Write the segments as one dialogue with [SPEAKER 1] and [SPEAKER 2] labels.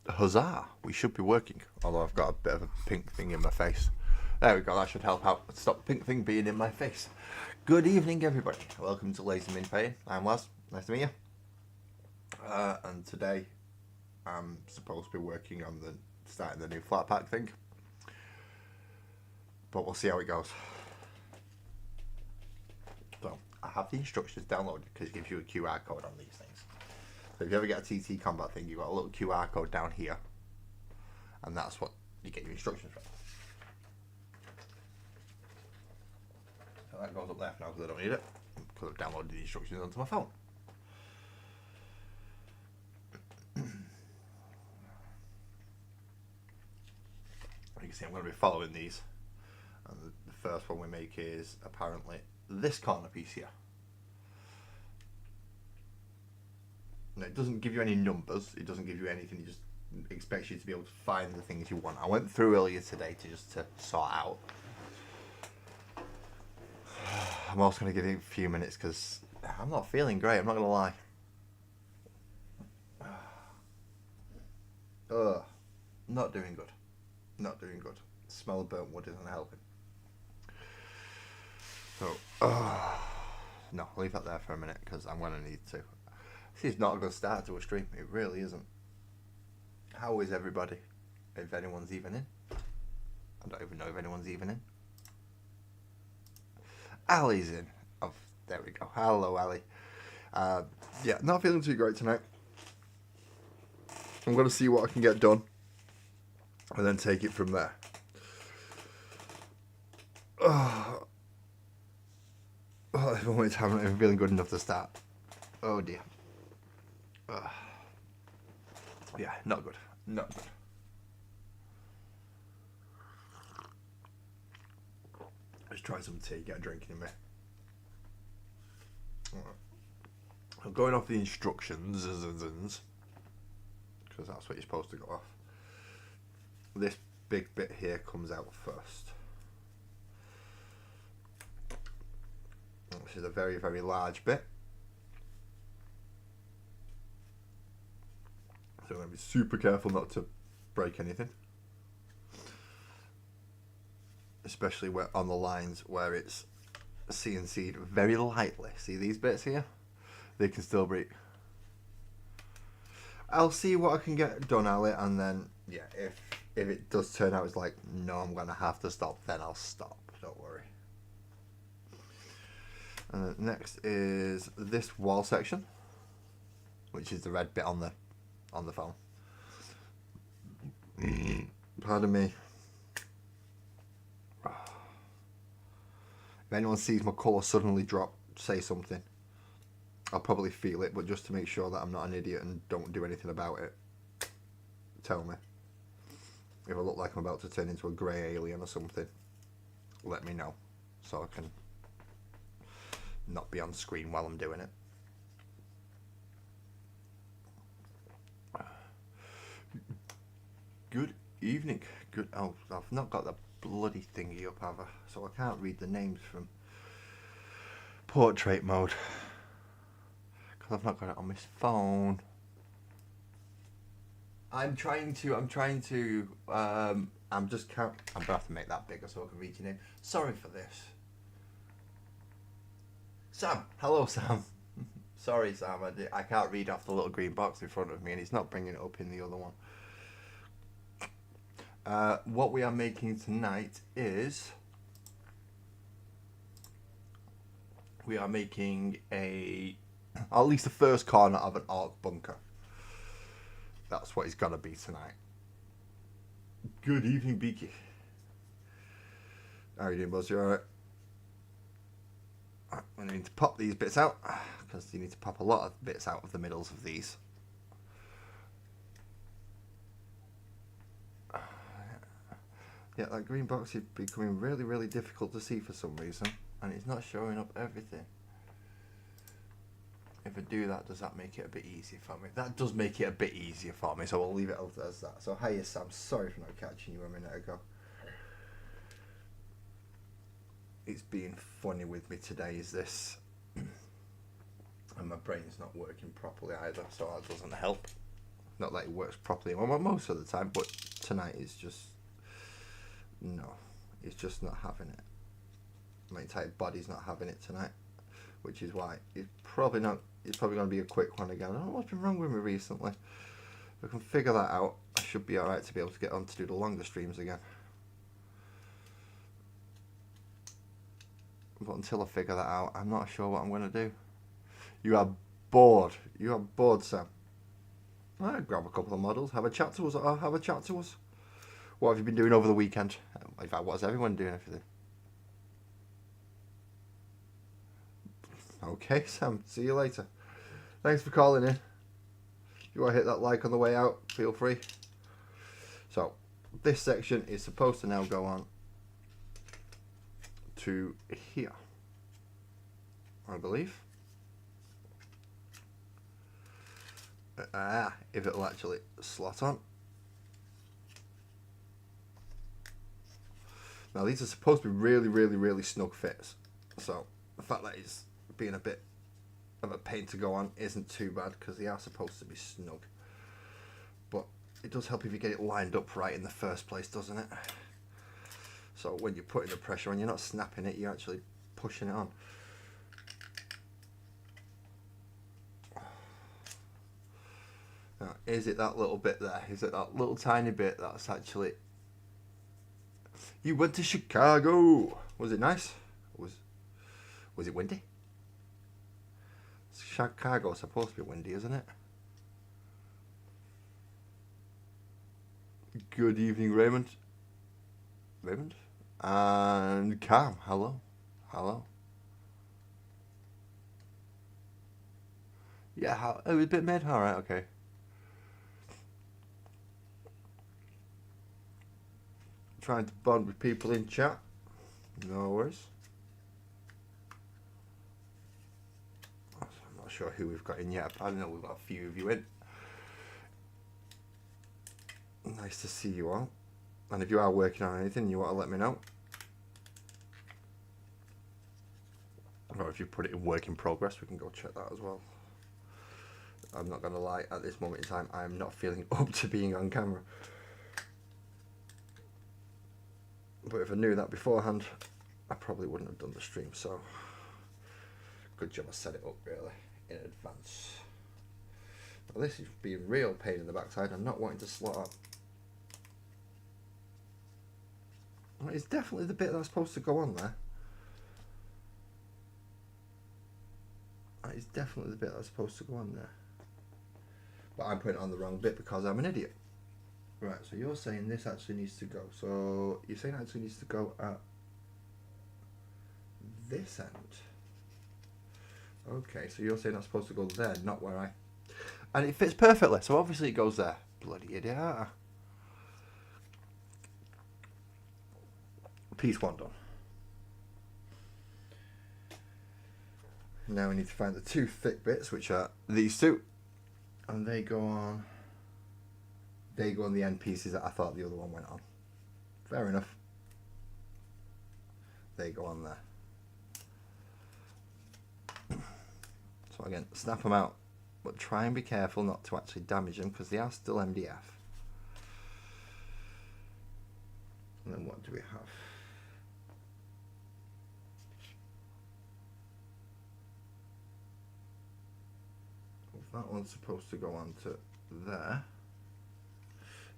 [SPEAKER 1] Huzzah! We should be working. Although I've got a bit of a pink thing in my face. There we go, that should help out. Stop the pink thing being in my face. Good evening, everybody. Welcome to Lazy Min Pain. I'm Les. Nice to meet you. And today, I'm supposed to be working on starting the new flat pack thing. But we'll see how it goes. So, I have the instructions downloaded because it gives you a QR code on these things. So if you ever get a TT combat thing, you've got a little QR code down here. And that's what you get your instructions from. So that goes up there for now because I don't need it. Because I've downloaded the instructions onto my phone. You can see I'm going to be following these. And the first one we make is apparently this corner piece here. Now, it doesn't give you any numbers, it doesn't give you anything, it just expects you to be able to find the things you want. I went through earlier today to sort out. I'm also going to give it a few minutes because I'm not feeling great, I'm not going to lie. Not doing good. Not doing good. The smell of burnt wood isn't helping. So, no, leave that there for a minute because I'm going to need to. This is not a good start to a stream. It really isn't. How is everybody? If anyone's even in. I don't even know if anyone's even in. Ali's in. Oh, there we go. Hello, Ali. Yeah, not feeling too great tonight. I'm going to see what I can get done. And then take it from there. I'm not even feeling good enough to start. Oh dear. Yeah, not good. Not good. Let's try some tea, get a drink in me. I'm going off the instructions, because that's what you're supposed to go off. This big bit here comes out first. This is a very, very large bit. So I'm going to be super careful not to break anything. Especially where on the lines where it's CNC'd very lightly. See these bits here? They can still break. I'll see what I can get done, Ali, and then, yeah, if it does turn out it's like, no, I'm going to have to stop, then I'll stop. Don't worry. And then next is this wall section, which is the red bit on the phone. Pardon me. If anyone sees my colour suddenly drop, say something. I'll probably feel it, but just to make sure that I'm not an idiot and don't do anything about it, tell me. If I look like I'm about to turn into a grey alien or something, let me know so I can not be on screen while I'm doing it. Good evening. Good. Oh, I've not got the bloody thingy up, have I? So I can't read the names from portrait mode because I've not got it on my phone. I'm just can't. I'm gonna have to make that bigger so I can read your name. Sorry for this. Sam. Hello, Sam. Sorry, Sam. I can't read off the little green box in front of me, and it's not bringing it up in the other one. What we are making tonight is we are making at least the first corner of an orc bunker. That's what it's gonna be tonight. Good evening, Beaky. How are you doing, Buzz? You alright? I need to pop these bits out because you need to pop a lot of bits out of the middles of these. Yeah, that green box is becoming really, really difficult to see for some reason, and it's not showing up everything. If I do that, does that make it a bit easier for me? That does make it a bit easier for me, so I'll leave it as that. So, hiya, Sam. Sorry for not catching you a minute ago. It's being funny with me today, is this? And my brain's not working properly either, so that doesn't help. Not that it works properly most of the time, but tonight is just, no, it's just not having it. My entire body's not having it tonight, which is why it's probably going to be a quick one again. I don't know what's been wrong with me recently. If I can figure that out, I should be alright to be able to get on to do the longer streams again. But until I figure that out, I'm not sure what I'm going to do. You are bored. You are bored, Sam. I'd grab a couple of models, have a chat to us, or have a chat to us. What have you been doing over the weekend? In fact, what's everyone doing? Everything. Okay, Sam. See you later. Thanks for calling in. If you want to hit that like on the way out, feel free. So, this section is supposed to now go on to here, I believe. If it'll actually slot on. Now these are supposed to be really snug fits, so the fact that it's being a bit of a pain to go on isn't too bad, because they are supposed to be snug. But it does help if you get it lined up right in the first place, doesn't it? So when you're putting the pressure on, you're not snapping it, you're actually pushing it on. Now, is it that little bit there? Is it that little tiny bit that's actually... You went to Chicago! Was it nice? Was it windy? Chicago's supposed to be windy, isn't it? Good evening, Raymond. Raymond? And Cam, hello. Hello. Yeah, it was a bit mid, alright, okay. Trying to bond with people in chat. No worries. I'm not sure who we've got in yet. I know we've got a few of you in. Nice to see you all. And if you are working on anything, you want to let me know. Or if you put it in work in progress, we can go check that as well. I'm not going to lie, at this moment in time, I am not feeling up to being on camera. But if I knew that beforehand, I probably wouldn't have done the stream, so good job I set it up really in advance. Now this is being a real pain in the backside and not wanting to slot up. It's definitely the bit that's supposed to go on there. It's definitely the bit that's supposed to go on there. But I'm putting it on the wrong bit because I'm an idiot. Right, so you're saying this actually needs to go. So you're saying it actually needs to go at this end. Okay, so you're saying that's supposed to go there, not where I... And it fits perfectly, so obviously it goes there. Bloody idiot, aren't I? Piece one done. Now we need to find the two thick bits, which are these two. And they go on the end pieces that I thought the other one went on. Fair enough. They go on there. So again, snap them out, but try and be careful not to actually damage them because they are still MDF. And then what do we have? If that one's supposed to go on to there,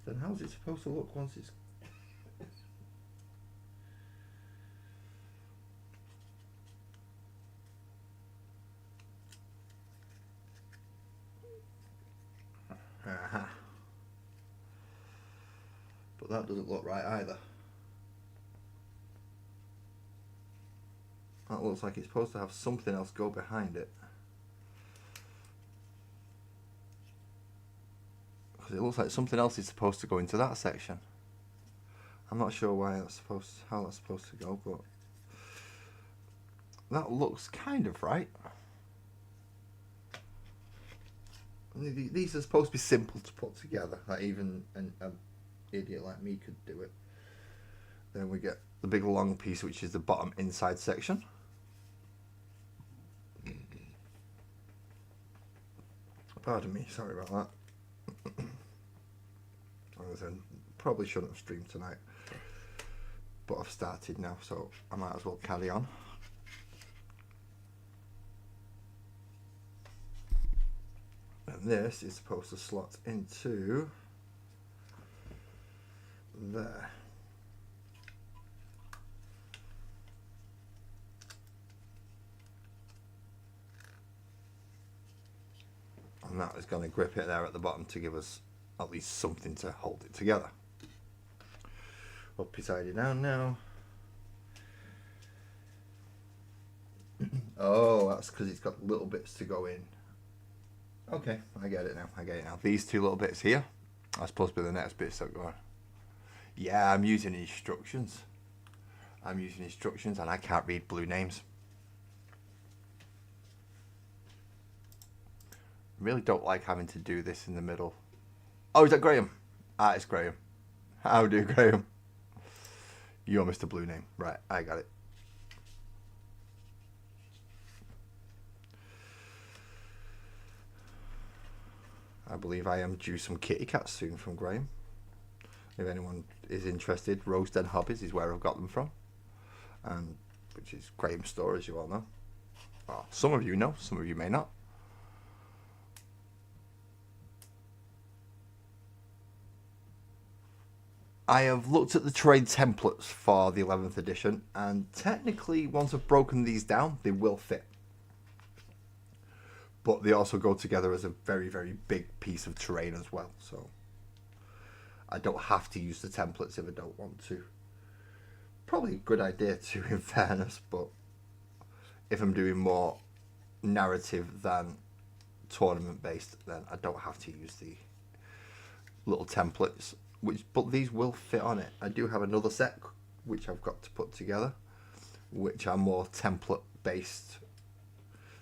[SPEAKER 1] then how's it supposed to look once it's... Aha. But that doesn't look right either. That looks like it's supposed to have something else go behind it. Because it looks like something else is supposed to go into that section. I'm not sure why that's supposed, how that's supposed to go, but that looks kind of right. These are supposed to be simple to put together, like even an idiot like me could do it. Then we get the big long piece, which is the bottom inside section. Pardon me, sorry about that. And probably shouldn't have streamed tonight, but I've started now, so I might as well carry on. And this is supposed to slot into there. And that is going to grip it there at the bottom to give us at least something to hold it together. Upside side it down now. Oh, that's because it's got little bits to go in. Okay, I get it now. I get it now. These two little bits here are supposed to be the next bits that go on. Yeah, I'm using instructions. I'm using instructions and I can't read blue names. Really don't like having to do this in the middle. Oh, is that Graham? Ah, it's Graham. How do, Graham? You're Mr. Blue Name. Right, I got it. I believe I am due some kitty cats soon from Graham. If anyone is interested, Rose Den Hobbies is where I've got them from. And which is Graham's store, as you all know. Well, some of you know, some of you may not. I have looked at the terrain templates for the 11th edition, and technically, once I've broken these down, they will fit. But they also go together as a very, very big piece of terrain as well. So I don't have to use the templates if I don't want to. Probably a good idea too, in fairness, but if I'm doing more narrative than tournament based, then I don't have to use the little templates. But these will fit on it. I do have another set which I've got to put together, which are more template based,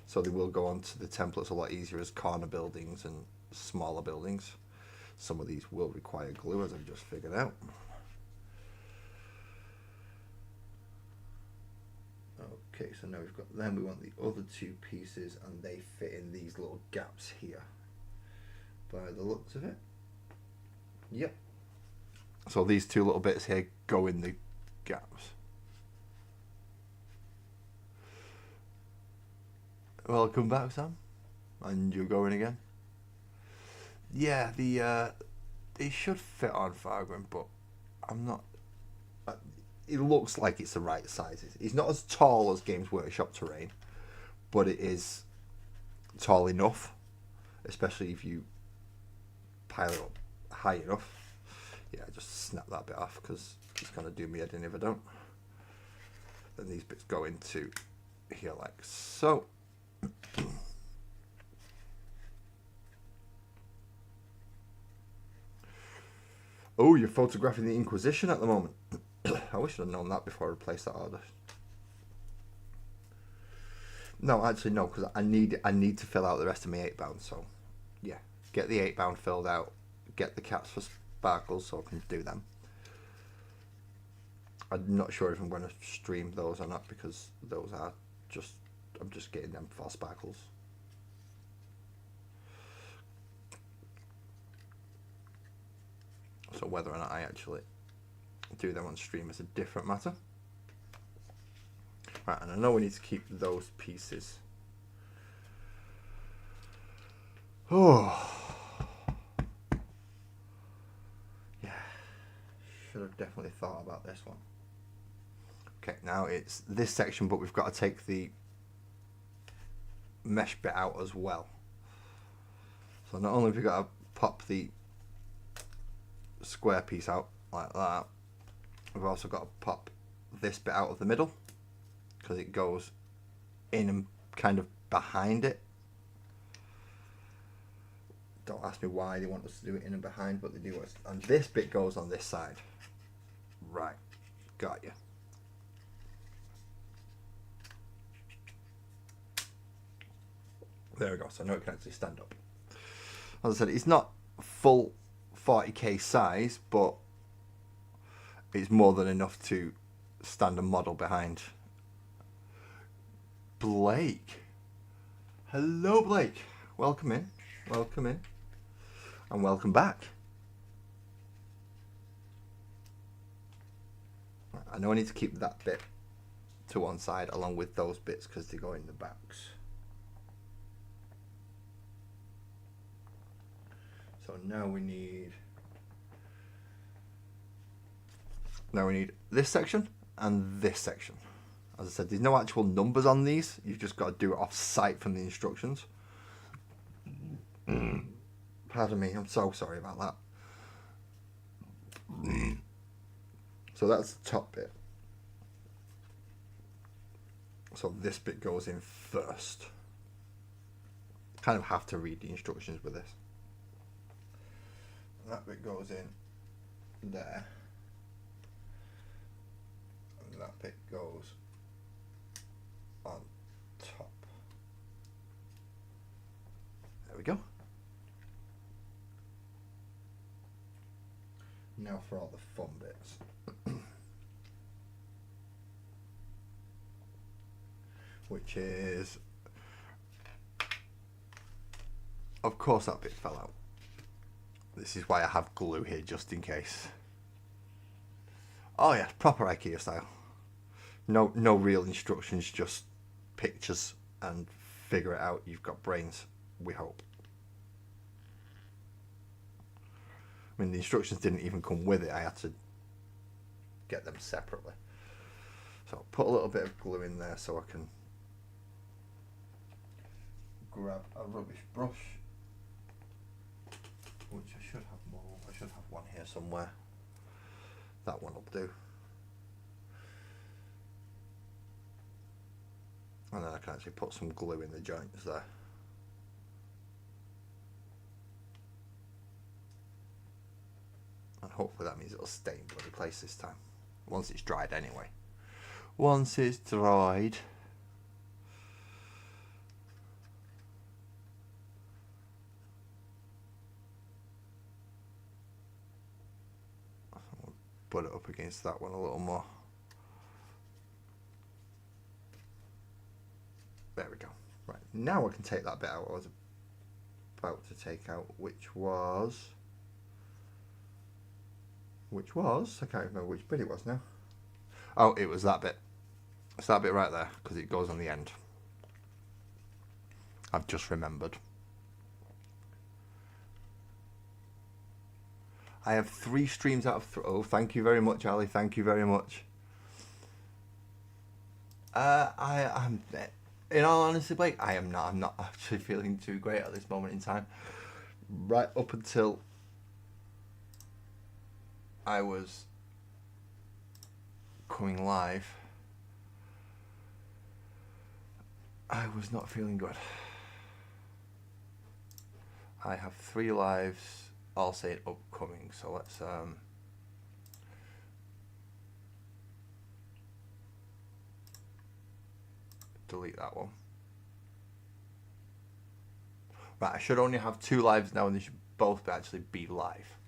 [SPEAKER 1] so they will go onto the templates a lot easier as corner buildings and smaller buildings. Some of these will require glue, as I've just figured out. Okay, so now we've got them. We want the other two pieces, and they fit in these little gaps here by the looks of it. Yep. So these two little bits here go in the gaps. Welcome back, Sam. And you're going again? Yeah, it should fit on Fargrim, but I'm not. It looks like it's the right sizes. It's not as tall as Games Workshop terrain, but it is tall enough, especially if you pile it up high enough. Yeah, just snap that bit off because it's going to do me head in if I don't. Then these bits go into here like so. Oh, you're photographing the Inquisition at the moment. I wish I'd have known that before I placed that order. No, actually no, because I need to fill out the rest of my 8-bound. So, yeah, get the 8-bound filled out. Get the cats for sparkles so I can do them. I'm not sure if I'm going to stream those or not because those are just, I'm just getting them for sparkles. So whether or not I actually do them on stream is a different matter. Right, and I know we need to keep those pieces. Oh. Yeah. Should have definitely thought about this one. Okay, now it's this section, but we've got to take the mesh bit out as well. So not only have we got to pop the square piece out like that, we've also got to pop this bit out of the middle because it goes in and kind of behind it. Don't ask me why they want us to do it in and behind, but they do. And this bit goes on this side. Right, got you. There we go, so now it can actually stand up. As I said, it's not full 40k size, but it's more than enough to stand a model behind. Blake. Hello, Blake. Welcome in. Welcome in. And welcome back. I know I need to keep that bit to one side along with those bits because they go in the backs. So now we need this section and this section. As I said, there's no actual numbers on these. You've just got to do it off site from the instructions. Pardon me, I'm so sorry about that. So that's the top bit. So this bit goes in first. Kind of have to read the instructions with this. And that bit goes in there. And that bit goes on top. There we go. Now for all the fun bits. Which is, of course that bit fell out. This is why I have glue here just in case. Oh yeah, proper IKEA style. No real instructions, just pictures and figure it out. You've got brains, we hope. I mean, the instructions didn't even come with it. I had to get them separately. So I'll put a little bit of glue in there so I can grab a rubbish brush, which I should have more. I should have one here somewhere. That one will do. And then I can actually put some glue in the joints there. And hopefully that means it'll stay in bloody place this time. Once it's dried anyway. Once it's dried. I'll put it up against that one a little more. There we go. Right, now I can take that bit out I was about to take out, which was, I can't remember which bit it was now. Oh, it was that bit. It's that bit right there, because it goes on the end. I've just remembered. I have 3 streams out of oh, thank you very much, Ali. Thank you very much. I'm, in all honesty, Blake, I'm not actually feeling too great at this moment in time. Right up until I was coming live, I was not feeling good. I have 3 lives, all saying upcoming, so let's delete that one. Right, I should only have 2 lives now, and they should both actually be live,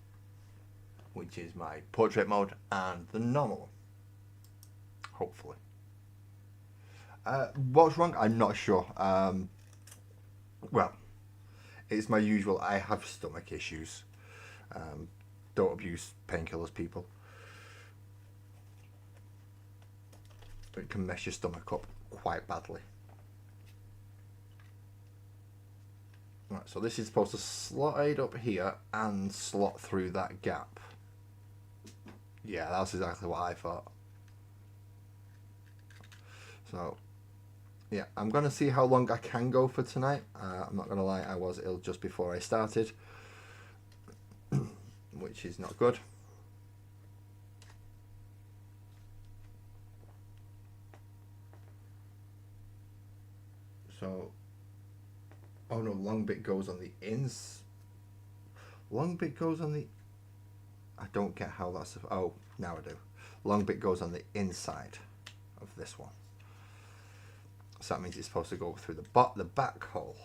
[SPEAKER 1] which is my portrait mode and the normal one. Hopefully. What's wrong? I'm not sure. Well, it's my usual. I have stomach issues. Don't abuse painkillers, people. It can mess your stomach up quite badly. Right, so this is supposed to slide up here and slot through that gap. Yeah, that's exactly what I thought. So, yeah, I'm going to see how long I can go for tonight. I'm not going to lie, I was ill just before I started, which is not good. So, oh no, long bit goes on the ins. Long bit goes on the, I don't get how that's, oh, now I do. Long bit goes on the inside of this one. So that means it's supposed to go through the back hole.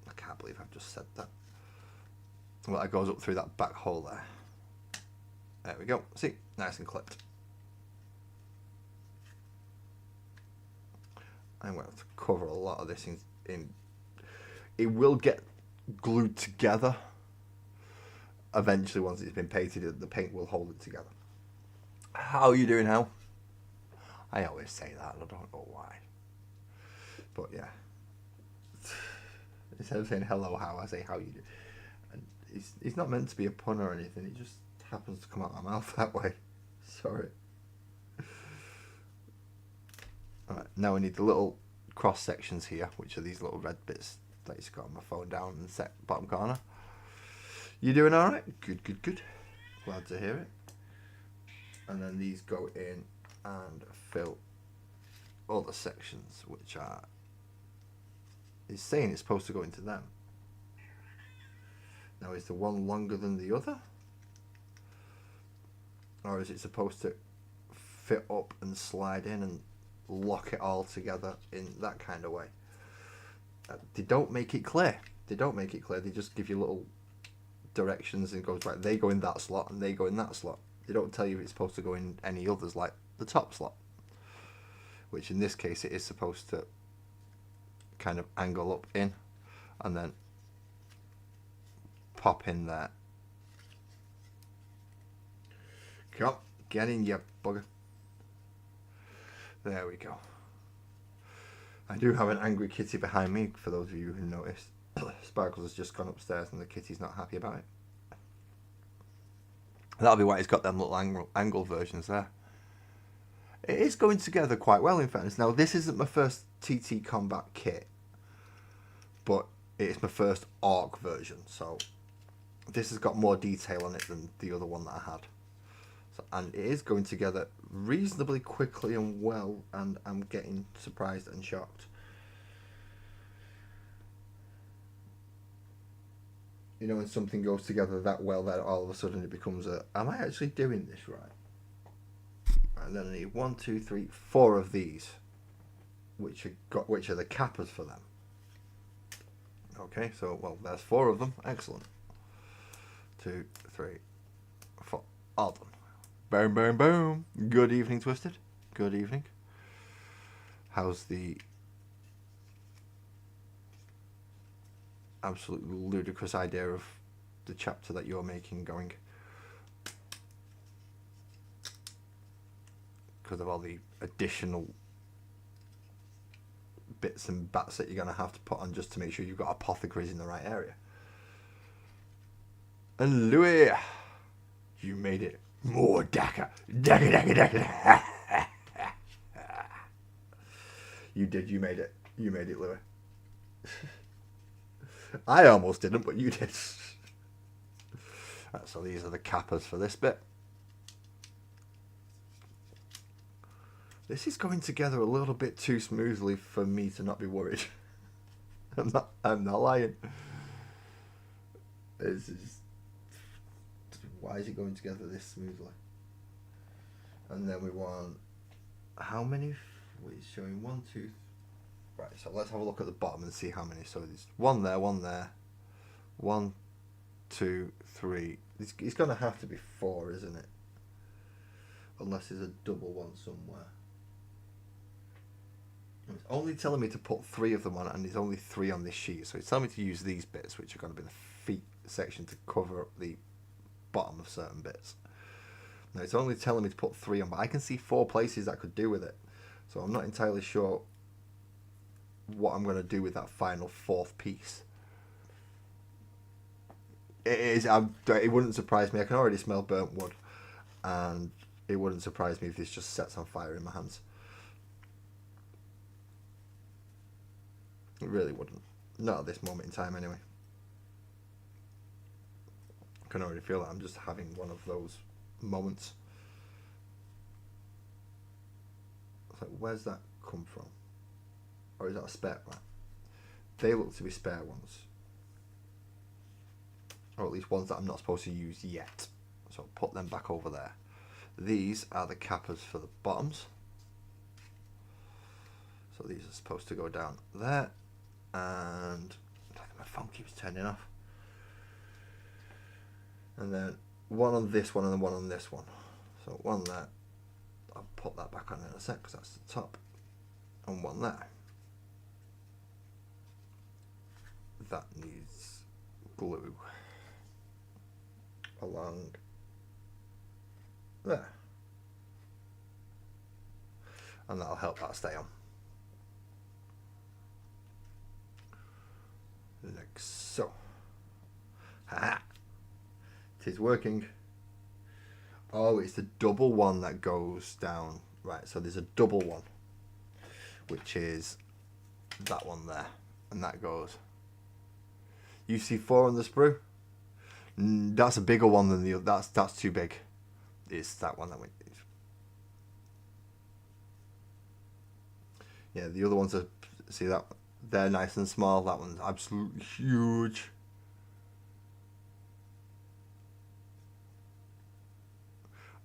[SPEAKER 1] I can't believe I've just said that. Well, it goes up through that back hole there. There we go. See, nice and clipped. I'm going to have to cover a lot of this in. It will get glued together. Eventually, once it's been painted, the paint will hold it together. How you doing, Hal? I always say that, I don't know why. But yeah. Instead of saying hello, how, I say how you do. And he's not meant to be a pun or anything, it just happens to come out my mouth that way. Sorry. Alright, now we need the little cross sections here, which are these little red bits that I just got on my phone down in the bottom corner. You doing alright? Good, good, good. Glad to hear it. And then these go in and fill all the sections, which are... It's saying it's supposed to go into them. Now, is the one longer than the other? Or is it supposed to fit up and slide in and lock it all together in that kind of way? They don't make it clear. They don't make it clear. They just give you little directions and goes, right, they go in that slot and they go in that slot. They don't tell you it's supposed to go in any others, like the top slot. Which in this case, it is supposed to kind of angle up in and then pop in there. Come on, get in, you bugger. There we go. I do have an angry kitty behind me, for those of you who noticed. Sparkles has just gone upstairs and the kitty's not happy about it. That'll be why it's got them little angle versions there. It is going together quite well, in fairness. Now, this isn't my first TT Combat kit, but it's my first Orc version, so this has got more detail on it than the other one that I had. So, and it is going together reasonably quickly and well, and I'm getting surprised and shocked. You know, when something goes together that well, that all of a sudden it becomes a, am I actually doing this right? And then I need 1, 2, 3, 4 of these, which are the cappers for them. Okay, so well, there's 4 of them. Excellent. 2, 3, 4. All done. Boom, boom, boom. Good evening, Twisted. Good evening. How's the absolutely ludicrous idea of the chapter that you're making going? Because of all the additional bits and bats that you're going to have to put on just to make sure you've got apothecaries in the right area. And Louis, you made it. More Daka. Daka, Daka, Daka. You did, you made it. You made it, Louis. I almost didn't, but you did. Right, so these are the cappers for this bit. This is going together a little bit too smoothly for me to not be worried. I'm not lying. This is, why is it going together this smoothly? And then we want, how many? It's showing 1, 2. Right, so let's have a look at the bottom and see how many. So there's 1 there, 1 there, 1, 2, 3. It's going to have to be 4, isn't it? Unless there's a double one somewhere. It's only telling me to put 3 of them on, and there's only 3 on this sheet. So it's telling me to use these bits, which are going to be the feet section, to cover up the bottom of certain bits. Now it's only telling me to put 3 on, but I can see 4 places I could do with it. So I'm not entirely sure what I'm going to do with that final 4th piece. It wouldn't surprise me. I can already smell burnt wood, and it wouldn't surprise me if this just sets on fire in my hands. It really wouldn't. Not at this moment in time, anyway. I can already feel that I'm just having one of those moments. It's like, where's that come from? Or is that a spare one? They look to be spare ones. Or at least ones that I'm not supposed to use yet. So I'll put them back over there. These are the cappers for the bottoms. So these are supposed to go down there. And my phone keeps turning off. And then 1 on this one and then 1 on this one. So 1 there. I'll put that back on in a sec because that's the top. And 1 there. That needs glue along there. and that'll help that stay on. Like so. Ha! It is working. Oh, it's the double one that goes down. Right, so there's a double one, which is that one there, and that goes. You see 4 on the sprue? That's a bigger one than the other. That's too big. It's that one that went. Yeah, the other ones are, see that, they're nice and small. That one's absolutely huge.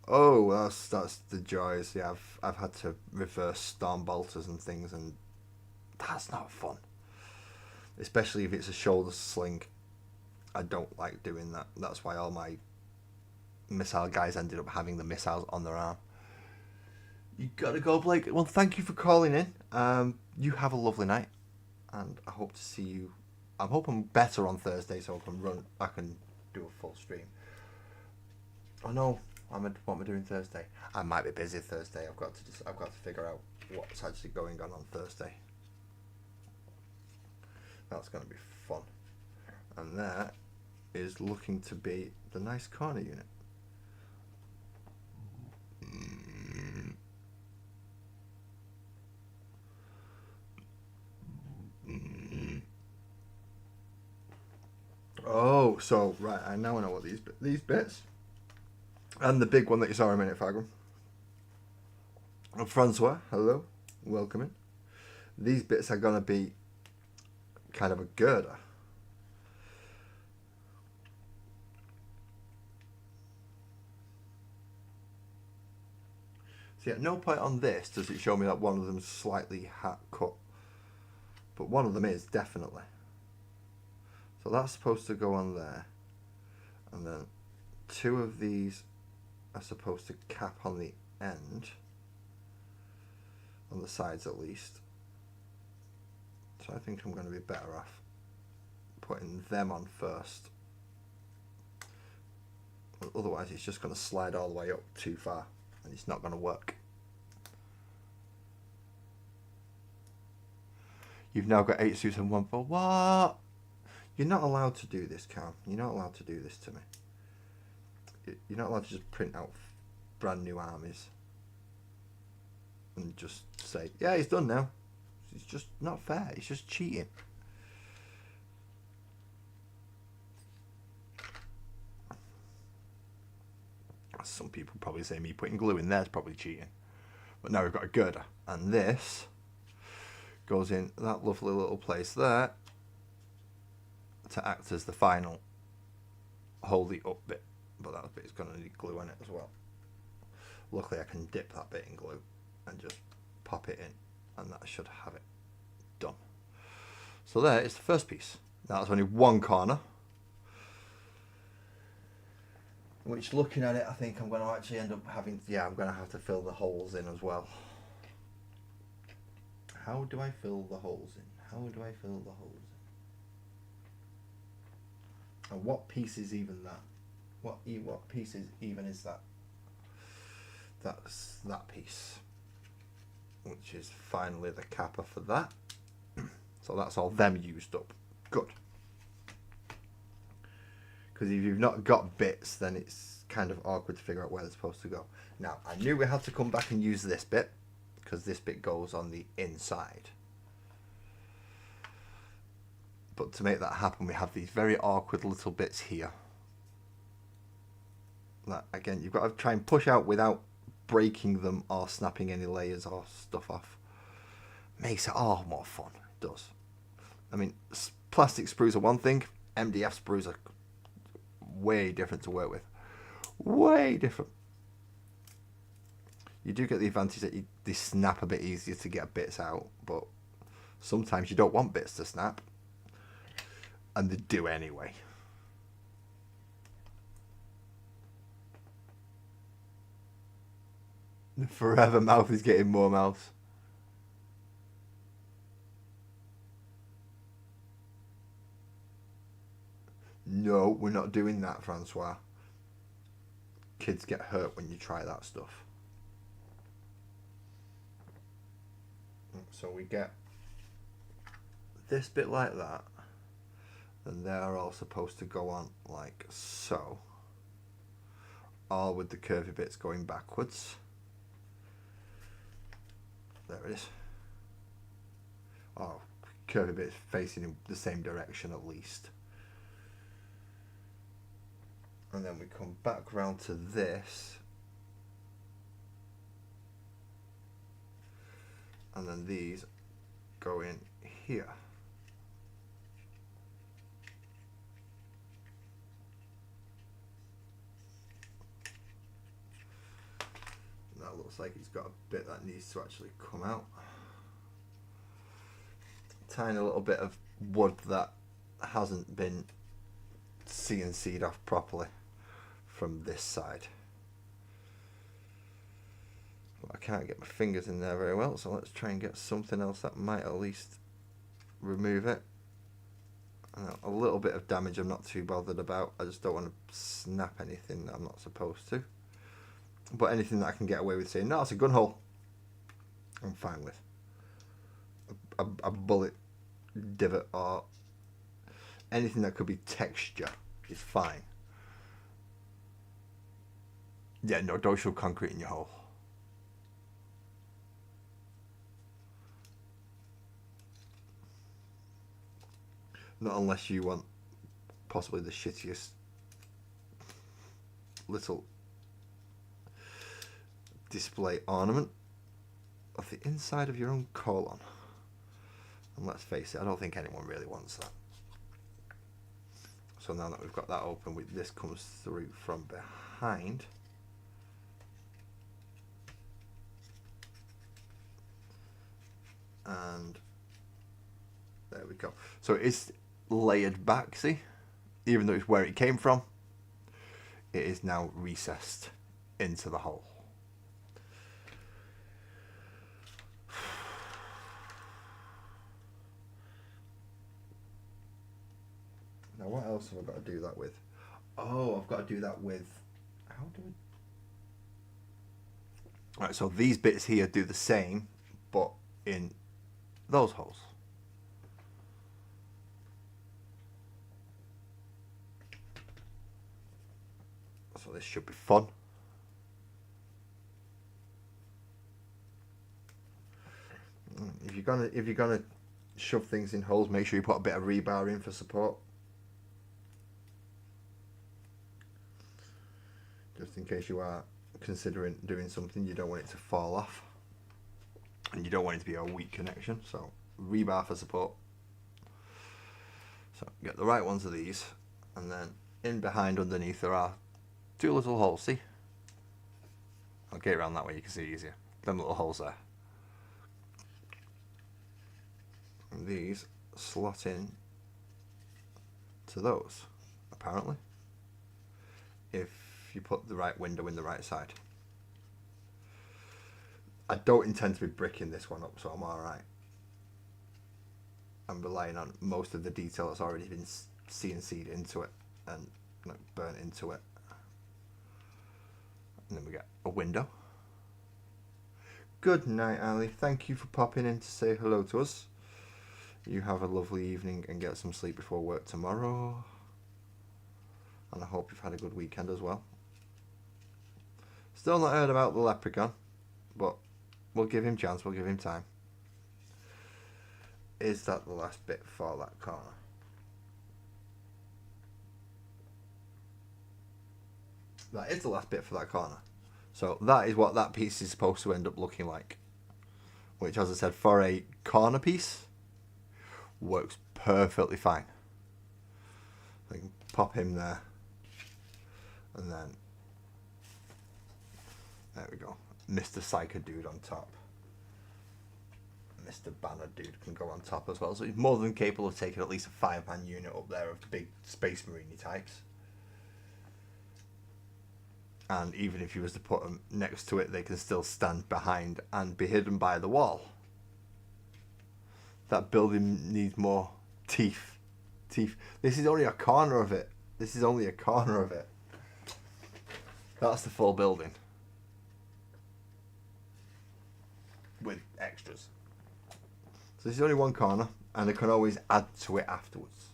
[SPEAKER 1] Oh, that's the joys. Yeah, I've had to reverse storm bolters and things, and that's not fun. Especially if it's a shoulder sling. I don't like doing that. That's why all my missile guys ended up having the missiles on their arm. You gotta go, Blake. Well, thank you for calling in. You have a lovely night, and I hope to see you. I hope I'm better on Thursday, so I can do a full stream. Oh no, what am I doing Thursday? I might be busy Thursday. I've got to figure out what's actually going on Thursday. That's going to be fun, and that is looking to be the nice corner unit. Oh, so right, I now know what these bits, and the big one that you saw a minute, Fagram. Francois, hello, welcome in. These bits are gonna be kind of a girder. See, at no point on this does it show me that one of them is slightly hat cut, but one of them is definitely. So that's supposed to go on there, and then 2 of these are supposed to cap on the end, on the sides at least. So I think I'm going to be better off putting them on first. Otherwise it's just going to slide all the way up too far, and it's not going to work. You've now got 8 suits and 1 for what? You're not allowed to do this, Cam. You're not allowed to do this to me. You're not allowed to just print out brand new armies and just say, yeah, he's done now. It's just not fair. It's just cheating. Some people probably say me putting glue in there is probably cheating. But now we've got a girder. And this goes in that lovely little place there to act as the final hold the up bit, but that bit's going to need glue on it as well. Luckily I can dip that bit in glue and just pop it in, and that should have it done. So there is the first piece. Now there's only one corner, which, looking at it, I think I'm going to actually end up having, I'm going to have to fill the holes in as well. How do I fill the holes in? And what piece is even that? What piece is that? That's that piece, which is finally the capper for that. So that's all them used up. Good. Because if you've not got bits, then it's kind of awkward to figure out where they're supposed to go. Now, I knew we had to come back and use this bit, because this bit goes on the inside. But to make that happen, we have these very awkward little bits here. That, again, you've got to try and push out without breaking them or snapping any layers or stuff off. Makes it all more fun. It does. I mean, plastic sprues are one thing. MDF sprues are way different to work with. Way different. You do get the advantage that they snap a bit easier to get bits out, but sometimes you don't want bits to snap. And they do anyway. The forever mouth is getting more mouths. No, we're not doing that, Francois. Kids get hurt when you try that stuff. So we get this bit like that, and they're all supposed to go on like so, all with the curvy bits going backwards. There it is. Oh, curvy bits facing in the same direction at least. And then we come back round to this, and then these go in here. That looks like it's got a bit that needs to actually come out. Tiny little bit of wood that hasn't been CNC'd off properly from this side. Well, I can't get my fingers in there very well, so let's try and get something else that might at least remove it. A little bit of damage I'm not too bothered about. I just don't want to snap anything that I'm not supposed to. But anything that I can get away with saying, no, it's a gun hole, I'm fine with. A bullet divot or anything that could be texture is fine. Yeah, no, don't shove concrete in your hole. Not unless you want possibly the shittiest little display ornament of the inside of your own colon. And let's face it, I don't think anyone really wants that. So now that we've got that open, this comes through from behind. And there we go. So it's layered back, see? Even though it's where it came from, it is now recessed into the hole. Now what else have I got to do that with? Oh, I've got to do that with... How do we... Right, so these bits here do the same, but in those holes. So this should be fun. If you're gonna shove things in holes, make sure you put a bit of rebar in for support. Just in case you are considering doing something, you don't want it to fall off. And you don't want it to be a weak connection, so rebar for support. So get the right ones of these, and then in behind underneath there are two little holes, see? I'll get around that way, you can see easier. Them little holes there. And these slot in to those, apparently. If you put the right window in the right side. I don't intend to be bricking this one up, so I'm alright. I'm relying on most of the detail that's already been CNC'd into it and like burnt into it. And then we get a window. Good night, Ali. Thank you for popping in to say hello to us. You have a lovely evening and get some sleep before work tomorrow. And I hope you've had a good weekend as well. Still not heard about the leprechaun, but we'll give him chance, we'll give him time. Is that the last bit for that corner? That is the last bit for that corner. So that is what that piece is supposed to end up looking like. Which, as I said, for a corner piece, works perfectly fine. I can pop him there. And then, there we go. Mr. Psycho Dude on top. Mr. Banner Dude can go on top as well. So he's more than capable of taking at least a 5-man unit up there of the big Space Marine types. And even if you was to put them next to it, they can still stand behind and be hidden by the wall. That building needs more teeth. Teeth. This is only a corner of it. This is only a corner of it. That's the full building. With extras. So this is only one corner, and I can always add to it afterwards,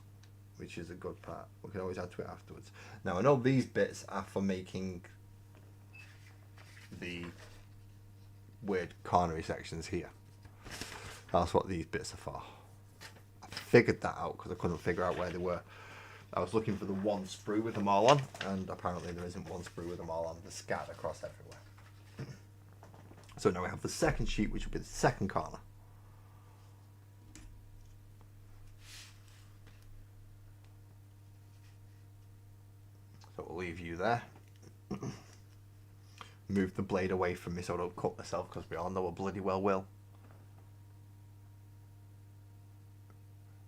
[SPEAKER 1] which is a good part. We can always add to it afterwards. Now I know these bits are for making the weird cornery sections here. That's what these bits are for. I figured that out because I couldn't figure out where they were. I was looking for the one sprue with them all on, and apparently there isn't one sprue with them all on. They're scattered across everywhere. So now we have the second sheet, which will be the second corner. So we'll leave you there. Move the blade away from me so I don't cut myself, because we all know I bloody well will.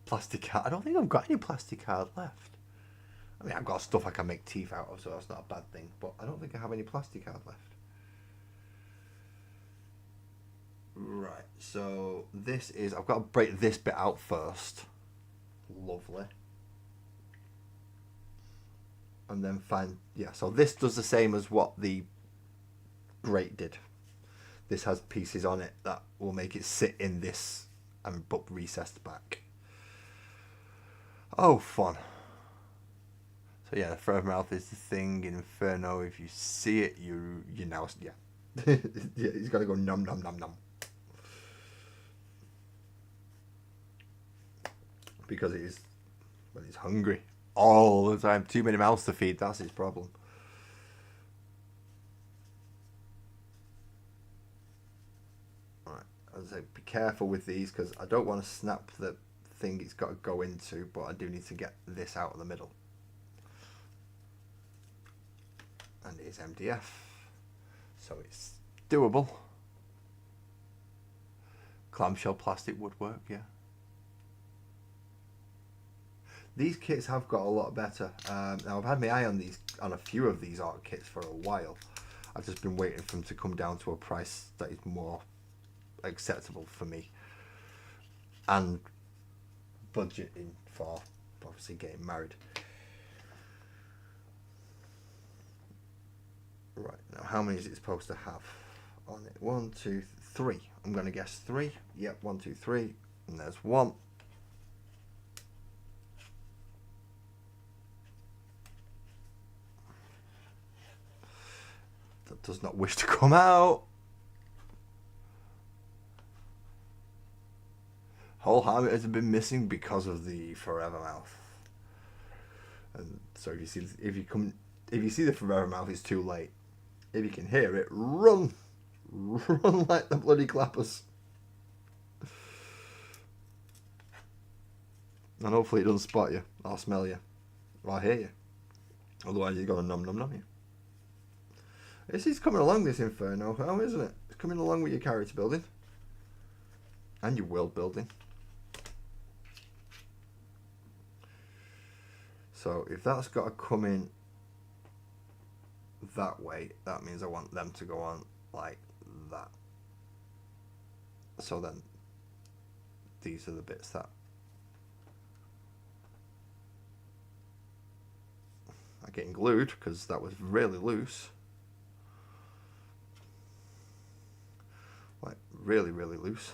[SPEAKER 1] Plastic card. I don't think I've got any plastic card left. I mean, I've got stuff I can make teeth out of, so that's not a bad thing. But I don't think I have any plastic card left. Right, so this is... I've got to break this bit out first. Lovely. And then find... Yeah, so this does the same as what the grate did. This has pieces on it that will make it sit in this and but recessed back. Oh, fun. So yeah, the forever mouth is the thing in Inferno. If you see it, you now... Yeah. Yeah, he's got to go num num num num. Because it is... Well, he's hungry. All the time. Too many mouths to feed. That's his problem. Alright. As I say, be careful with these, because I don't want to snap the thing it's got to go into, but I do need to get this out of the middle. And it is MDF, so it's doable. Clamshell plastic would work, yeah. These kits have got a lot better. Now I've had my eye on these, on a few of these art kits for a while. I've just been waiting for them to come down to a price that is more acceptable for me, and budgeting for obviously getting married. Right, now how many is it supposed to have on it? 1, 2, 3. I'm going to guess 3. Yep, 1, 2, 3. And there's 1. That does not wish to come out. Whole habit has been missing because of the forever mouth. And so if you see the forever mouth, it's too late. If you can hear it, run! Run like the bloody clappers. And hopefully it doesn't spot you, or smell you, or hear you. Otherwise you're going to num num num you. This is coming along, this Inferno, oh, isn't it? It's coming along with your character building. And your world building. So if that's got to come in that way, that means I want them to go on like that. So then these are the bits that are getting glued, because that was really loose. Like really, really loose.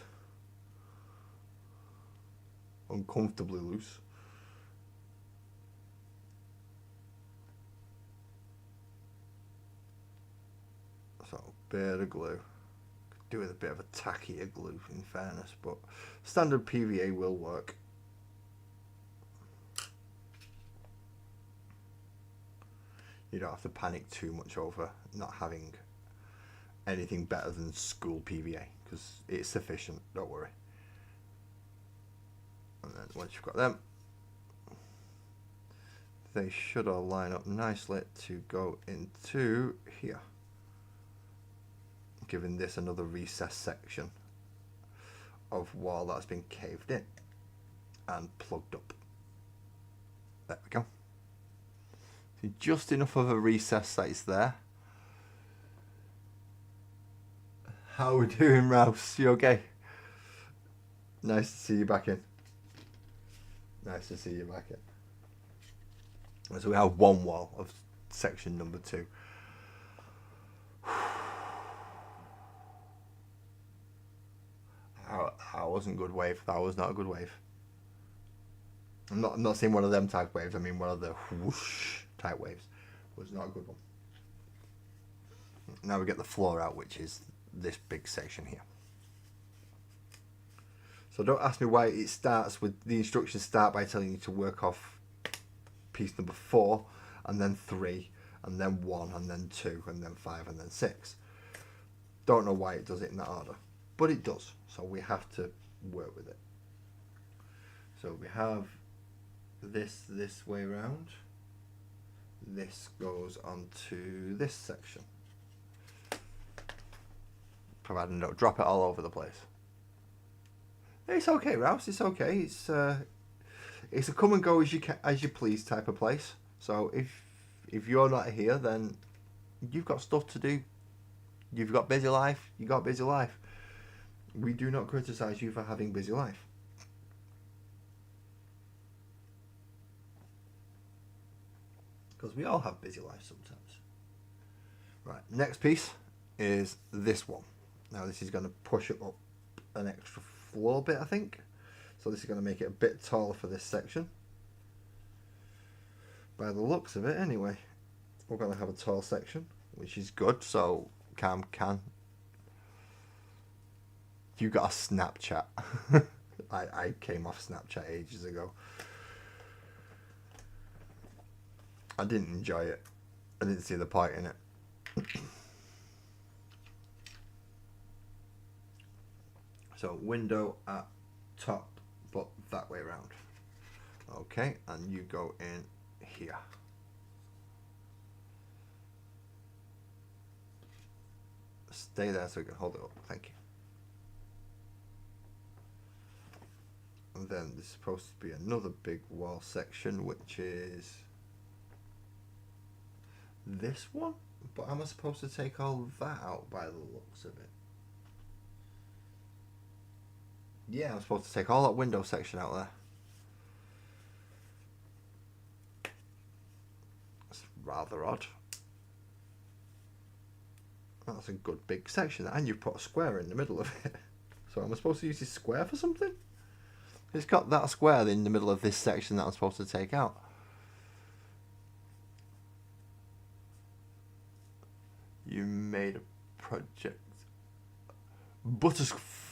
[SPEAKER 1] Uncomfortably loose. So, bit of glue. Could do with a bit of a tackier glue, in fairness, but standard PVA will work. You don't have to panic too much over not having anything better than school PVA, because it's sufficient, don't worry. And then once you've got them, they should all line up nicely to go into here, giving this another recessed section of wall that's been caved in and plugged up. There we go. So just enough of a recess that it's there. How we doing, Rouse? You okay? Nice to see you back in. Nice to see you back in. So we have one wall of section number 2. How wasn't good wave. That was not a good wave. I'm not saying one of them type waves. I mean one of the whoosh type waves. Was not a good one. Now we get the floor out, which is this big section here. So don't ask me why it starts with the instructions start by telling you to work off piece number 4 and then 3 and then 1 and then 2 and then 5 and then 6. Don't know why it does it in that order, but it does. So we have to work with it. So we have this way round. This goes onto this section. Provided I don't drop it all over the place. It's okay, Rouse. It's okay. It's a come and go as you please type of place. So if you're not here, then you've got stuff to do. You've got busy life. You got busy life. We do not criticize you for having busy life. Because we all have busy lives sometimes. Right, next piece is this one. Now this is going to push it up an extra floor bit, I think. So this is going to make it a bit taller for this section. By the looks of it, anyway. We're going to have a tall section, which is good. So, Cam can. You got a Snapchat. I came off Snapchat ages ago. I didn't enjoy it. I didn't see the point in it. So window at top, but that way around. Okay, and you go in here. Stay there so we can hold it up. Thank you. And then there's supposed to be another big wall section, which is this one. But am I supposed to take all that out by the looks of it? Yeah, I'm supposed to take all that window section out there. That's rather odd. That's a good big section, and you've put a square in the middle of it. So am I supposed to use this square for something? It's got that square in the middle of this section that I'm supposed to take out. You made a project.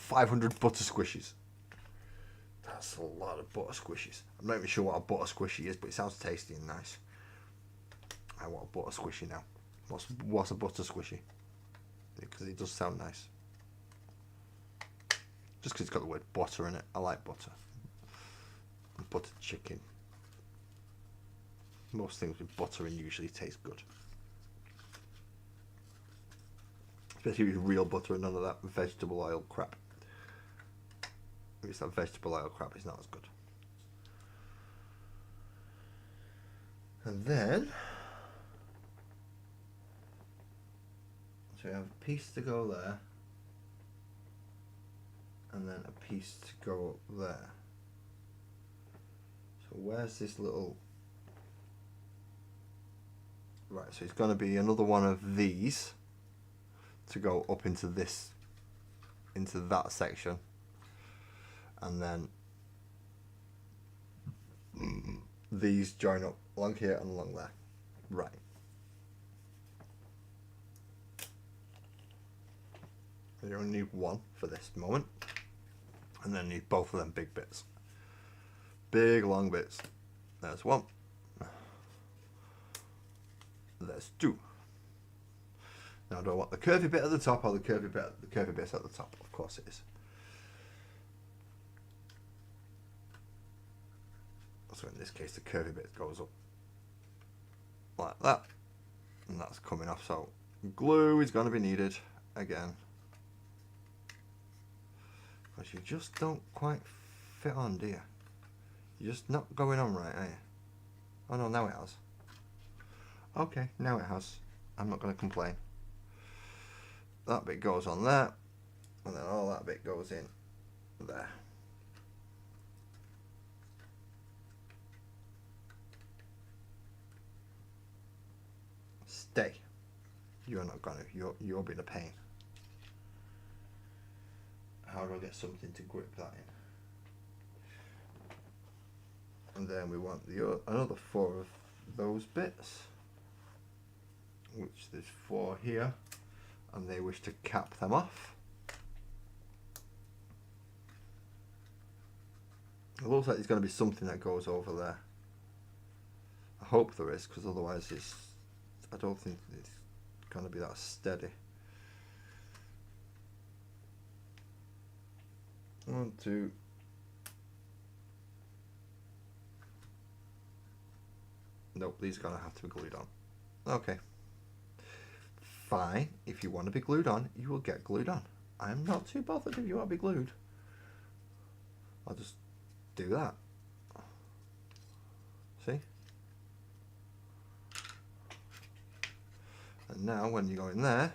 [SPEAKER 1] 500 butter squishies. That's a lot of butter squishies. I'm not even sure what a butter squishy is, but it sounds tasty and nice. I want a butter squishy now. What's a butter squishy? Because it does sound nice. Just because it's got the word butter in it. I like butter. Buttered chicken. Most things with butter in usually taste good. Especially with real butter and none of that vegetable oil crap. If it's that vegetable oil crap, it's not as good. And then, so we have a piece to go there, and then a piece to go up there. So where's this little... Right, so it's going to be another one of these to go up into this, into that section, and then these join up along here and along there. Right. You only need one for this moment, and then need both of them big bits. Big long bits. There's one. There's two. Now, do I want the curvy bit at the top or the curvy bit at the top? Of course it is. So in this case, the curvy bit goes up like that, and that's coming off. So glue is going to be needed again, because you just don't quite fit on, do you? You're just not going on right, are you? Oh no, now it has. Okay, now it has. I'm not going to complain. That bit goes on there, and then all that bit goes in there. Stay. You're not gonna. You're being a pain. how do I get something to grip that in? And then we want another 4 of those bits, which there's 4 here, and they wish to cap them off. It looks like there's going to be something that goes over there. I hope there is, because otherwise I don't think it's going to be that steady. 1, 2. Nope, these are going to have to be glued on. Okay. Fine. If you want to be glued on, you will get glued on. I'm not too bothered if you want to be glued. I'll just do that. See? And now when you go in there,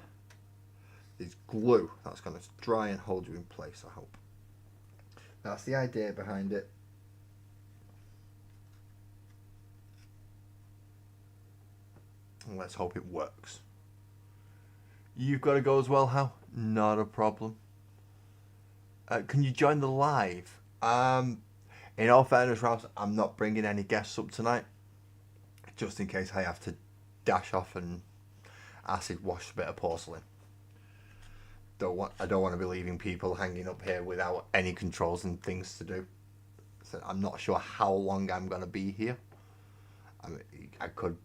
[SPEAKER 1] there's glue. That's going to dry and hold you in place, I hope. That's the idea behind it. And let's hope it works. You've got to go as well, How? Not a problem. Can you join the live? In all fairness, Rouse, I'm not bringing any guests up tonight, just in case I have to dash off and acid wash a bit of porcelain. I don't want to be leaving people hanging up here without any controls and things to do. So I'm not sure how long I'm going to be here. I mean, I could,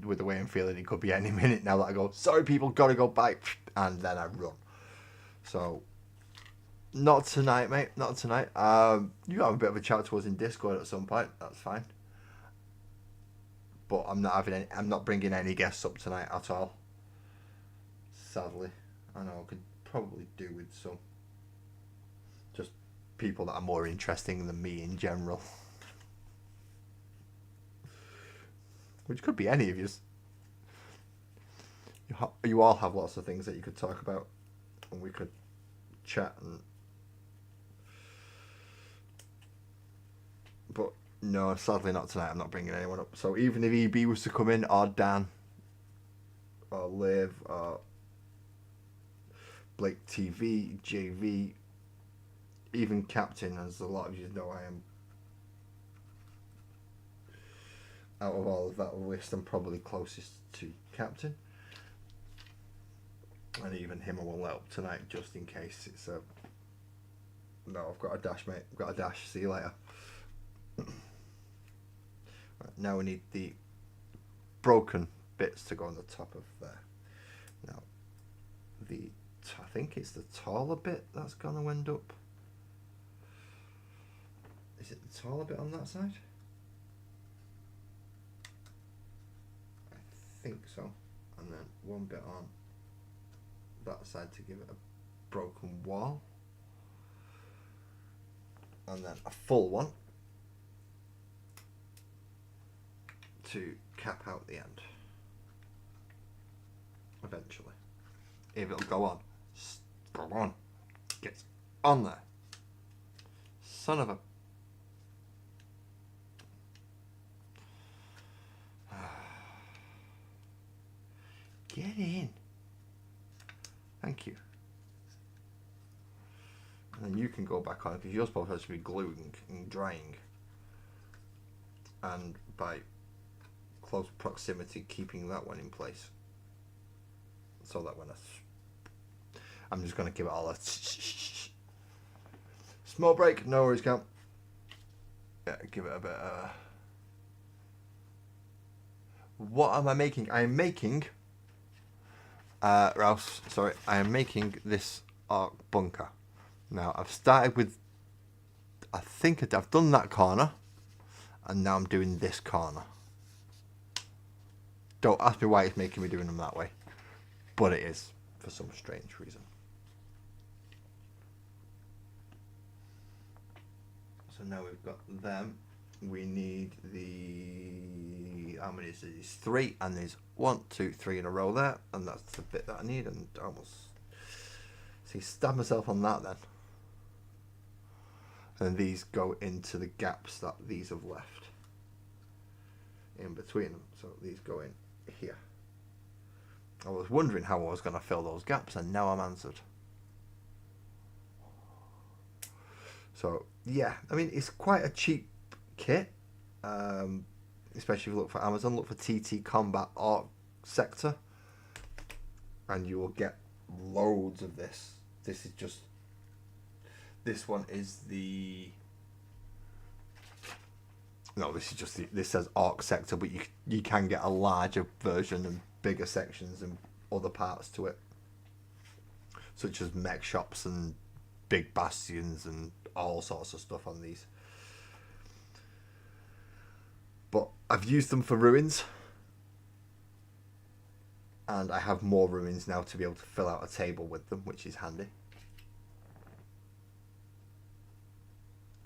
[SPEAKER 1] with the way I'm feeling, it could be any minute now that I go, sorry people, gotta go, bye, and then I run. So, not tonight, mate, not tonight. You have a bit of a chat to us in Discord at some point, that's fine. But I'm not bringing any guests up tonight at all. Sadly. I know I could probably do with some. Just people that are more interesting than me in general. Which could be any of you. You all have lots of things that you could talk about. And we could chat and... But no, sadly not tonight. I'm not bringing anyone up. So even if EB was to come in, or Dan, or Liv, or Blake TV, JV, even Captain, as a lot of you know, I am, out of all of that list, I'm probably closest to Captain. And even him I won't let up tonight, just in case it's a... No, I've got a dash, mate. I've got a dash. See you later. Right, now we need the broken bits to go on the top of there. Now, I think it's the taller bit that's going to end up... Is it the taller bit on that side? I think so. And then one bit on that side to give it a broken wall. And then a full one to cap out the end. Eventually. If it'll go on. Go on. Get on there. Son of a... Get in. Thank you. And then you can go back on because you're supposed to be gluing and drying. And by close proximity, keeping that one in place. So that when I'm just going to give it all a small break. No worries, Cam. Yeah, give it a bit What am I making? I am making... Rouse, sorry, I am making this arc bunker. Now, I've started with... I think I've done that corner. And now I'm doing this corner. Don't ask me why it's making me doing them that way. But it is, for some strange reason. So now we've got them. We need the... How many is these? 3, and there's 1, 2, 3 in a row there. And that's the bit that I need, and almost... See, stab myself on that then. And these go into the gaps that these have left. In between them. So these go in here. I was wondering how I was going to fill those gaps, and now I'm answered. So yeah, I mean it's quite a cheap kit, especially if you look for Amazon. Look for TT Combat Arc Sector, and you will get loads of this. This is just, this one is the, no, this is just the, this says Arc Sector, but you can get a larger version and bigger sections and other parts to it, such as mech shops and big bastions and all sorts of stuff on these. But I've used them for ruins, and I have more ruins now to be able to fill out a table with them, which is handy.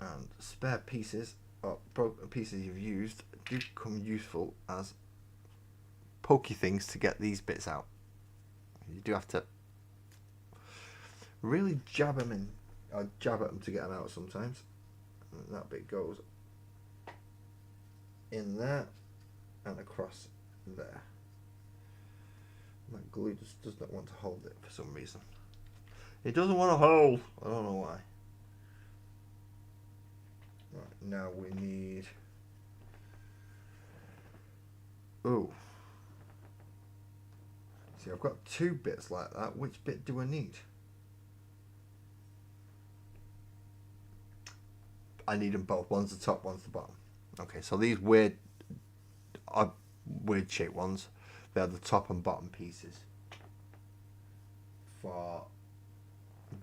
[SPEAKER 1] And spare pieces or broken pieces you've used do come useful as pokey things to get these bits out. You do have to really jab them in, or jab at them to get them out sometimes. And that bit goes in there and across there. My glue just does not want to hold it for some reason. It doesn't want to hold. I don't know why. Right, now we need... Oh. See, I've got two bits like that. Which bit do I need? I need them both. One's the top, one's the bottom. Okay, so these weird shaped ones, they're the top and bottom pieces for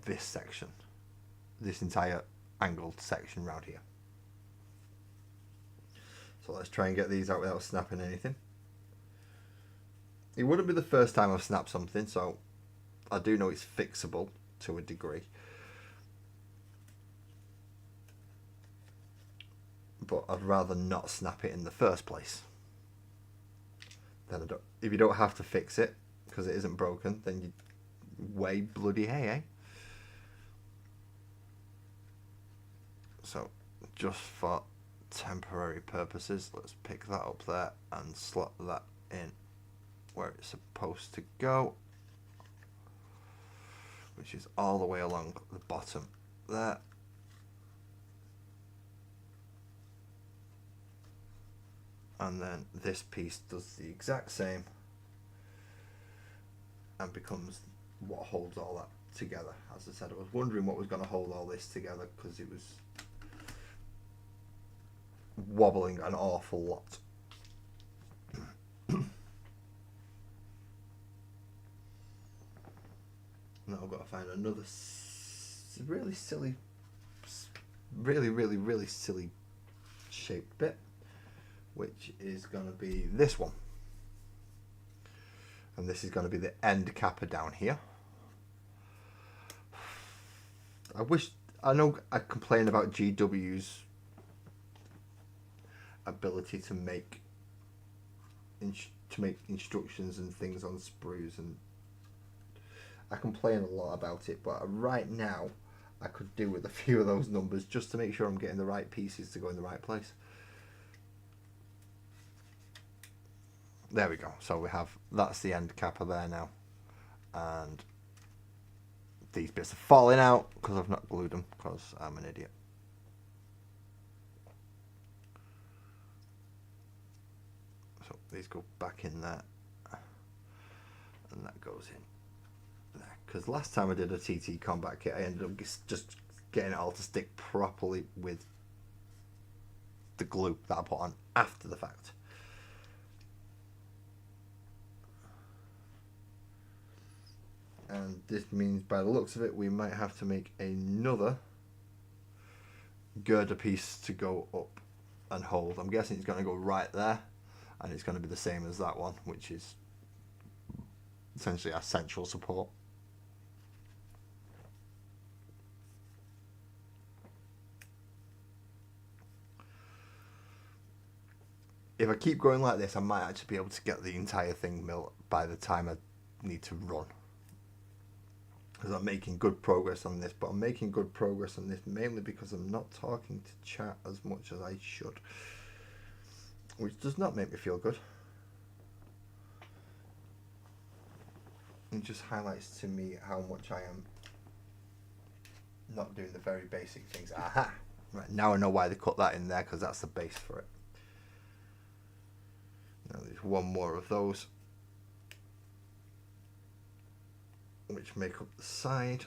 [SPEAKER 1] this section. This entire angled section round here. So let's try and get these out without snapping anything. It wouldn't be the first time I've snapped something, so I do know it's fixable to a degree. But I'd rather not snap it in the first place. Then if you don't have to fix it because it isn't broken, then you way bloody hay, eh? So just for temporary purposes, let's pick that up there and slot that in where it's supposed to go, which is all the way along the bottom there. And then this piece does the exact same and becomes what holds all that together. As I said, I was wondering what was going to hold all this together because it was wobbling an awful lot. Now I've got to find another really silly, really silly shaped bit, which is going to be this one. And this is going to be the end capper down here. I know I complain about GW's ability to make instructions and things on sprues, and I complain a lot about it, but right now I could do with a few of those numbers just to make sure I'm getting the right pieces to go in the right place. There we go. So we have, that's the end capper there now. And these bits are falling out because I've not glued them because I'm an idiot. So these go back in there. And that goes in there. Because last time I did a TT Combat kit, I ended up just getting it all to stick properly with the glue that I put on after the fact. And this means, by the looks of it, we might have to make another girder piece to go up and hold. I'm guessing it's going to go right there, and it's going to be the same as that one, which is essentially our central support. If I keep going like this, I might actually be able to get the entire thing built by the time I need to run. Because I'm making good progress on this, but I'm making good progress on this mainly because I'm not talking to chat as much as I should, which does not make me feel good. It just highlights to me how much I am not doing the very basic things. Aha! Right, now I know why they cut that in there, because that's the base for it. Now there's one more of those, which make up the side,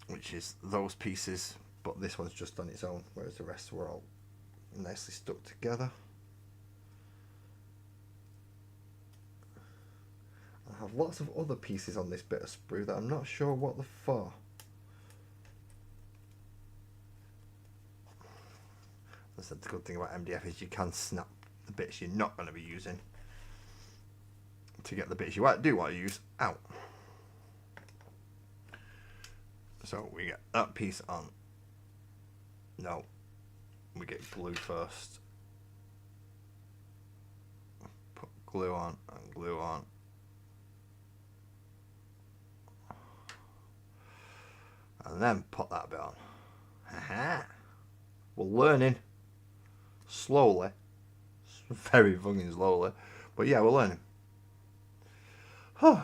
[SPEAKER 1] which is those pieces, but this one's just on its own, whereas the rest were all nicely stuck together. I have lots of other pieces on this bit of sprue that I'm not sure what they're for. That's the good thing about MDF is you can snap the bits you're not going to be using to get the bits you do want to use out. So we get that piece on. No, we get glue first. Put glue on and glue on. And then put that bit on. Haha. We're learning. Slowly. Very fucking slowly. But yeah, we're learning. I've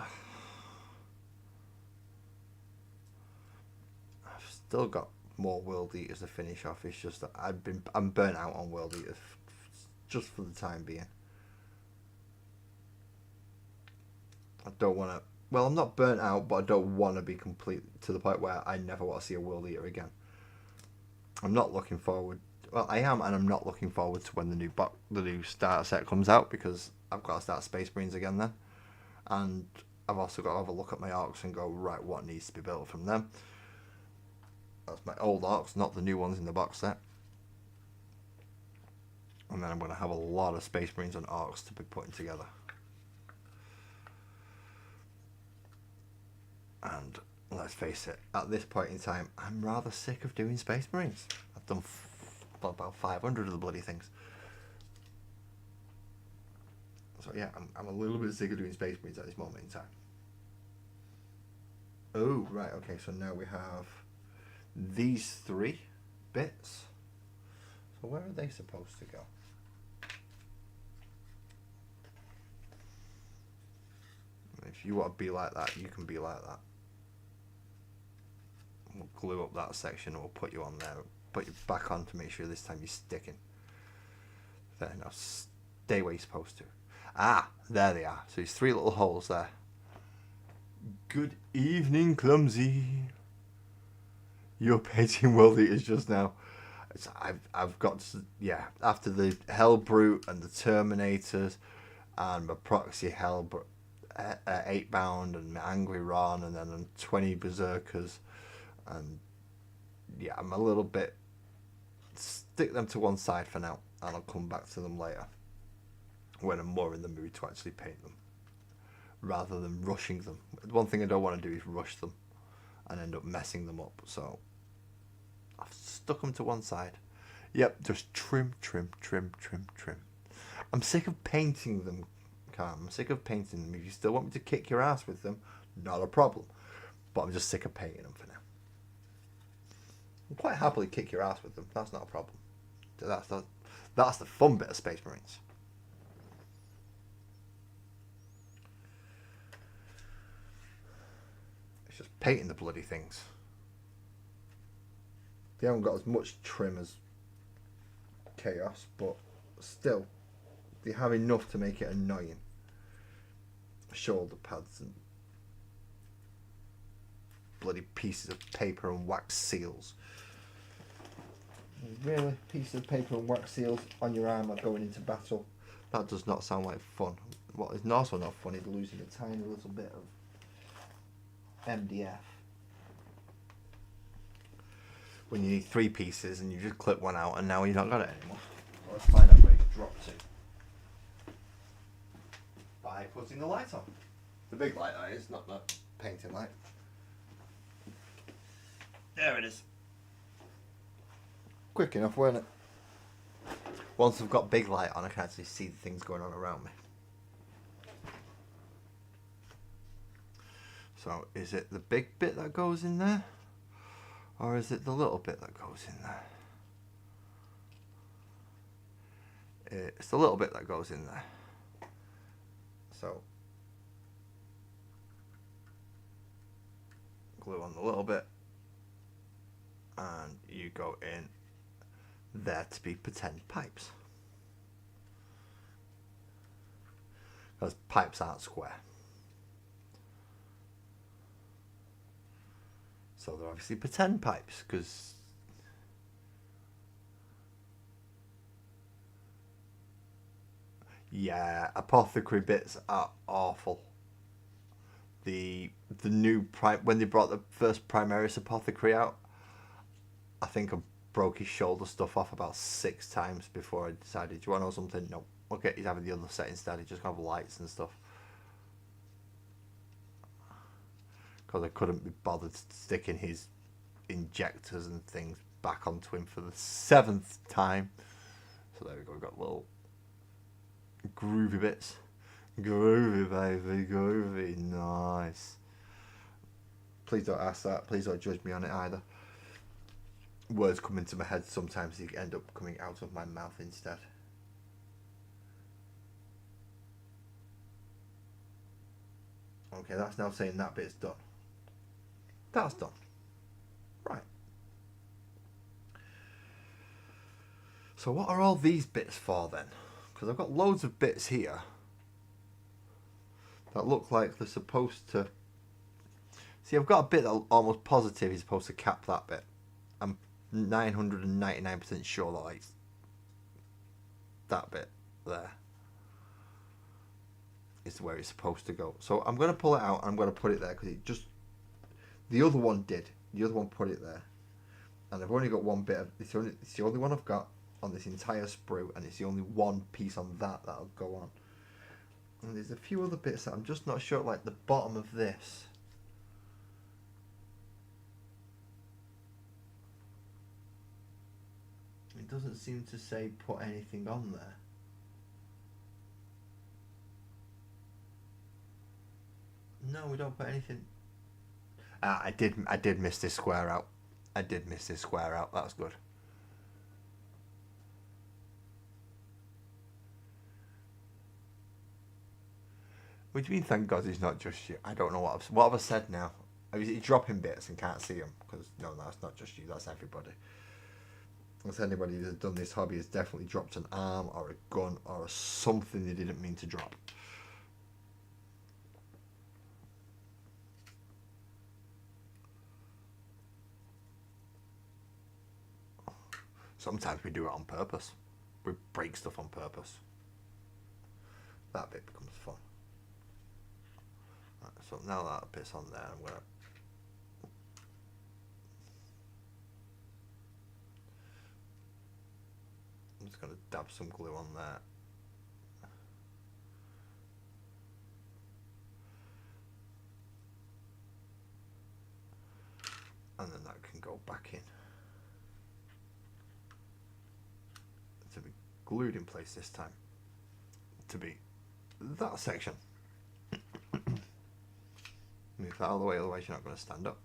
[SPEAKER 1] still got more World Eaters to finish off. It's just that I'm burnt out on World Eaters just for the time being. I don't want to. Well, I'm not burnt out, but I don't want to be complete to the point where I never want to see a World Eater again. I'm not looking forward. Well, I am, and I'm not looking forward to when the new starter set comes out, because I've got to start Space Marines again then, and I've also got to have a look at my orcs and go, right, what needs to be built from them. That's my old orcs, not the new ones in the box set. And then I'm going to have a lot of Space Marines and orcs to be putting together. And let's face it, at this point in time, I'm rather sick of doing Space Marines. I've done about 500 of the bloody things. So yeah, I'm a little bit sick of doing Space Marines at this moment in time. Oh, right, okay, so now we have these 3 bits. So where are they supposed to go? If you want to be like that, you can be like that. We'll glue up that section and we'll put you on there. Put you back on to make sure this time you're sticking. There, now stay where you're supposed to. Ah, there they are. So there's 3 little holes there. Good evening, Clumsy. You're painting World Eaters just now. I've got to, yeah, after the Hellbrute and the Terminators and my Proxy Hellbrute, 8-bound and my Angry Ron, and then 20 Berserkers, and yeah, I'm a little bit, stick them to one side for now, and I'll come back to them later when I'm more in the mood to actually paint them rather than rushing them. One thing I don't want to do is rush them and end up messing them up, so I've stuck them to one side. Yep, just trim. I'm sick of painting them, Carm. I'm sick of painting them. If you still want me to kick your ass with them, not a problem. But I'm just sick of painting them for now. I'll quite happily kick your ass with them. That's not a problem. That's the fun bit of Space Marines. It's just painting the bloody things. They haven't got as much trim as Chaos, but still, they have enough to make it annoying. Shoulder pads and bloody pieces of paper and wax seals. Really? Pieces of paper and wax seals on your armour going into battle? That does not sound like fun. What is also not fun is losing a tiny little bit of MDF. When you need 3 pieces and you just clip one out and now you've not got it anymore. Well, let's find out where it's dropped to. By putting the light on. The big light that is, not the painting light. There it is. Quick enough, weren't it? Once I've got big light on, I can actually see the things going on around me. So, is it the big bit that goes in there? Or is it the little bit that goes in there? It's the little bit that goes in there. So, glue on the little bit, And you go in there to be pretend pipes. Because pipes aren't square. So they're obviously pretend pipes, because yeah, apothecary bits are awful. The new when they brought the first Primaris apothecary out, I think I broke his shoulder stuff off about 6 times before I decided, do you want to know something? No. Okay, he's having the other set instead. He's just going to have lights and stuff. Because I couldn't be bothered sticking his injectors and things back onto him for the 7th time. So there we go. We've got little groovy bits. Groovy, baby. Groovy. Nice. Please don't ask that. Please don't judge me on it either. Words come into my head sometimes, they end up coming out of my mouth instead. Okay, that's now saying that bit's done. That's done. Right. So what are all these bits for then? Because I've got loads of bits here that look like they're supposed to... See, I've got a bit that almost positive is supposed to cap that bit. I'm 999% sure that like that bit there is where it's supposed to go. So I'm going to pull it out and I'm going to put it there because it just... The other one did. The other one put it there. And I've only got one bit of... It's the only one I've got on this entire sprue, and it's the only one piece on that that'll go on. And there's a few other bits that I'm just not sure, like the bottom of this. It doesn't seem to say put anything on there. No, we don't put anything. I did miss this square out. I did miss this square out. That's good. What do you mean, thank God it's not just you? I don't know what have I said now. Is it dropping bits and can't see them? Because no, that's not just you. That's everybody. Unless anybody who's done this hobby has definitely dropped an arm or a gun or something they didn't mean to drop. Sometimes we do it on purpose. We break stuff on purpose. That bit becomes fun. Right, so now that bit's on there, I'm just going to dab some glue on there. And then that can go back in. To be glued in place this time. To be that section. Move that all the way, otherwise you're not going to stand up.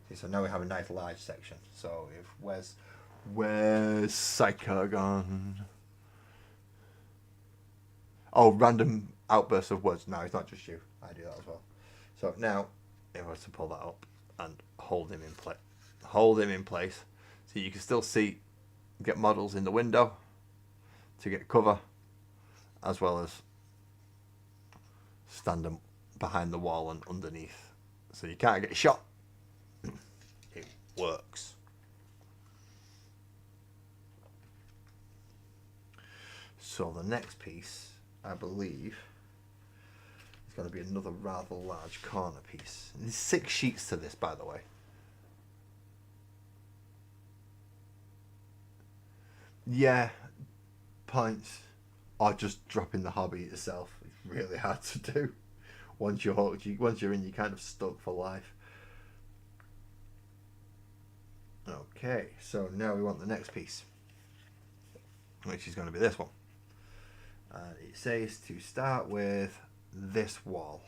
[SPEAKER 1] See, so now we have a nice large section. So if where's Psycho gone? Oh, random outbursts of words. No, it's not just you. I do that as well. So now, if I was to pull that up and hold him in place, so you can still see, get models in the window to get cover, as well as stand them behind the wall and underneath, so you can't get shot. It works. So the next piece, I believe, is going to be another rather large corner piece. There's 6 sheets to this, by the way. Yeah, points or just dropping the hobby itself. It's really hard to do. Once you're hooked, once you're in, you're kind of stuck for life. Okay, so now we want the next piece, which is going to be this one. And it says to start with this wall.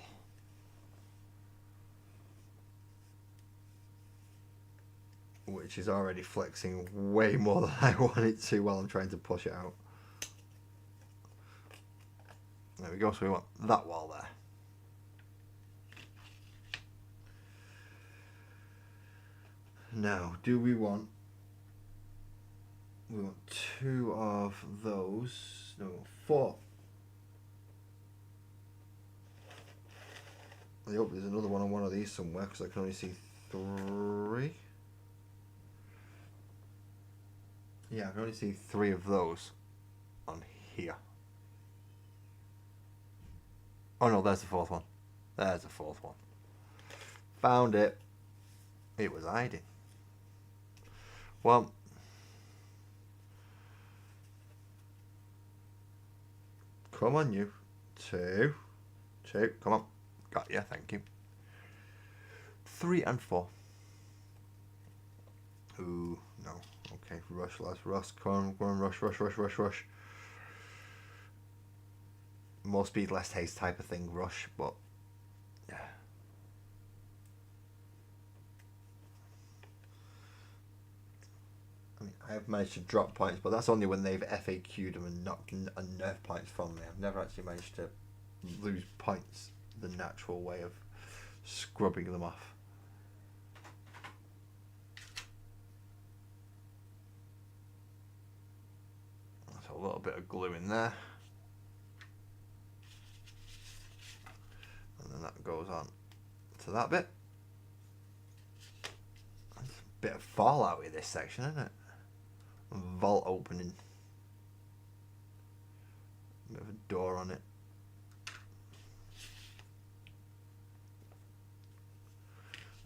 [SPEAKER 1] Which is already flexing way more than I want it to while I'm trying to push it out. There we go, so we want that wall there. Now, do we want... We want 2 of those. No, 4. I hope there's another one on one of these somewhere, because I can only see 3. Yeah, I can only see 3 of those on here. Oh no, there's the 4th one. There's the 4th one. Found it. It was hiding. Well, come on, you. 2. Come on. Got you, thank you. 3 and 4. Ooh, no. Okay, rush, let's rush. Come on, rush. More speed, less haste type of thing, rush, but yeah. I mean, I have managed to drop points, but that's only when they've FAQ'd them and knocked a nerf points from me. I've never actually managed to lose points the natural way of scrubbing them off. That's a little bit of glue in there. And then that goes on to that bit. There's a bit of fallout in this section, isn't it? Vault opening. A bit of a door on it.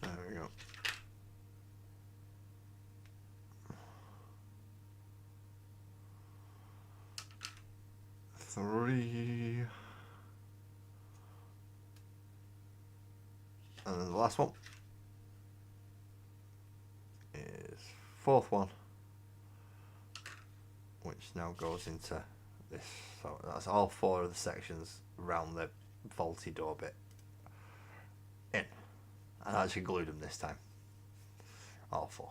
[SPEAKER 1] There we go. Three. And then the last one is 4th one, which now goes into this. So that's all 4 of the sections around the vaulty door bit in. And I actually glued them this time. All 4.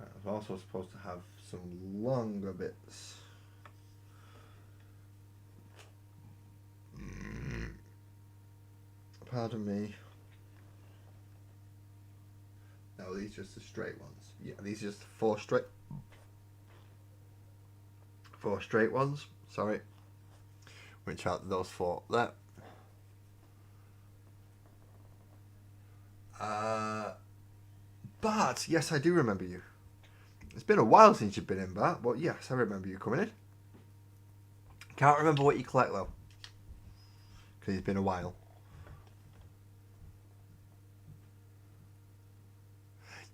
[SPEAKER 1] Right, I was also supposed to have some longer bits. Pardon me. No, these are just the straight ones. Yeah, these are just 4 straight ones. Sorry. Which are those 4 there. Bart, yes, I do remember you. It's been a while since you've been in, Bart, but yes, I remember you coming in. Can't remember what you collect though, because it's been a while.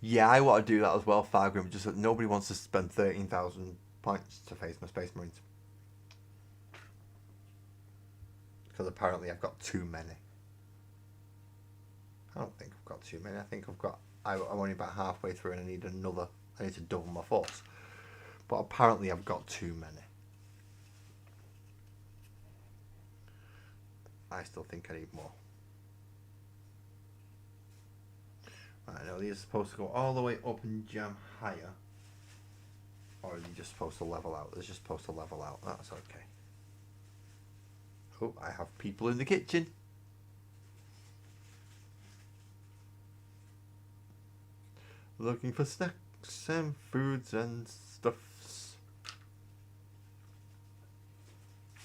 [SPEAKER 1] Yeah, I want to do that as well, Fargrim, just that nobody wants to spend 13,000 points to face my Space Marines. Because apparently I've got too many. I don't think I've got too many. I think I'm only about halfway through and I need to double my force. But apparently I've got too many. I still think I need more. I know these are supposed to go all the way up and jam higher. Or are you just supposed to level out? They're just supposed to level out. That's okay. Oh, I have people in the kitchen. Looking for snacks and foods and stuffs.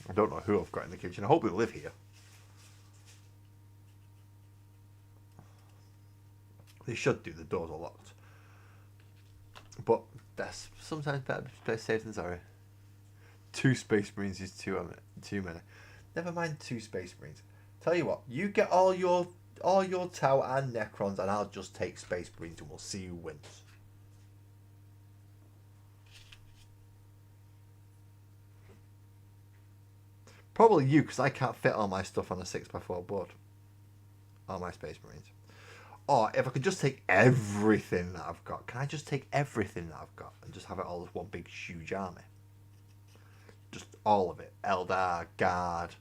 [SPEAKER 1] I don't know who I've got in the kitchen. I hope they live here. They should do. The doors are locked. But that's sometimes better to play safe than sorry. 2 Space Marines is too many. Never mind 2 Space Marines. Tell you what, you get all your Tau and Necrons and I'll just take Space Marines and we'll see who wins. Probably you, because I can't fit all my stuff on a 6x4 board. All my Space Marines. Or if I could just take everything that I've got. Can I just take everything that I've got and just have it all as one big huge army? Just all of it. Eldar, Guard,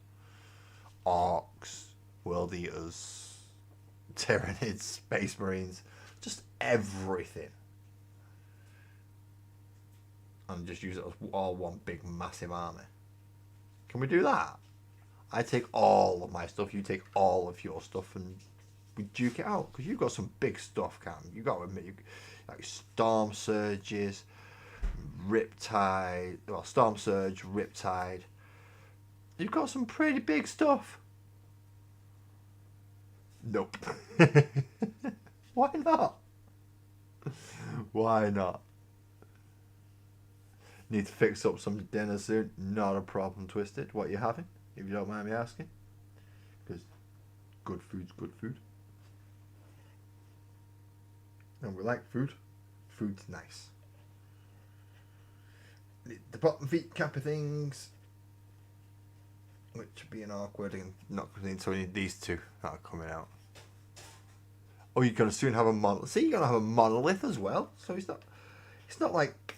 [SPEAKER 1] Orcs, World Eaters, Tyranids, Space Marines. Just everything. And just use it as all one big massive army. Can we do that? I take all of my stuff, you take all of your stuff, and we duke it out, because you've got some big stuff, Cam. You got to admit, like Storm Surges, Riptide, well, Storm Surge, Riptide. You've got some pretty big stuff. Nope. Why not? Why not? Need to fix up some dinner soon. Not a problem, Twisted. What are you having, if you don't mind me asking? Because good food's good food. And we like food. Food's nice. The bottom feet cap of things, which are being awkward and not clean, so we need these two that are coming out. Oh, you're gonna soon have a monolith. See, you're gonna have a monolith as well. So it's not like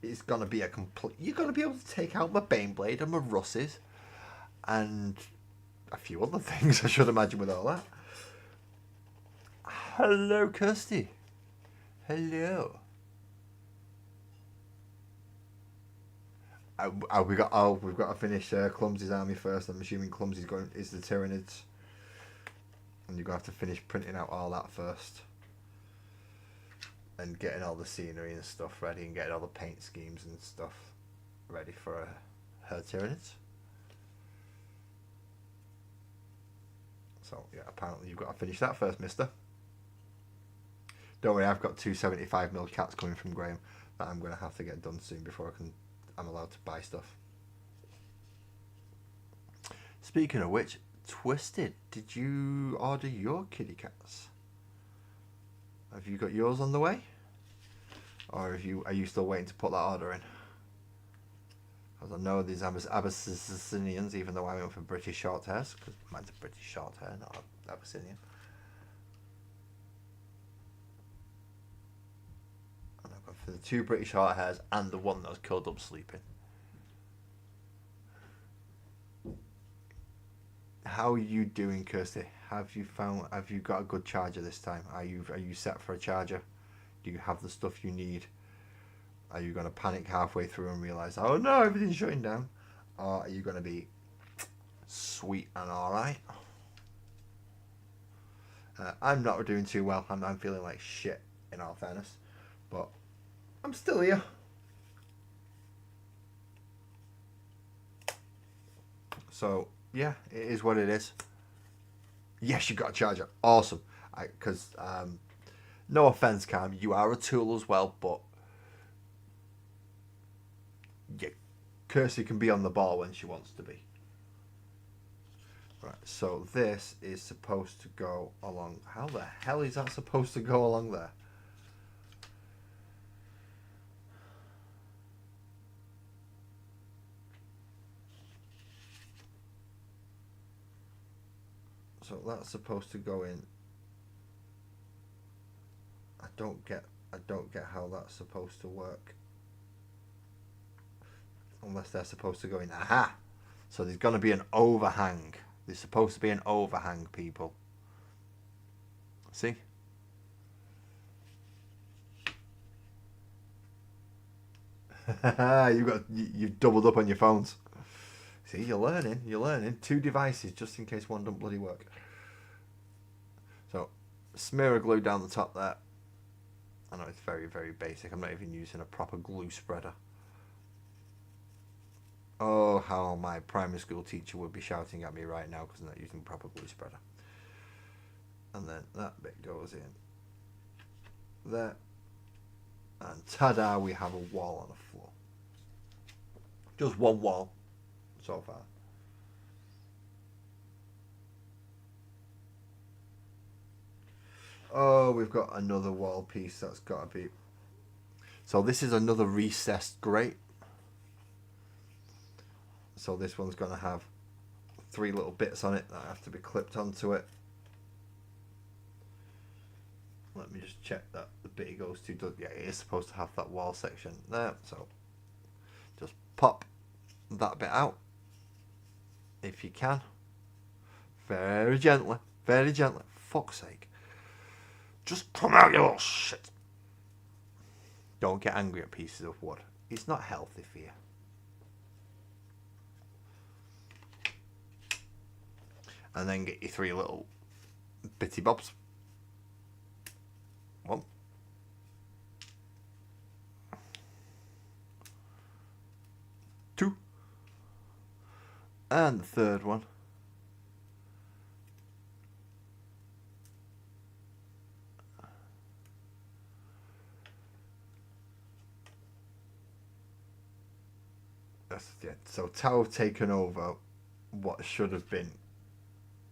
[SPEAKER 1] it's gonna be a complete. You're gonna be able to take out my Baneblade and my Russes, and a few other things. I should imagine with all that. Hello, Kirsty. Hello. We've got to finish Clumsy's army first. I'm assuming Clumsy's is the Tyranids, and you're gonna have to finish printing out all that first, and getting all the scenery and stuff ready, and getting all the paint schemes and stuff ready for her Tyranids. So yeah, apparently you've got to finish that first, Mister. Don't worry, I've got 275mm cats coming from Graham that I'm gonna have to get done soon before I'm allowed to buy stuff. Speaking of which, Twisted, did you order your kitty cats? Have you got yours on the way? Or are you still waiting to put that order in? Because I know these Abyssinians, even though I went for British short hairs, because mine's a British short hair, not Abyssinian. And I've gone for the 2 British short hairs and the one that was curled up sleeping. How are you doing, Kirsty? Have you got a good charger this time? Are you set for a charger? Do you have the stuff you need? Are you going to panic halfway through and realise, oh no, everything's shutting down? Or are you going to be sweet and alright? I'm not doing too well. I'm feeling like shit, in all fairness. But I'm still here. So, yeah, it is what it is. Yes, you got a charger. Awesome. Because, no offense, Cam, you are a tool as well, but yeah, Kirsty can be on the ball when she wants to be. Right, so this is supposed to go along. How the hell is that supposed to go along there? So that's supposed to go in. I don't get how that's supposed to work. Unless they're supposed to go in. Aha! So there's going to be an overhang. There's supposed to be an overhang, people. See? You've doubled up on your phones. See, you're learning. 2 devices just in case one don't bloody work. So, smear a glue down the top there. I know it's very, very basic. I'm not even using a proper glue spreader. Oh, how my primary school teacher would be shouting at me right now because I'm not using proper glue spreader. And then that bit goes in there. And ta-da, we have a wall on the floor. Just one wall so far. Oh, we've got another wall piece that's got to be... So this is another recessed grate. So this one's going to have 3 little bits on it that have to be clipped onto it. Let me just check that the bit it goes to. Yeah, it is supposed to have that wall section there. So just pop that bit out if you can. Very gently. Very gently. Fuck's sake. Just come out, you little shit. Don't get angry at pieces of wood. It's not healthy for you. And then get your 3 little Bitty Bobs. 1. Two. And the third one. That's it. So Tau have taken over what should have been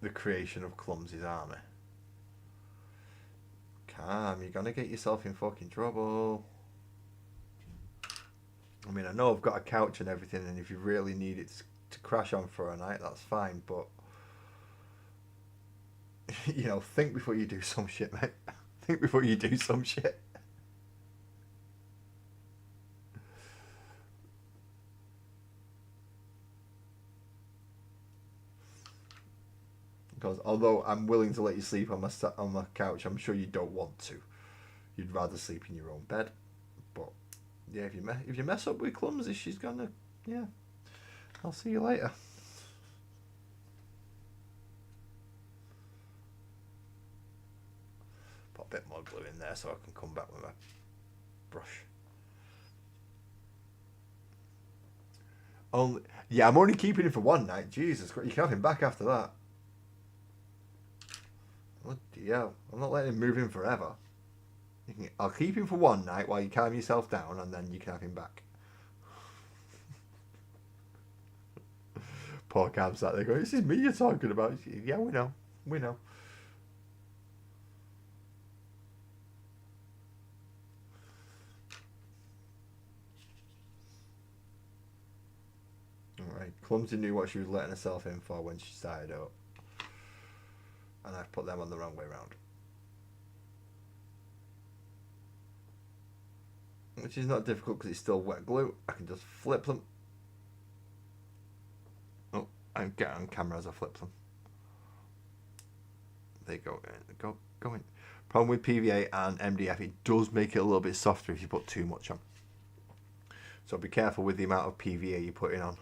[SPEAKER 1] the creation of Clumsy's army. Calm, you're gonna get yourself in fucking trouble. I mean, I know I've got a couch and everything, and if you really need it to crash on for a night, that's fine, but you know, think before you do some shit, mate. Think before you do some shit. Because although I'm willing to let you sleep on my couch, I'm sure you don't want to. You'd rather sleep in your own bed. But yeah, if you mess up with Clumsy, she's gonna, yeah. I'll see you later. Put a bit more glue in there so I can come back with my brush. I'm only keeping him for one night. Jesus Christ, you can have him back after that. Bloody hell. I'm not letting him move in forever. I'll keep him for one night while you calm yourself down, and then you can have him back. Poor Cam sat there going, this is me you're talking about. Yeah, we know. We know. Alright, Clumsy knew what she was letting herself in for when she started up. And I've put them on the wrong way round. Which is not difficult because it's still wet glue. I can just flip them. Oh, I get on camera as I flip them. They go in. Problem with PVA and MDF, it does make it a little bit softer if you put too much on. So be careful with the amount of PVA you're putting on.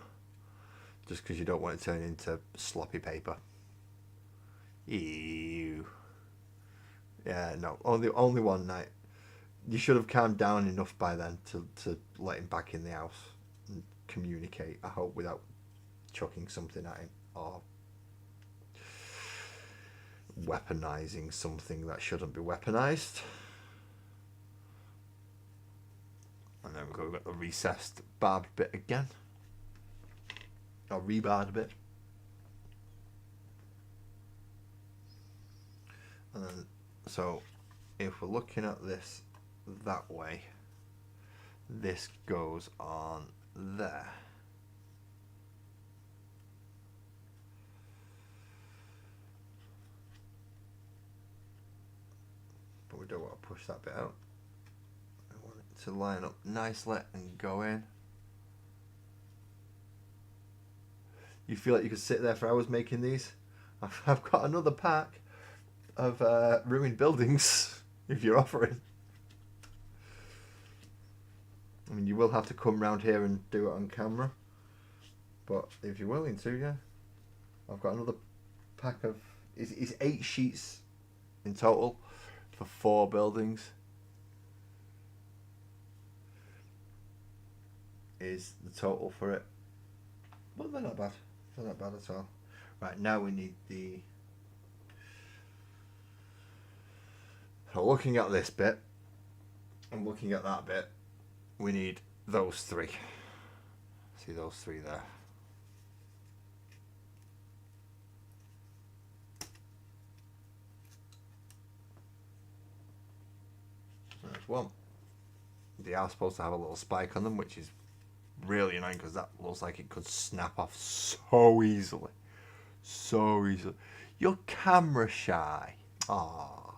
[SPEAKER 1] Just because you don't want it to turn into sloppy paper. Ew. Yeah, no. Only one night. You should have calmed down enough by then to let him back in the house and communicate, I hope, without chucking something at him or weaponizing something that shouldn't be weaponized. And then we've got the recessed barbed bit again. Or rebarred bit. And then, so if we're looking at this that way, this goes on there. But we don't want to push that bit out. I want it to line up nicely and go in. You feel like you could sit there for hours making these? I've got another pack of ruined buildings if you're offering. I mean, you will have to come round here and do it on camera, but if you're willing to, yeah. I've got another pack of, it's 8 sheets in total for 4 buildings. Is the total for it. But they're not bad. They're not bad at all. Right, now we need the... So looking at this bit, and looking at that bit, we need those 3. See those 3 there. There's one. They are supposed to have a little spike on them, which is really annoying because that looks like it could snap off so easily. So easily. You're camera shy. Ah,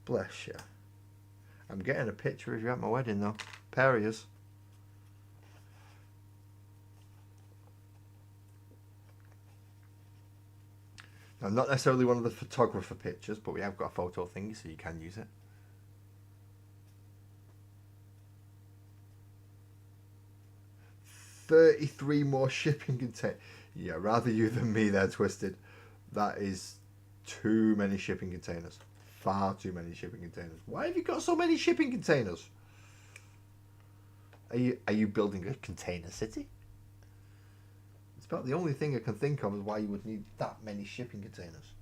[SPEAKER 1] bless you. I'm getting a picture of you at my wedding though. Pair of yous. Now, not necessarily one of the photographer pictures, but we have got a photo thingy so you can use it. $33 more shipping containers. Yeah, rather you than me there, Twisted. That is too many shipping containers. Far too many shipping containers. Why have you got so many shipping containers? Are you building a container city? It's about the only thing I can think of is why you would need that many shipping containers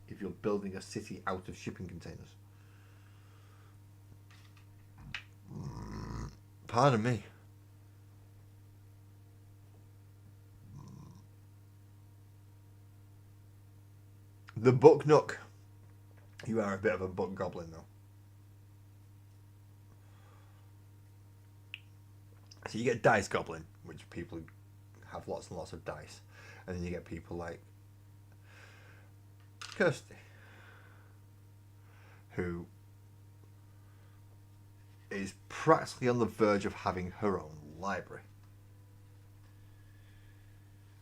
[SPEAKER 1] if you're building a city out of shipping containers. Pardon me. The Book Nook. You are a bit of a book goblin, though. So you get Dice Goblin, which people have lots and lots of dice. And then you get people like Kirsty, who is practically on the verge of having her own library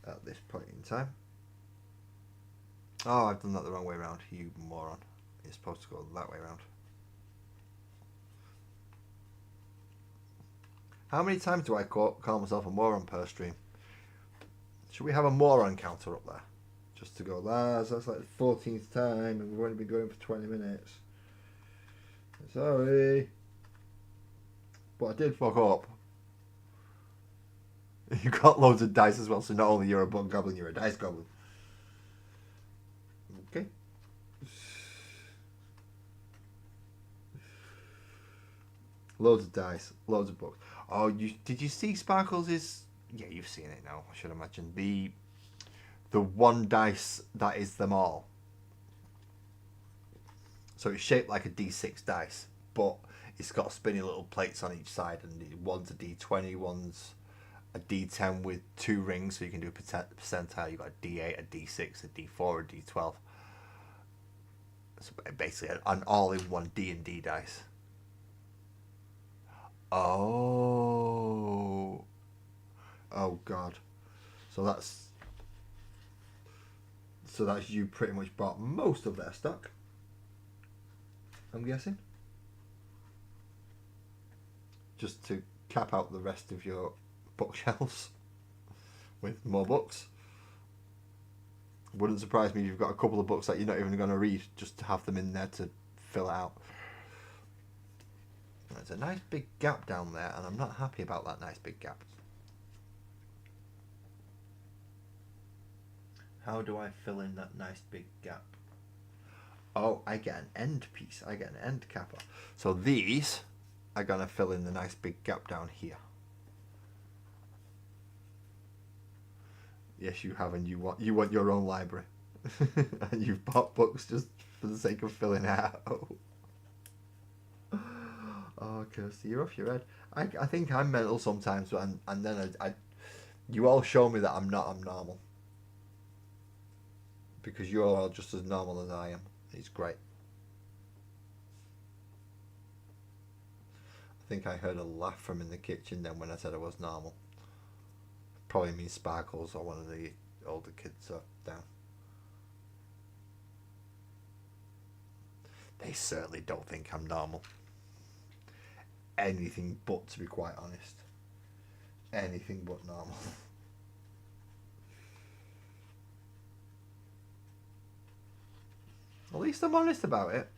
[SPEAKER 1] at this point in time. Oh, I've done that the wrong way around, you moron. It's supposed to go that way around. How many times do I call myself a moron per stream? Should we have a moron counter up there? Just to go, lads, that's like the 14th time and we've only been going for 20 minutes. Sorry. But I did fuck up. You got loads of dice as well, so not only you're a book goblin, you're a dice goblin. Okay. Loads of dice, loads of books. Oh, did you see Sparkles is... Yeah, you've seen it now, I should imagine. The one dice that is them all. So it's shaped like a D6 dice, but it's got spinny little plates on each side, and one's a D20, one's a D10 with 2 rings, so you can do a percentile. You've got a D8, a D6, a D4, a D12. So basically an all-in-one D&D dice. Oh God. So that's you pretty much bought most of their stock, I'm guessing, just to cap out the rest of your bookshelves with more books. Wouldn't surprise me if you've got a couple of books that you're not even going to read, just to have them in there to fill it out. There's a nice big gap down there, and I'm not happy about that nice big gap. How do I fill in that nice big gap? Oh, I get an end piece. I get an end capper. So these are going to fill in the nice big gap down here. Yes, you have, and you want your own library. And you've bought books just for the sake of filling it out. Oh, Kirsty, you're off your head. I think I'm mental sometimes, and then you all show me that I'm not abnormal. Because you're all just as normal as I am. It's great. I think I heard a laugh from in the kitchen then when I said I was normal. Probably means Sparkles or one of the older kids are down. They certainly don't think I'm normal. Anything but, to be quite honest. Anything but normal. At least I'm honest about it.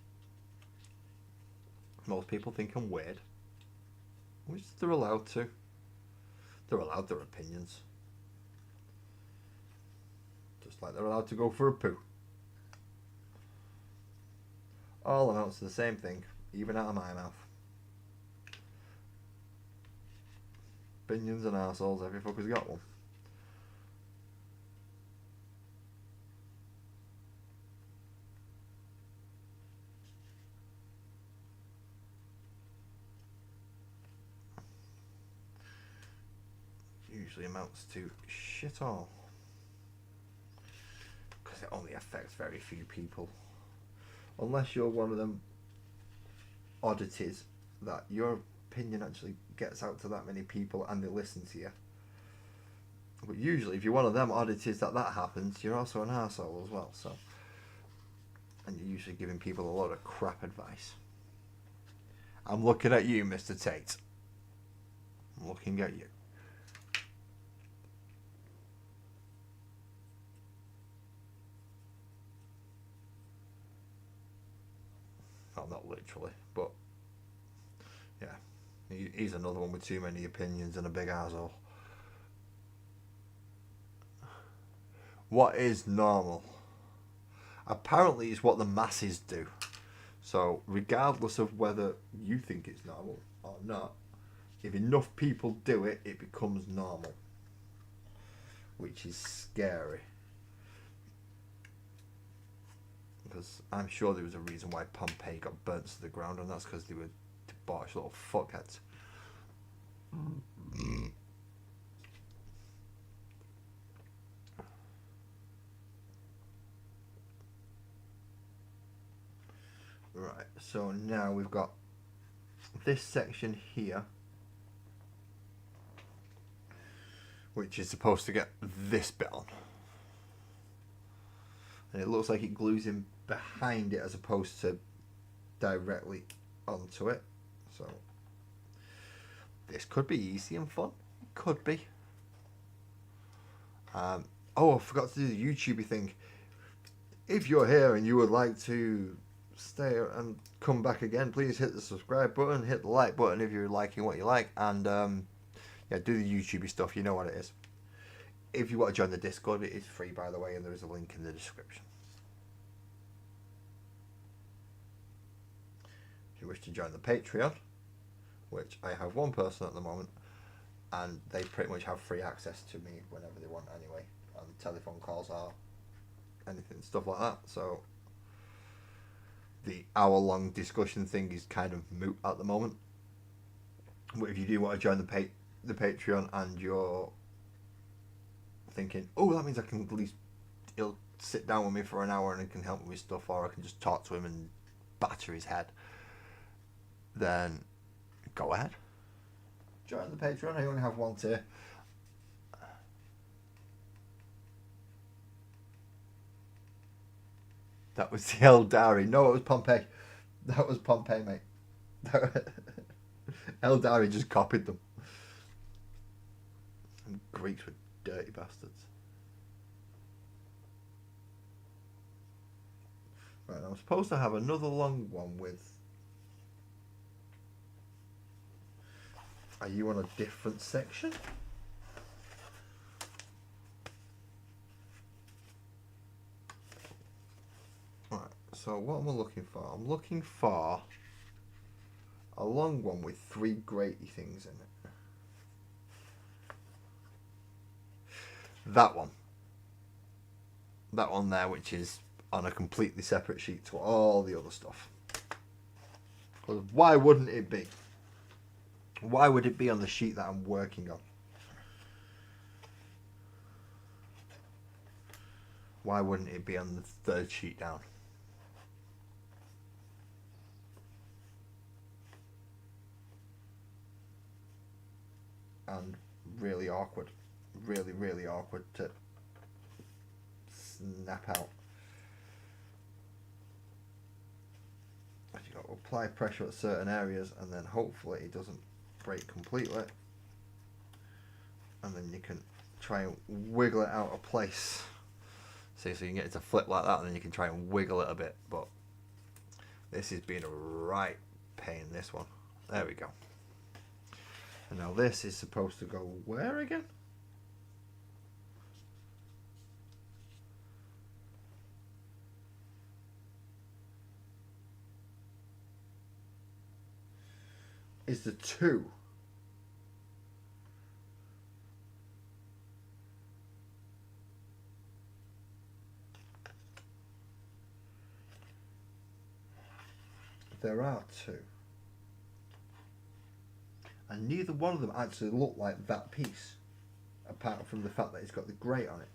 [SPEAKER 1] Most people think I'm weird. Which they're allowed to. They're allowed their opinions. Just like they're allowed to go for a poo. All amounts to the same thing, even out of my mouth. Opinions and arseholes, every fucker's got one. Usually amounts to shit all. Because it only affects very few people. Unless you're one of them oddities that your opinion actually gets out to that many people and they listen to you. But usually if you're one of them oddities that happens, you're also an arsehole as well. So, and you're usually giving people a lot of crap advice. I'm looking at you, Mr. Tate. I'm looking at you. literally. But yeah, he's another one with too many opinions and a big arsehole. What is normal? Apparently, it's what the masses do. So, regardless of whether you think it's normal or not, if enough people do it, it becomes normal. Which is scary. Because I'm sure there was a reason why Pompeii got burnt to the ground, and that's because they were debauched little fuckheads. Right, so now we've got this section here, which is supposed to get this bit on. And it looks like it glues in behind it as opposed to directly onto it. So this could be easy and fun. Could be. Oh, I forgot to do the YouTubey thing. If you're here and you would like to stay and come back again, please hit the subscribe button, hit the like button if you're liking what you like, and yeah, do the YouTubey stuff. You know what it is. If you want to join the Discord, it is free, by the way, and there is a link in the description. If you wish to join the Patreon, which I have one person at the moment, and they pretty much have free access to me whenever they want anyway, and telephone calls are anything, stuff like that. So the hour-long discussion thing is kind of moot at the moment. But if you do want to join the Patreon and you're thinking, oh, that means I can at least, he'll sit down with me for an hour and he can help me with stuff, or I can just talk to him and batter his head, then go ahead. Join the Patreon. I only have one tier. That was the Eldari. No, it was Pompeii. That was Pompeii, mate. Eldari just copied them. And Greeks were dirty bastards. Right, I'm supposed to have another long one with... Are you on a different section? Right, so what am I looking for? I'm looking for a long one with 3 graty things in it. That one. That one there, which is on a completely separate sheet to all the other stuff. Because why wouldn't it be? Why would it be on the sheet that I'm working on? Why wouldn't it be on the 3rd sheet down? And really awkward. Really, really awkward to snap out. You've got to apply pressure at certain areas and then hopefully it doesn't break completely, and then you can try and wiggle it out of place. See, so you can get it to flip like that, and then you can try and wiggle it a bit. But this has been a right pain, this one. There we go. And now this is supposed to go where again? Is the 2. There are 2. And neither one of them actually look like that piece, apart from the fact that it's got the grate on it.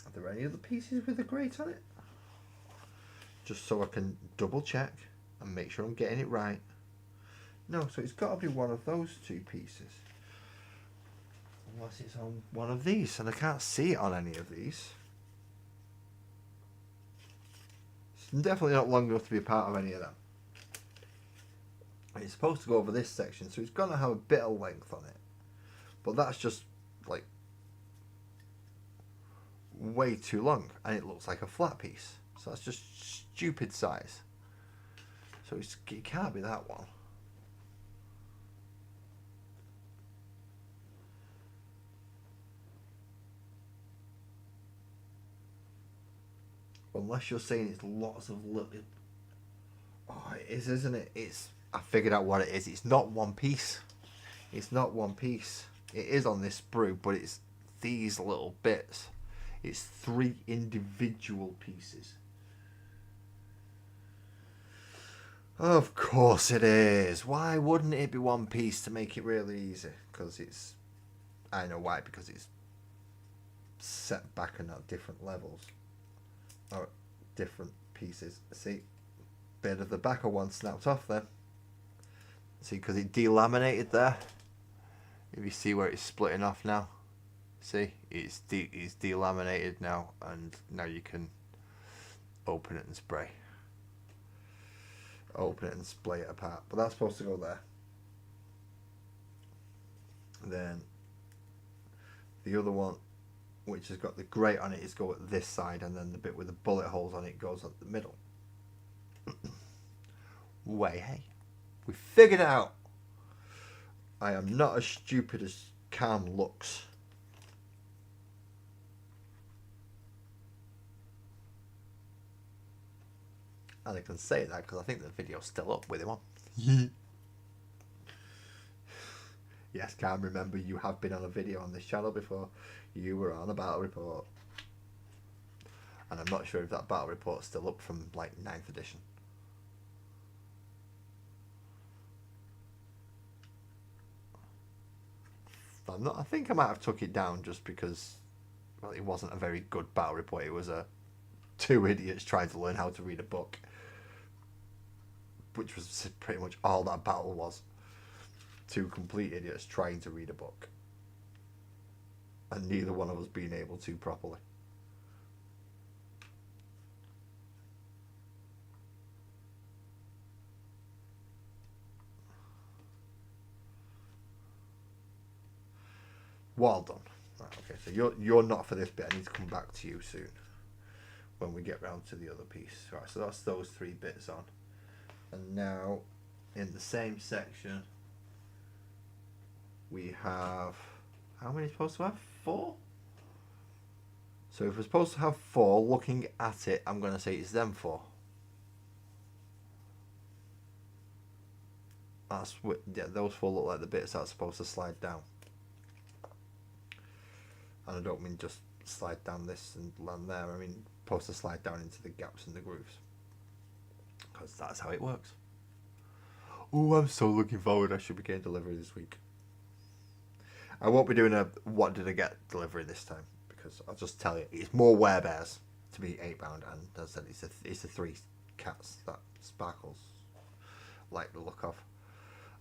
[SPEAKER 1] Are there any other pieces with the grate on it? Just so I can double check and make sure I'm getting it right. No, so it's got to be one of those 2 pieces. Unless it's on one of these, and I can't see it on any of these. It's definitely not long enough to be a part of any of them. And it's supposed to go over this section, so it's going to have a bit of length on it. But that's just, like, way too long, and it looks like a flat piece. So that's just stupid size. So it can't be that one. Unless you're saying it's lots of little... Oh, it is, isn't it? I figured out what it is. It's not one piece. It's not one piece. It is on this sprue, but it's these little bits. It's 3 individual pieces. Of course it is. Why wouldn't it be one piece to make it really easy? Because it's... I know why. Because it's set back and at different levels. Or different pieces. See? Bit of the back of one snapped off then. See, because it delaminated there. If you see where it's splitting off now. See, it's delaminated now, and now you can open it and spray. Open it and splay it apart. But that's supposed to go there. Then the other one, which has got the grate on it, is go at this side, and then the bit with the bullet holes on it goes at the middle. Way, hey, we figured it out. I am not as stupid as Calm looks. And I can say that because I think the video's still up with him on. Yes, Calm, remember you have been on a video on this channel before. You were on a battle report. And I'm not sure if that battle report's still up from like 9th edition. I think I might have took it down just because, well, it wasn't a very good battle report. It was 2 idiots trying to learn how to read a book, which was pretty much all that battle was. 2 complete idiots trying to read a book, and neither one of us being able to properly. Well done. Right, okay, so you're not for this bit. I need to come back to you soon when we get round to the other piece. Right, so that's those 3 bits on. And now in the same section we have, how many are supposed to have? 4? So if we're supposed to have 4, looking at it, I'm going to say it's them 4. That's what, yeah, those 4 look like the bits that's supposed to slide down. And I don't mean just slide down this and land there. I mean supposed to slide down into the gaps and the grooves. Because that's how it works. Oh, I'm so looking forward. I should be getting delivery this week. I won't be doing a what did I get delivery this time. Because I'll just tell you, it's more werebears to be £8. And as I said, it's the 3 cats that Sparkles like the look of.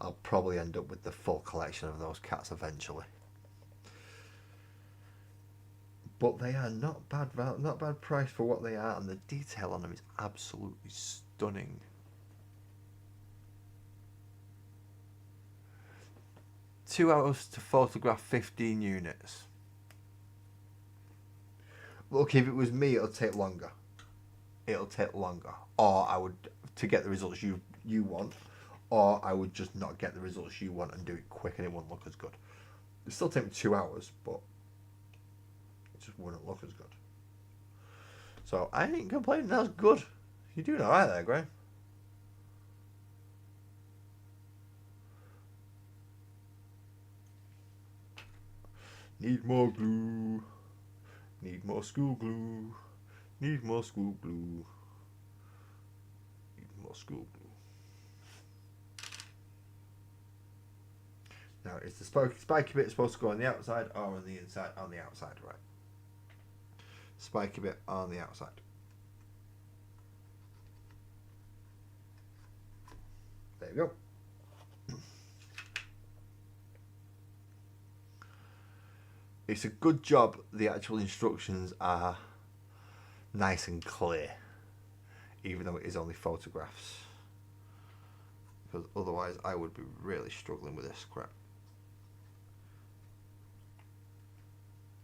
[SPEAKER 1] I'll probably end up with the full collection of those cats eventually. But they are not bad price for what they are, and the detail on them is absolutely stunning. Two hours to photograph 15 units. Look, if it was me, it'll take longer. It'll take longer. Or I would, to get the results you want, or I would just not get the results you want and do it quick and it wouldn't look as good. It'll still take me 2 hours, but it just wouldn't look as good. So I ain't complaining, that's good. You're doing alright there, Graham. Need more glue. Need more school glue. Need more school glue. Need more school glue. Now, is the spiky bit supposed to go on the outside or on the inside? On the outside, right. Spiky bit on the outside. There you go. It's a good job the actual instructions are nice and clear, even though it is only photographs. Because otherwise I would be really struggling with this crap.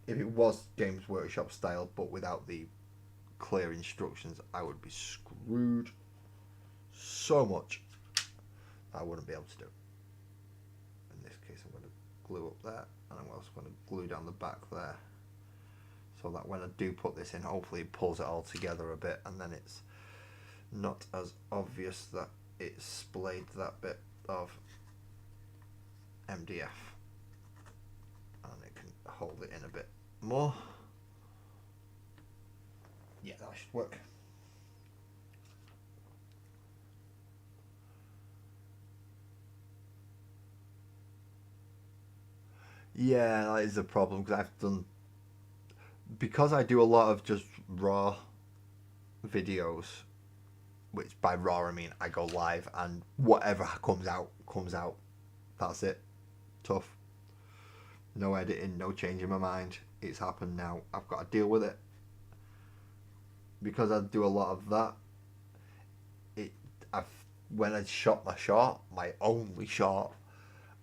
[SPEAKER 1] If it was Games Workshop style but without the clear instructions, I would be screwed. so much I wouldn't be able to do. In this case, I'm going to glue up there, and I'm also going to glue down the back there, so that when I do put this in, hopefully it pulls it all together a bit, and then it's not as obvious that it's splayed that bit of MDF, and it can hold it in a bit more. Yeah, that should work. Yeah, that is a problem, because I do a lot of just raw videos, which by raw I mean I go live and whatever comes out. That's it. Tough. No editing, no changing my mind. It's happened now. I've got to deal with it. Because I do a lot of that, when I shot my short, my only short,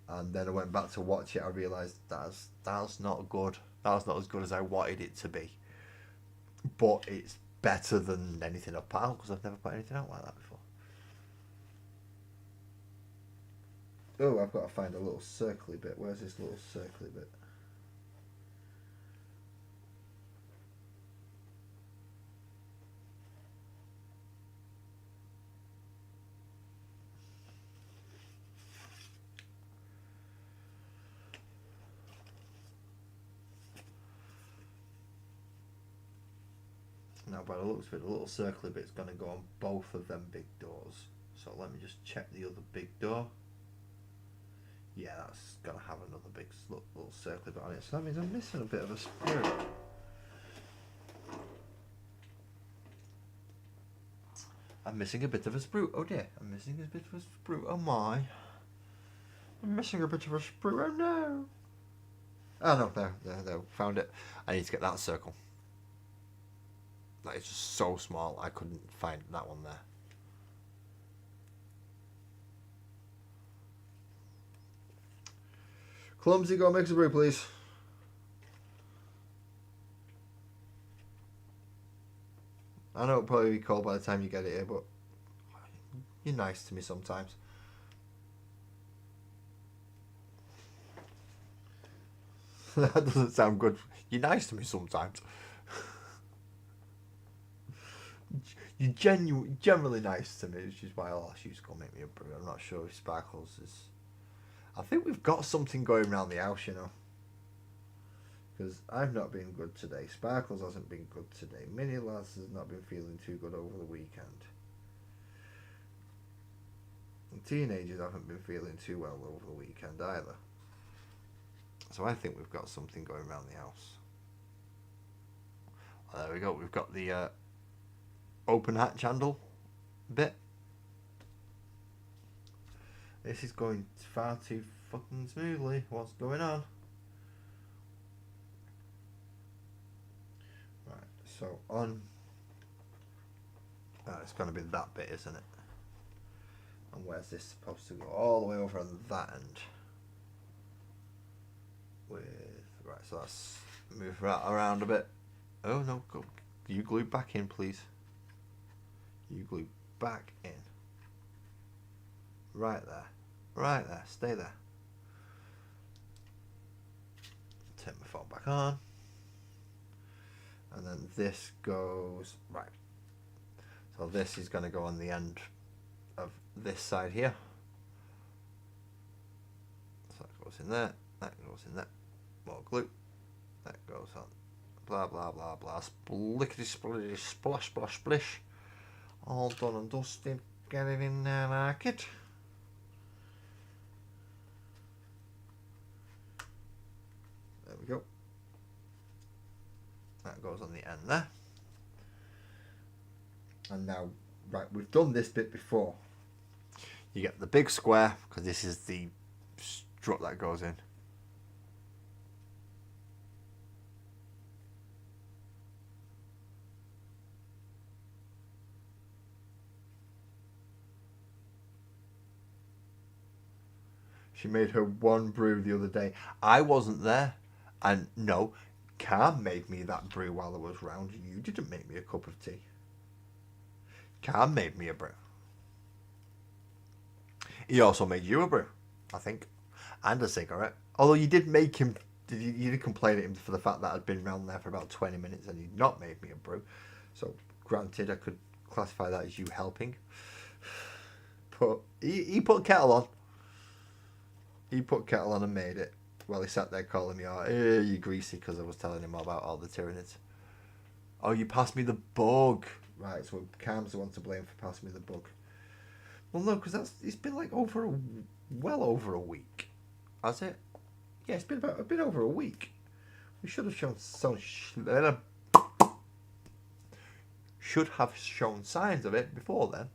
[SPEAKER 1] and then I went back to watch it, I realised that's not good. That's not as good as I wanted it to be. But it's better than anything I've put out, because I've never put anything out like that before. Oh, I've got to find a little circly bit. Where's this little circly bit? Now, by the looks of it, the little circly bit's going to go on both of them big doors. So let me just check the other big door. Yeah, that's going to have another big little circly bit on it. So that means I'm missing a bit of a sprue. I'm missing a bit of a sprue. Oh dear, I'm missing a bit of a sprue. Oh my. I'm missing a bit of a sprue. Oh no. Oh no, there, found it. I need to get that circle. That is just so small, I couldn't find that one there. Clumsy, go make a brew, please. I know it'll probably be cold by the time you get it here, but you're nice to me sometimes. That doesn't sound good. You're nice to me sometimes. You're generally nice to me, which is why I'll ask you to go make me a brew. I'm not sure if Sparkles is... I think we've got something going around the house, you know. Because I've not been good today. Sparkles hasn't been good today. Minnie Lass has not been feeling too good over the weekend. And teenagers haven't been feeling too well over the weekend either. So I think we've got something going around the house. Oh, there we go. We've got the open hatch handle bit. This is going far too fucking smoothly. What's going on? Right, so on... it's going to be that bit, isn't it? And where's this supposed to go? All the way over on that end. Right, so let's move that around a bit. Oh no, go. You glue back in, please. You glue back in. Right there. Right there. Stay there. Turn my phone back on. And then this goes... Right. So this is going to go on the end of this side here. So that goes in there. That goes in there. More glue. That goes on. Blah, blah, blah, blah. Splickety, splickety, splash, splash, splish. All done and dusted. Get it in there like it. There we go. That goes on the end there. And now, right, we've done this bit before. You get the big square, because this is the strut that goes in. She made her one brew the other day. I wasn't there. And no, Cam made me that brew while I was round. You didn't make me a cup of tea. Cam made me a brew. He also made you a brew, I think, and a cigarette. Although you did make him, you did complain at him for the fact that I'd been around there for about 20 minutes and he'd not made me a brew. So, granted, I could classify that as you helping. But he put kettle on. He put kettle on and made it. Well, he sat there calling me out, you greasy, because I was telling him about all the tyrannids. Oh, you passed me the bug. Right, so Cam's the one to blame for passing me the bug. Well, no, because it's been like well over a week. Has it? Yeah, it's been over a week. We should have shown signs of it before then.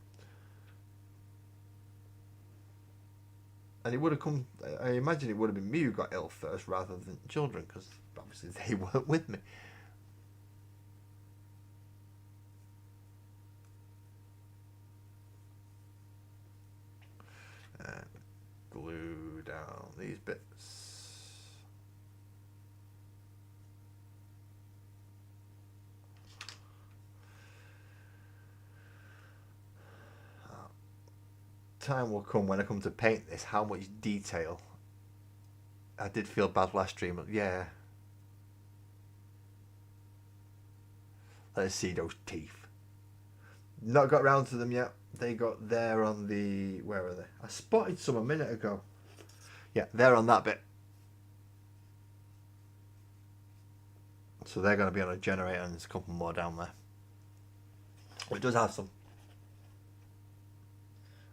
[SPEAKER 1] And it would have come. I imagine it would have been me who got ill first, rather than children, because obviously they weren't with me. And glue down these bits. Time will come when I come to paint this how much detail. I did feel bad last stream. Yeah. Let's see those teeth. Not got round to them yet. They got there on the... Where are they? I spotted some a minute ago. Yeah, they're on that bit. So they're going to be on a generator, and there's a couple more down there. It does have some.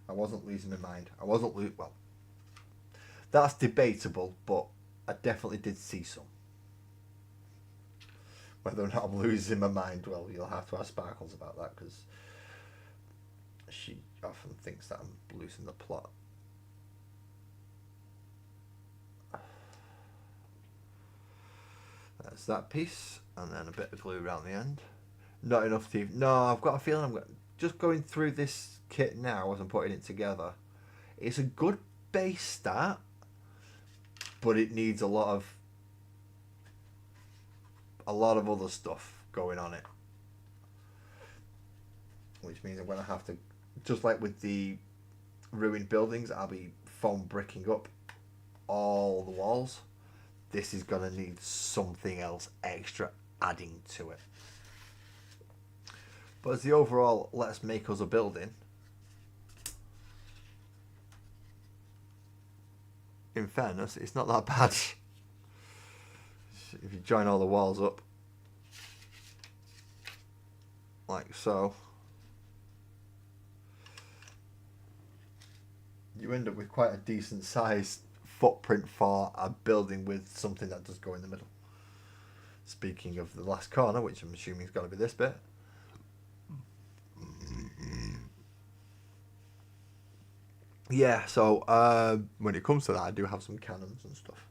[SPEAKER 1] I wasn't losing my mind. I wasn't well. That's debatable, but I definitely did see some. Whether or not I'm losing my mind, well, you'll have to ask Sparkles about that, because she often thinks that I'm losing the plot. There's that piece, and then a bit of glue around the end. Not enough to... No, I've got a feeling I'm just going through this kit now as I'm putting it together. It's a good base start, but it needs a lot of other stuff going on it, which means I'm going to have to, just like with the ruined buildings, I'll be foam bricking up all the walls. This is going to need something else extra adding to it. But as the overall let's make us a building, in fairness, it's not that bad. If you join all the walls up like so, you end up with quite a decent sized footprint for a building with something that does go in the middle. Speaking of the last corner, which I'm assuming is going to be this bit, yeah, so when it comes to that, I do have some cannons and stuff.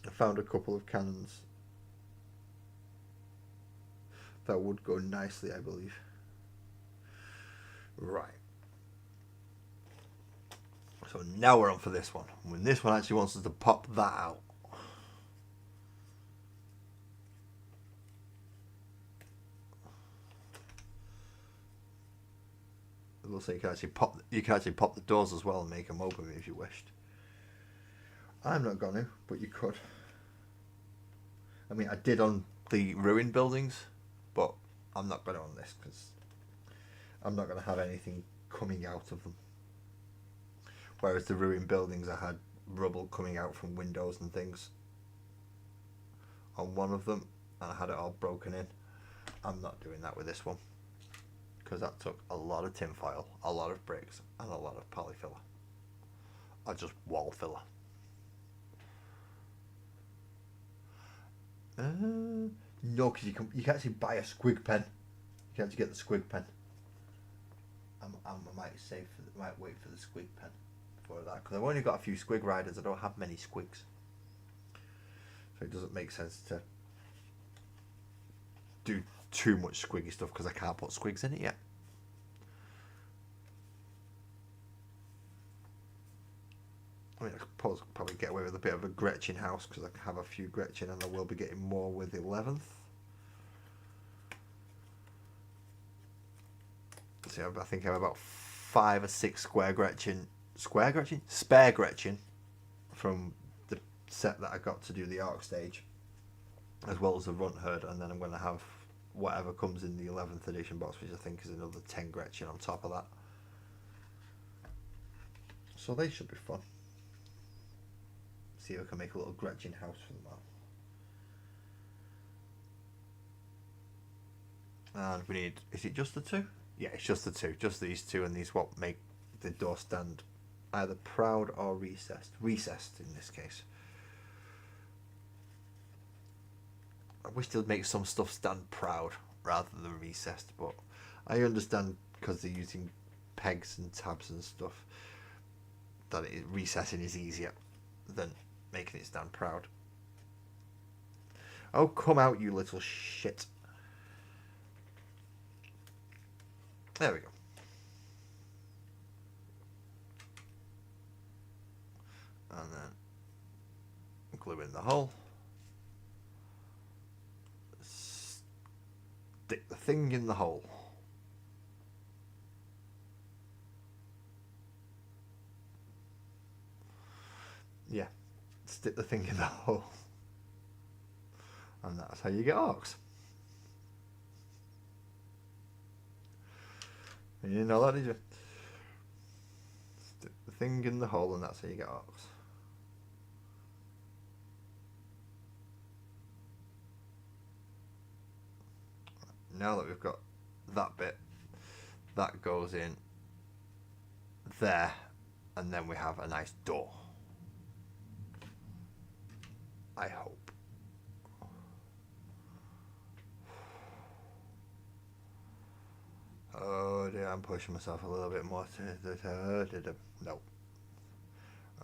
[SPEAKER 1] I found a couple of cannons that would go nicely, I believe. Right. So now we're on for this one. When this one actually wants us to pop that out. It looks like you can actually pop the doors as well and make them open if you wished. I'm not going to, but you could. I mean, I did on the ruined buildings, but I'm not going to on this because I'm not going to have anything coming out of them. Whereas the ruined buildings, I had rubble coming out from windows and things on one of them, and I had it all broken in. I'm not doing that with this one because that took a lot of tin foil, a lot of bricks, and a lot of polyfiller. Or just wall filler. No, because you can actually buy a squig pen. You can actually get the squig pen. I might wait for the squig pen for that because I've only got a few squig riders. I don't have many squigs, so it doesn't make sense to do too much squiggy stuff because I can't put squigs in it yet. I mean, I suppose I'll probably get away with a bit of a Gretchen house because I have a few Gretchen and I will be getting more with 11th. obviously I think I have about 5 or 6 spare Gretchen from the set that I got to do the Arc stage, as well as the Runt Herd, and then I'm going to have whatever comes in the 11th edition box, which I think is another 10 Gretchen on top of that. So they should be fun. See if I can make a little Gretchen house for them all. And we need, is it just the 2? Yeah, it's just the 2. Just these 2, and these what make the door stand either proud or recessed. Recessed in this case. I wish they'd make some stuff stand proud rather than recessed, but I understand because they're using pegs and tabs and stuff that recessing is easier than making it stand proud. Oh, come out, you little shit. There we go. And then glue in the hole. Stick the thing in the hole. Yeah, stick the thing in the hole. And that's how you get orcs. You didn't know that, did you? Stick the thing in the hole and that's how you get orcs. Now that we've got that bit, that goes in there, and then we have a nice door. I hope. Oh dear, I'm pushing myself a little bit more. No.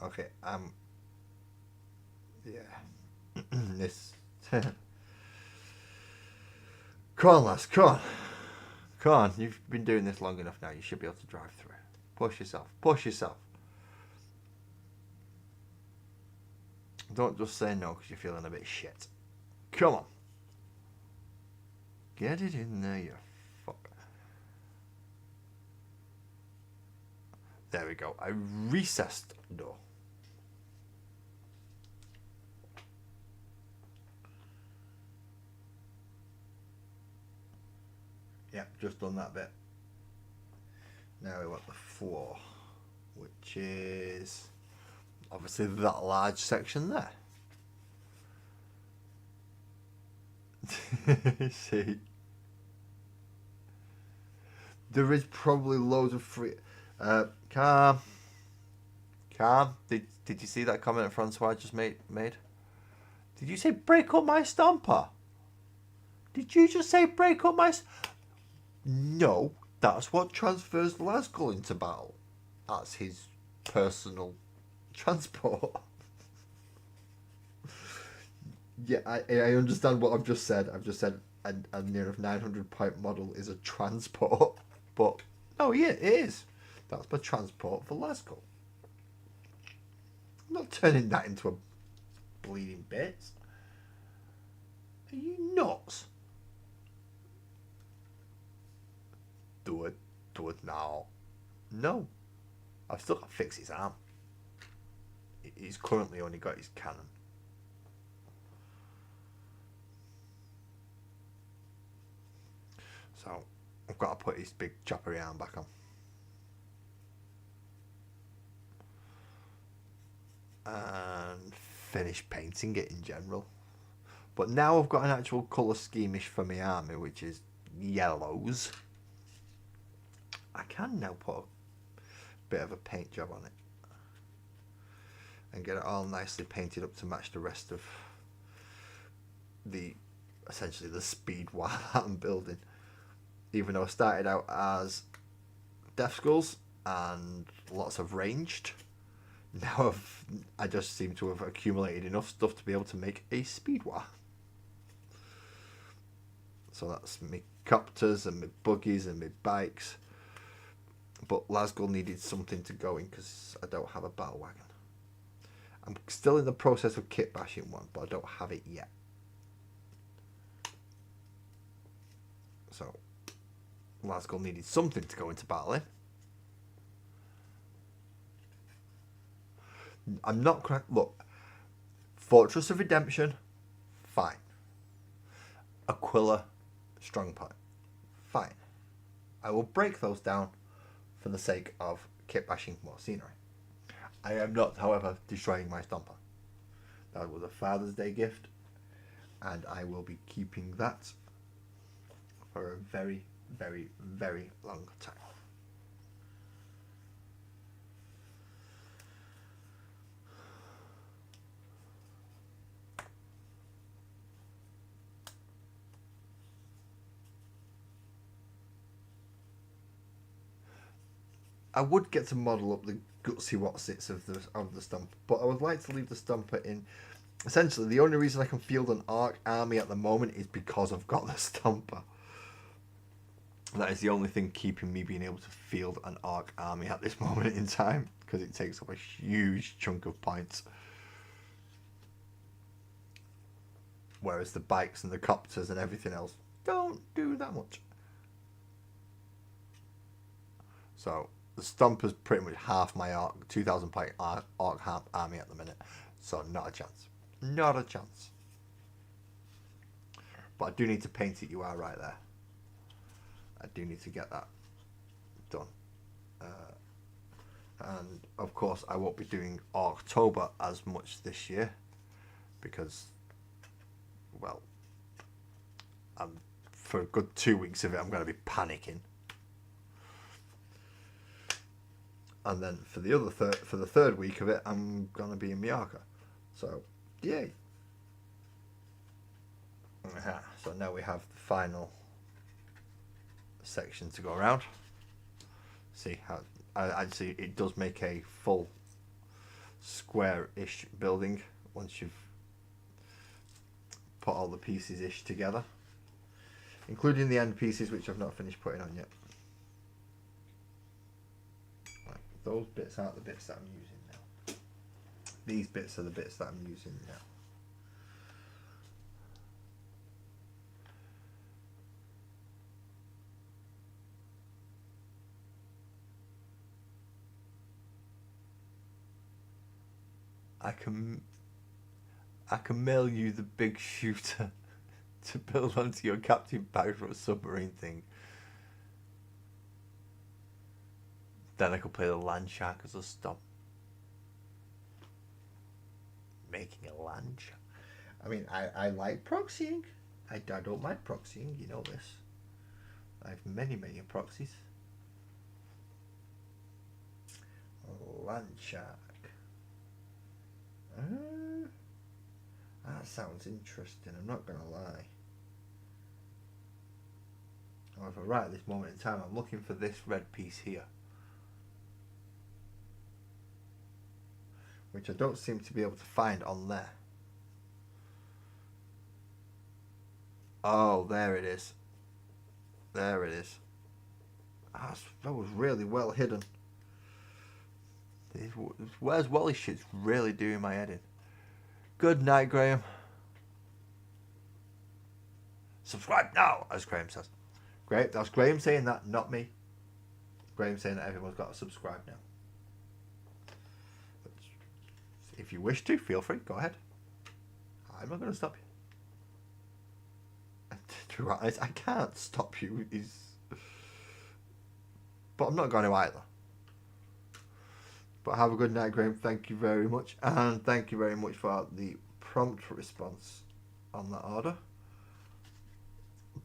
[SPEAKER 1] Okay, yeah. This. Come on, lass, come on. Come on, you've been doing this long enough now. You should be able to drive through. Push yourself. Push yourself. Don't just say no because you're feeling a bit shit. Come on. Get it in there, you fucker. There we go. A recessed door. Yep, just done that bit. Now we want the floor, which is obviously that large section there. See, there is probably loads of free. Calm. Did you see that comment Francois just made? Did you say break up my stomper? Did you just say break up my? No, that's what transfers Lasgull into battle. That's his personal transport. Yeah, I understand what I've just said. I've just said a near 900 point model is a transport. But, no, yeah, it is. That's my transport for Lasgull. I'm not turning that into a bleeding bit. Are you nuts? Do it now. No. I've still got to fix his arm. He's currently only got his cannon. So, I've got to put his big choppery arm back on. And finish painting it in general. But now I've got an actual colour scheme-ish for my army, which is yellows. I can now put a bit of a paint job on it and get it all nicely painted up to match the rest of the essentially the speed wall that I'm building. Even though I started out as Death Skulls and lots of ranged, now I just seem to have accumulated enough stuff to be able to make a speed war. So that's my copters and my buggies and my bikes. But Lasgull needed something to go in because I don't have a battle wagon. I'm still in the process of kit bashing one, but I don't have it yet. So Glasgow needed something to go into battle in. I'm not correct. Look, Fortress of Redemption, fine. Aquila, strong point, fine. I will break those down for the sake of kit bashing more scenery. I am not, however, destroying my Stomper. That was a Father's Day gift, and I will be keeping that for a very, very, very long time. I would get to model up the gutsy whatsits of the Stomper, but I would like to leave the Stomper in. Essentially, the only reason I can field an Ark army at the moment is because I've got the Stomper. That is the only thing keeping me being able to field an Ark army at this moment in time, because it takes up a huge chunk of points. Whereas the bikes and the copters and everything else don't do that much. So the Stomper's pretty much half my Ark, 2,000 point Ark army at the minute. So not a chance. Not a chance. But I do need to paint it, you are right there. I do need to get that done. And of course I won't be doing October as much this year because, well, for a good 2 weeks of it I'm going to be panicking. And then for the third week of it I'm going to be in Mallorca. So, yay. So now we have the final section to go around. See how actually it does make a full square-ish building once you've put all the pieces-ish together, including the end pieces, which I've not finished putting on yet. Right, those bits aren't the bits that I'm using now. These bits are the bits that I'm using now. I can mail you the big shooter to build onto your captain bag for a submarine thing. Then I could play the land shark as a stop. Making a land shark. I mean, I like proxying. I don't mind proxying, you know this. I have many proxies. Land shark. That sounds interesting, I'm not going to lie. However, right at this moment in time, I'm looking for this red piece here, which I don't seem to be able to find on there. Oh, there it is. There it is. That was really well hidden. Where's Wally shit's really doing my head in. Good night, Graham. Subscribe now, as Graham says. Great, that's Graham saying that, not me. Graham saying that everyone's got to subscribe now. But if you wish to, feel free, go ahead. I'm not going to stop you. To be honest, I can't stop you. But I'm not going to either. But have a good night, Graham. Thank you very much. And thank you very much for the prompt response on that order.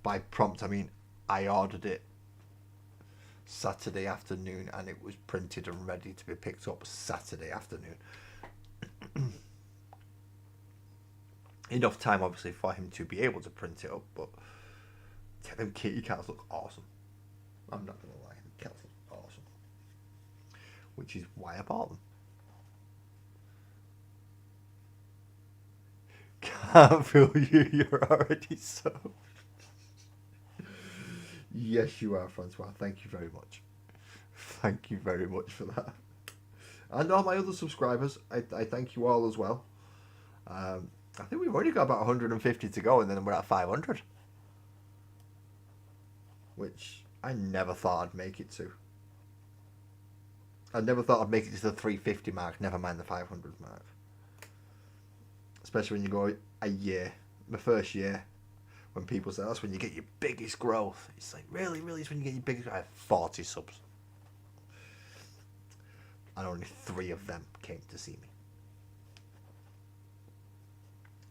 [SPEAKER 1] By prompt, I mean I ordered it Saturday afternoon and it was printed and ready to be picked up Saturday afternoon. Enough time, obviously, for him to be able to print it up, but them kitty cats look awesome. I'm not going to lie, the cats look awesome. Which is why I bought them. Can't feel you, you're already so. Yes, you are, Francois. Thank you very much. Thank you very much for that. And all my other subscribers, I thank you all as well. I think we've already got about 150 to go, and then we're at 500. Which I never thought I'd make it to. I never thought I'd make it to the 350 mark, never mind the 500 mark. Especially when you go a year, the first year, when people say that's when you get your biggest growth. It's like, really, it's when you get your biggest growth. I have 40 subs. And only 3 of them came to see me.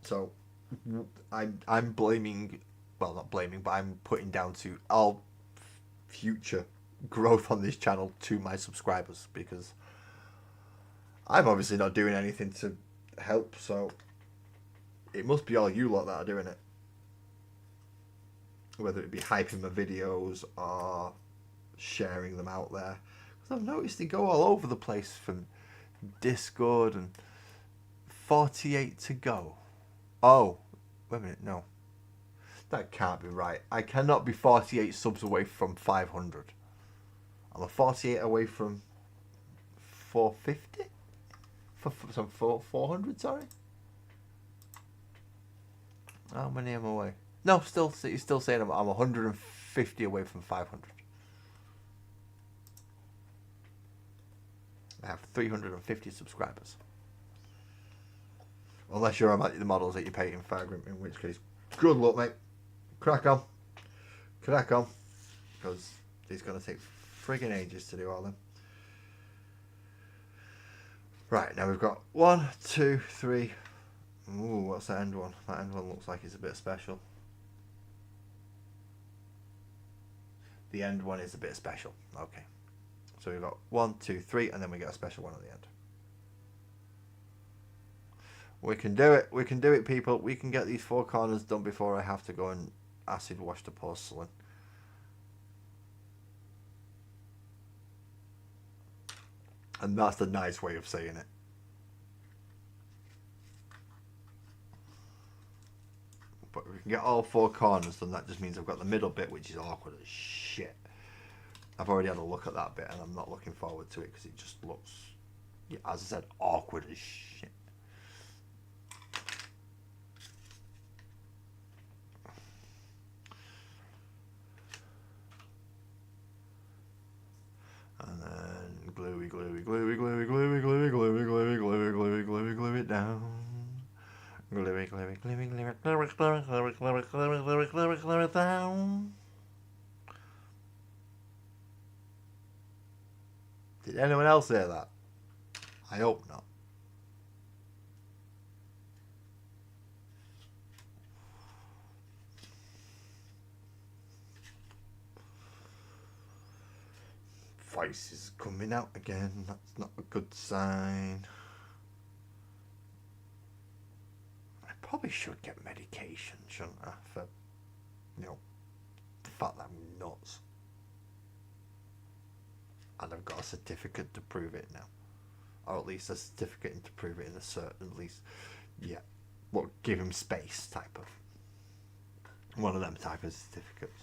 [SPEAKER 1] So, I'm blaming, well, not blaming, but I'm putting down to all future growth on this channel to my subscribers, because I'm obviously not doing anything to help, so it must be all you lot that are doing it. Whether it be hyping my videos or sharing them out there. Because I've noticed they go all over the place from Discord and 48 to go. Oh, wait a minute, no. That can't be right. I cannot be 48 subs away from 500. I'm a 48 away from 450? Some 400, sorry? How many am I away? No, he's still saying I'm 150 away from 500. I have 350 subscribers. Unless you're the models that you pay in Fagram, in which case, good luck, mate. Crack on. Because it's going to take friggin' ages to do all them. Right, now we've got 1, 2, 3. Ooh, what's that end one? That end one looks like it's a bit special. The end one is a bit special. Okay. So we've got 1, 2, 3, and then we get a special one at the end. We can do it, people. We can get these 4 corners done before I have to go and acid wash the porcelain. And that's the nice way of saying it. But if we can get all 4 corners done, that just means I've got the middle bit, which is awkward as shit. I've already had a look at that bit, and I'm not looking forward to it because it just looks, yeah, as I said, awkward as shit. And then glue it down. Glue it down. Did anyone else hear that? I hope not. Voice is coming out again. That's not a good sign. I probably should get medication, shouldn't I? For, you know, the fact that I'm nuts. And I've got a certificate to prove it now. Or at least a certificate to prove it in a certain, at least, yeah. Well, give him space type of. One of them type of certificates.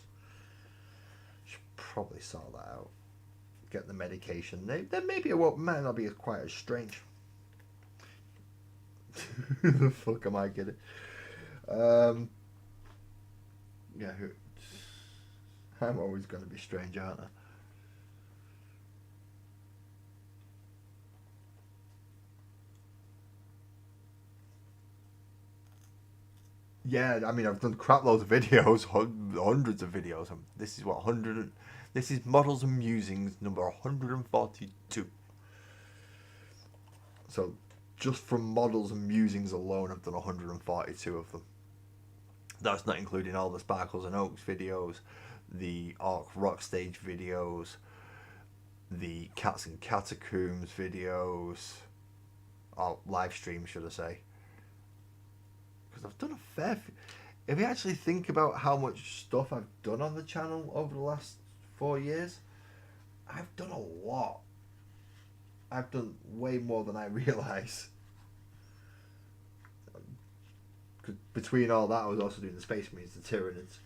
[SPEAKER 1] Should probably sort that out. Get the medication. Then maybe it might not be quite as strange. Who the fuck am I kidding? Yeah, I'm always going to be strange, aren't I? Yeah, I mean, I've done crap loads of videos, hundreds of videos. This is what, 100. This is Models and Musings number 142. So, just from Models and Musings alone, I've done 142 of them. That's not including all the Sparkles and Oaks videos, the Arc Rock Stage videos, the Cats and Catacombs videos, or live streams, should I say. Because I've done a fair few. If you actually think about how much stuff I've done on the channel over the last 4 years, I've done a lot. I've done way more than I realise. Because between all that, I was also doing the Space Marines, the Tyranids,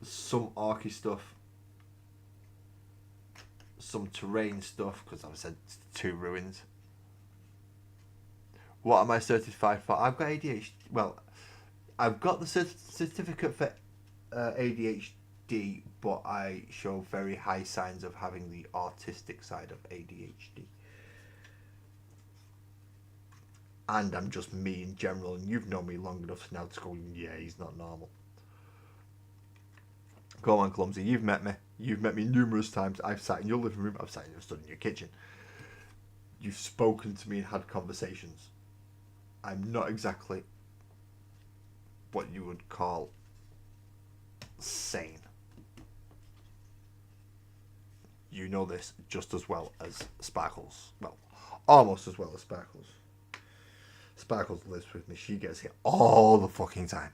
[SPEAKER 1] some Arky stuff, some terrain stuff, because I said 2 ruins. What am I certified for? I've got ADHD. Well, I've got the certificate for ADHD ADD, but I show very high signs of having the autistic side of ADHD. And I'm just me in general, and you've known me long enough now to go, yeah, he's not normal. Go on, Clumsy, you've met me. You've met me numerous times. I've sat in your living room, I've sat in your study, in your kitchen. You've spoken to me and had conversations. I'm not exactly what you would call sane. You know this just as well as Sparkles. Well, almost as well as Sparkles. Sparkles lives with me. She gets hit all the fucking time.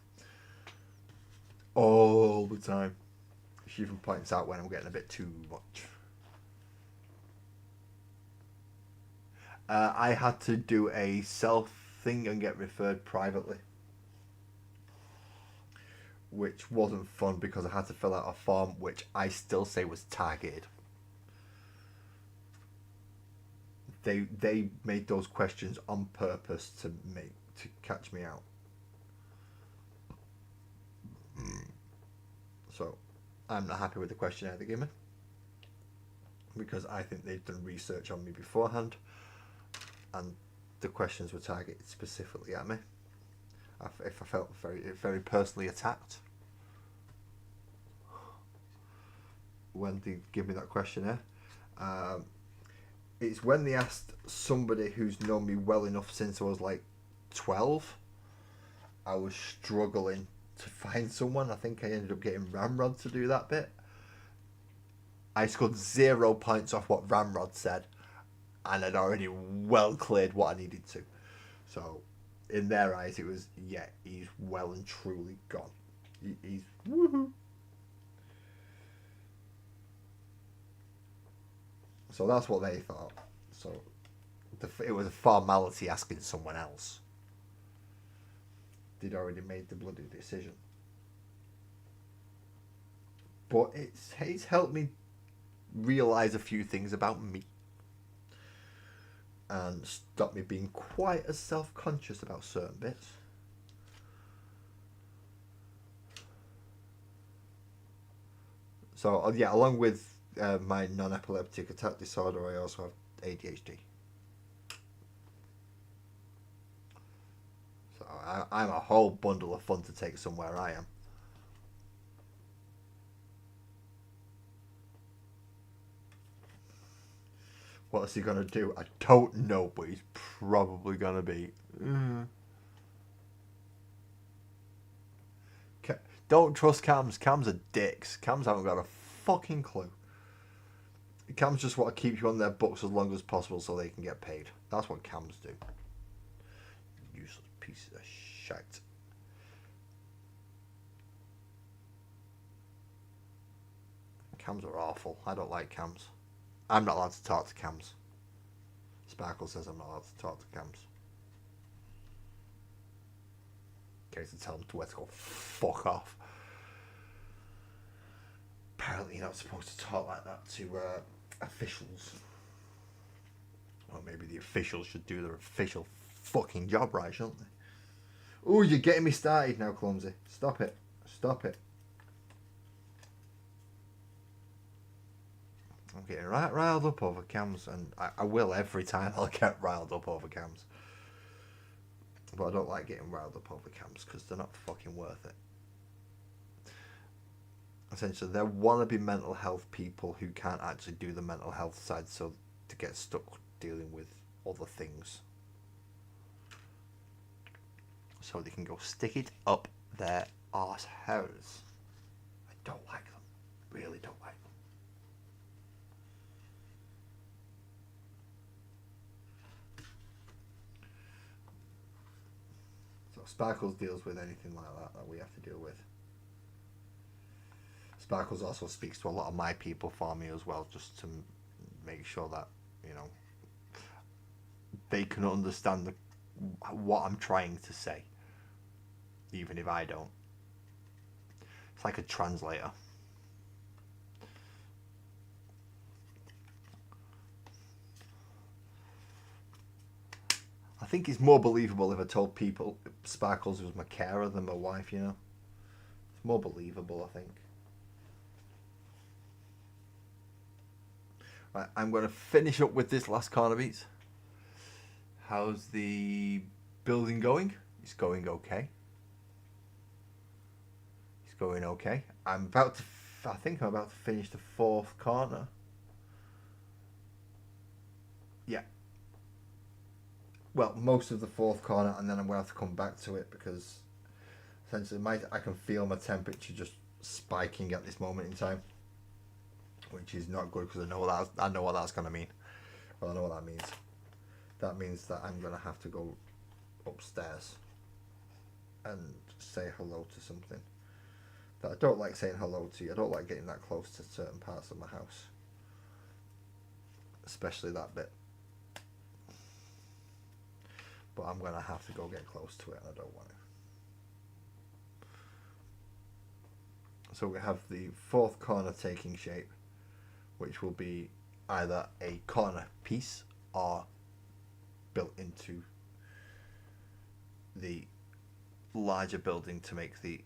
[SPEAKER 1] All the time. She even points out when I'm getting a bit too much. I had to do a self thing and get referred privately, which wasn't fun because I had to fill out a form which I still say was targeted. They made those questions on purpose to catch me out. So I'm not happy with the questionnaire they gave me, because I think they've done research on me beforehand, and the questions were targeted specifically at me. If I felt very personally attacked when they give me that questionnaire. It's when they asked somebody who's known me well enough since I was like 12. I was struggling to find someone. I think I ended up getting Ramrod to do that bit. I scored 0 points off what Ramrod said, and I'd already well cleared what I needed to. So, in their eyes, it was, yeah, he's well and truly gone. He's woohoo. So that's what they thought. So it was a formality asking someone else. They'd already made the bloody decision. But it's helped me realise a few things about me. And stop me being quite as self-conscious about certain bits. So, yeah, along with my non-epileptic attack disorder, I also have ADHD. So I'm a whole bundle of fun to take somewhere I am. What is he going to do? I don't know, but he's probably going to be... Don't trust cams. Cams are dicks. Cams haven't got a fucking clue. Cams just want to keep you on their books as long as possible so they can get paid. That's what cams do. Useless pieces of shit. Cams are awful. I don't like cams. I'm not allowed to talk to cams. Sparkle says I'm not allowed to talk to cams. Okay, so tell them to where to go fuck off. Apparently you're not supposed to talk like that to officials. Or maybe the officials should do their official fucking job right, shouldn't they? Oh, you're getting me started now, Clumsy. Stop it. Stop it. I'm getting right riled up over cams, and I will every time I'll get riled up over cams. But I don't like getting riled up over cams because they're not fucking worth it. Essentially, they're wannabe mental health people who can't actually do the mental health side, so to get stuck dealing with other things. So they can go stick it up their arseholes. I don't like them. Really don't like them. So Sparkles deals with anything like that we have to deal with. Sparkles also speaks to a lot of my people for me as well, just to make sure that, you know, they can understand what I'm trying to say, even if I don't. It's like a translator. I think it's more believable if I told people Sparkles was my carer than my wife, you know. It's more believable, I think. Right, I'm going to finish up with this last corner piece. How's the building going? It's going okay. It's going okay. I think I'm about to finish the fourth corner. Yeah. Well, most of the fourth corner, and then I'm going to have to come back to it because essentially I can feel my temperature just spiking at this moment in time, which is not good because I know what that's going to mean. Well, I know what that means. That means that I'm going to have to go upstairs and say hello to something that I don't like saying hello to. I don't like getting that close to certain parts of my house, especially that bit. But I'm going to have to go get close to it, and I don't want to. So we have the fourth corner taking shape, which will be either a corner piece or built into the larger building to make the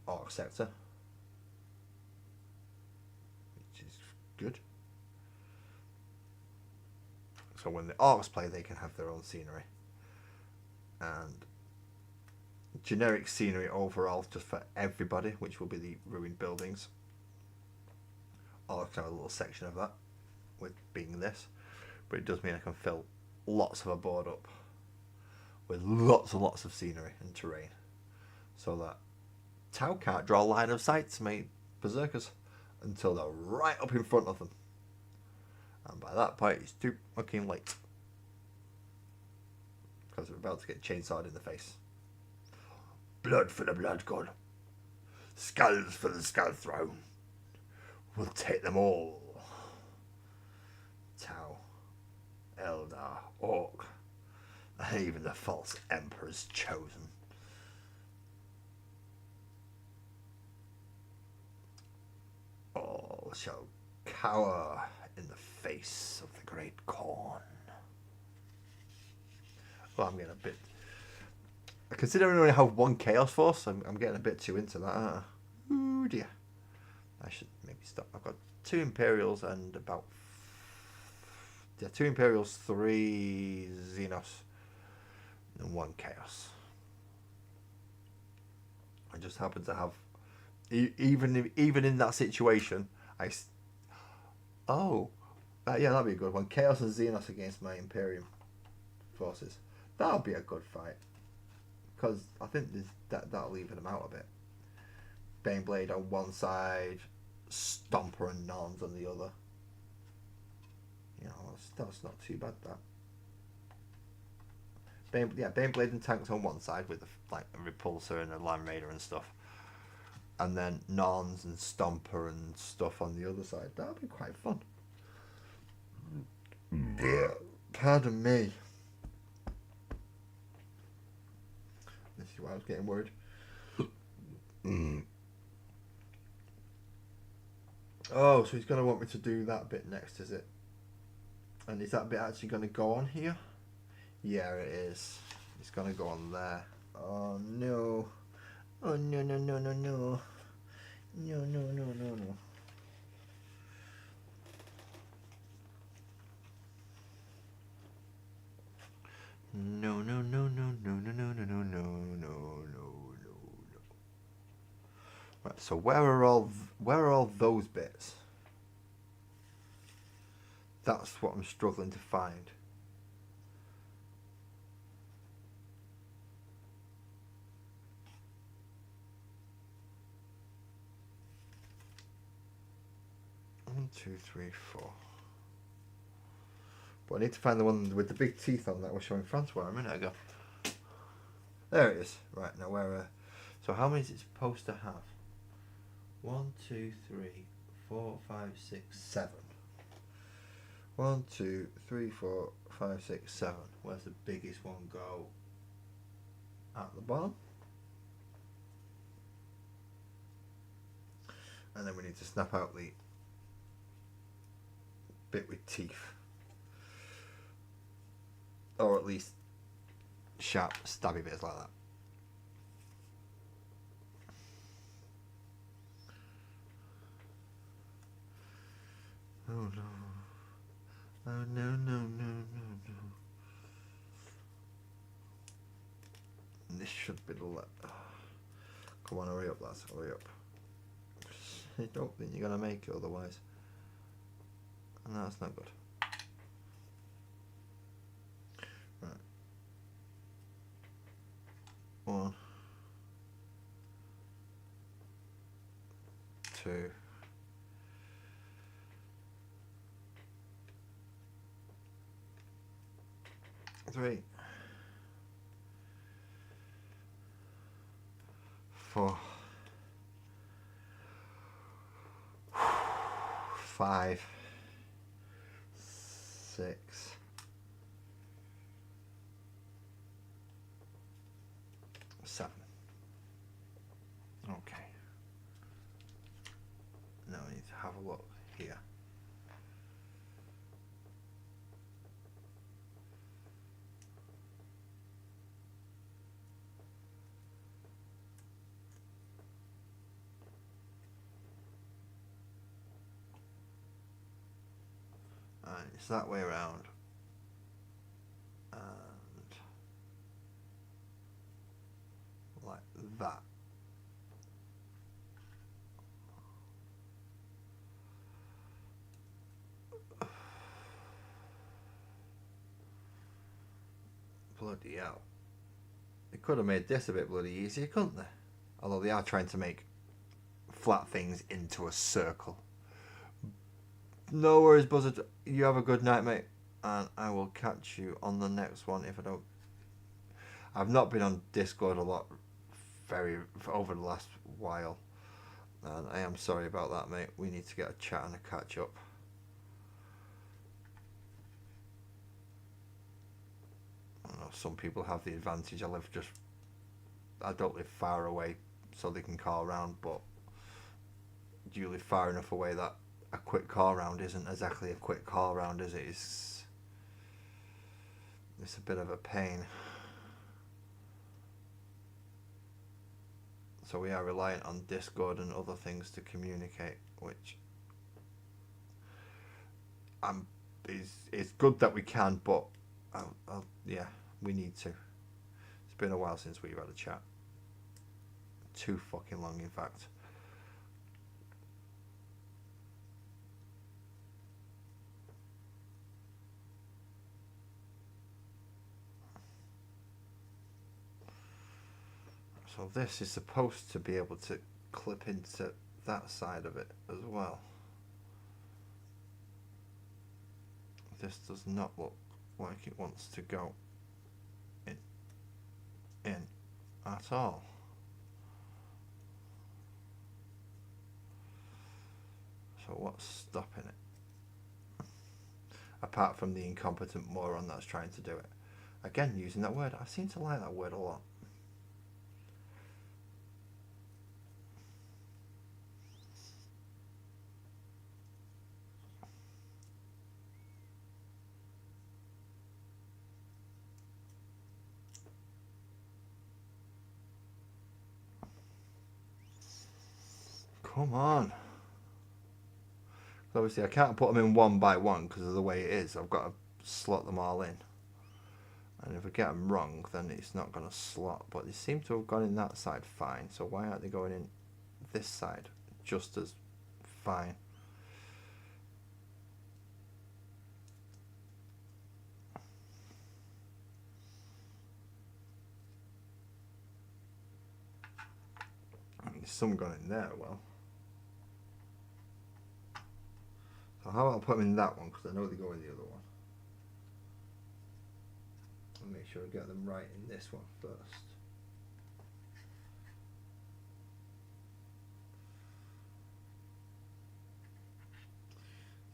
[SPEAKER 1] orc sector, which is good. So when the orcs play, they can have their own scenery. And generic scenery overall just for everybody, which will be the ruined buildings. Orcs have a little section of that with being this, but it does mean I can fill lots of a board up with lots and lots of scenery and terrain, so that Tau can't draw line of sight to my berserkers until they're right up in front of them, and by that point it's too fucking late because we're about to get chainsawed in the face. Blood for the blood god, skulls for the skull throne. We'll take them all. Tau, Eldar, Orc, and even the false emperor's chosen. All shall cower in the face of the great Khorne. Well, I'm getting a bit... Considering we only have one Chaos Force, I'm getting a bit too into that, aren't I? Ooh dear. I should maybe stop. I've got 2 Imperials and about... Yeah, 2 Imperials, 3 Xenos, and 1 Chaos. I just happen to have... Even in that situation, yeah, that'd be a good one. Chaos and Xenos against my Imperium forces. That'll be a good fight. Because I think that'll even them out a bit. Baneblade on one side, Stomper and Norns on the other. You know, that's not too bad, that. Baneblade and tanks on one side with a repulsor and a Land Raider and stuff. And then Norns and Stomper and stuff on the other side. That'll be quite fun. Yeah, pardon me. This is why I was getting worried. Oh, so he's going to want me to do that bit next, is it? And is that bit actually going to go on here? Yeah, it is. It's going to go on there. Oh, no. Oh, no, no, no, no, no. No, no, no, no, no. No, no, no, no, no, no, no, no, no, no, no, no, no. Right, so where are all those bits? That's what I'm struggling to find. One, two, three, four. But I need to find the one with the big teeth on that was showing Francois a minute ago. There it is. Right, now where... so how many is it supposed to have? 1, 2, 3, 4, 5, 6, 7. 1, 2, 3, 4, 5, 6, 7. Where's the biggest one go? At the bottom. And then we need to snap out the bit with teeth. Or at least sharp, stabby bits like that. Oh no. Oh no, no, no, no, no. This should be the come on, hurry up, lads, hurry up. I don't think you're gonna make it otherwise. No, that's not good. Right. 1, 2. 3. 4. 5. 6. 7. Okay. Now we need to have a look here. And it's that way around. And like that. Bloody hell. They could have made this a bit bloody easier, couldn't they? Although they are trying to make flat things into a circle. No worries, Buzzard. You have a good night, mate. And I will catch you on the next one if I don't... I've not been on Discord a lot over the last while. And I am sorry about that, mate. We need to get a chat and a catch up. I know some people have the advantage. I don't live far away, so they can call around, but you live far enough away that a quick call round isn't exactly a quick call round, is it? It's a bit of a pain. So we are reliant on Discord and other things to communicate, which it's good that we can, but yeah, we need to. It's been a while since we've had a chat. Too fucking long, in fact. So this is supposed to be able to clip into that side of it as well. This does not look like it wants to go in at all. So what's stopping it? Apart from the incompetent moron that's trying to do it. Again, using that word. I seem to like that word a lot. Come on. Obviously, I can't put them in one by one because of the way it is. I've got to slot them all in. And if I get them wrong, then it's not going to slot. But they seem to have gone in that side fine. So why aren't they going in this side just as fine? There's some gone in there, well. So how about I put them in that one, because I know they go in the other one. I'll make sure I get them right in this one first.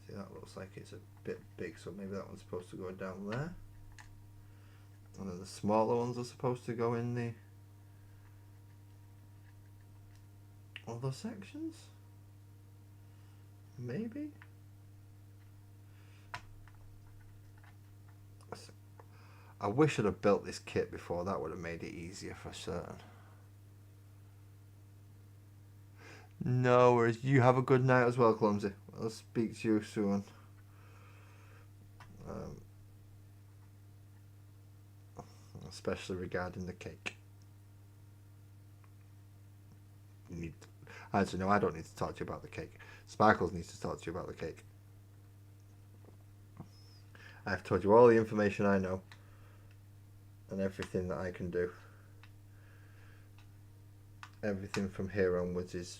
[SPEAKER 1] See, that looks like it's a bit big, so maybe that one's supposed to go down there. And then the smaller ones are supposed to go in the other sections? Maybe? I wish I'd have built this kit before. That would have made it easier for certain. No worries. You have a good night as well, Clumsy. I'll speak to you soon. Especially regarding the cake. Actually, no, I don't need to talk to you about the cake. Sparkles needs to talk to you about the cake. I've told you all the information I know and everything that I can do. Everything from here onwards is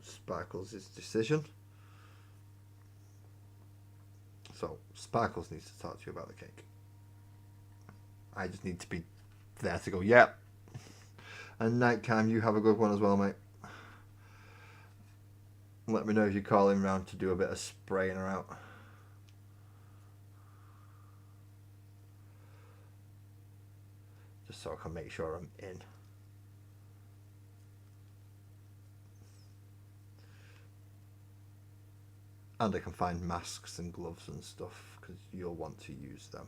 [SPEAKER 1] Sparkles' decision. So Sparkles needs to talk to you about the cake. I just need to be there to go, yep. And Nighttime, you have a good one as well, mate. Let me know if you're calling round to do a bit of spraying her out. Just so I can make sure I'm in. And I can find masks and gloves and stuff, because you'll want to use them.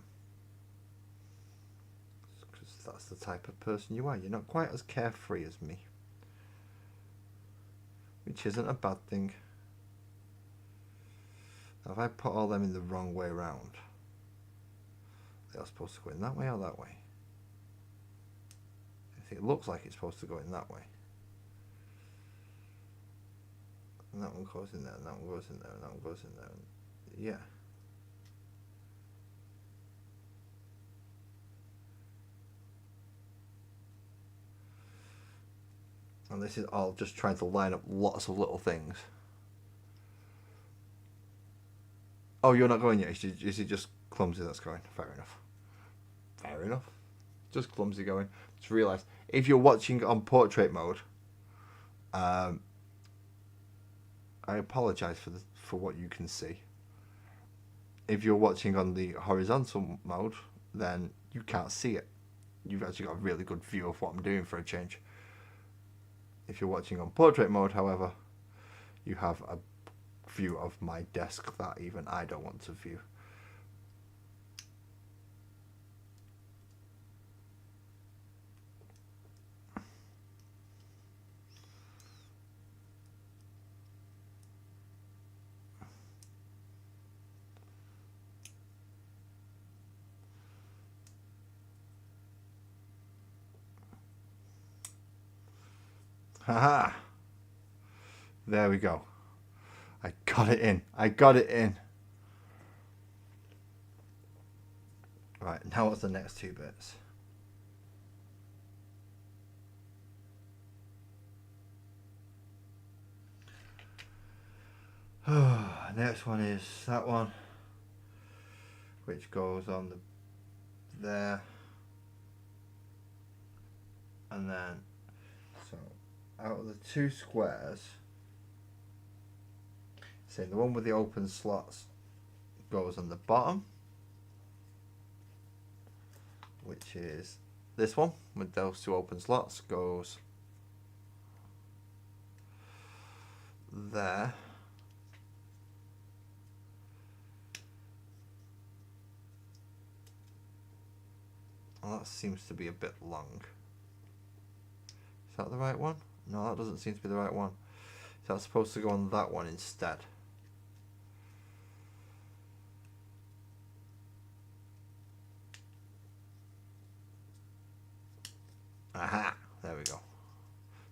[SPEAKER 1] Because that's the type of person you are. You're not quite as carefree as me. Which isn't a bad thing. Now, if I put all them in the wrong way round, they're supposed to go in that way or that way? I think it looks like it's supposed to go in that way. And that one goes in there, and that one goes in there, and that one goes in there. Yeah. And this is all just trying to line up lots of little things. Oh, you're not going yet? Is it just clumsy that's going? Fair enough. Fair enough. Just clumsy going. Just realised, if you're watching on portrait mode, I apologise for what you can see. If you're watching on the horizontal mode, then you can't see it. You've actually got a really good view of what I'm doing for a change. If you're watching on portrait mode, however, you have a view of my desk that even I don't want to view. Haha! There we go. I got it in. I got it in. Right, now what's the next two bits? Next one is that one, which goes on there. And then, so out of the two squares, say the one with the open slots goes on the bottom, which is this one with those two open slots, goes there. Well, that seems to be a bit long. Is that the right one? No, that doesn't seem to be the right one. So that's supposed to go on that one instead. Aha! There we go.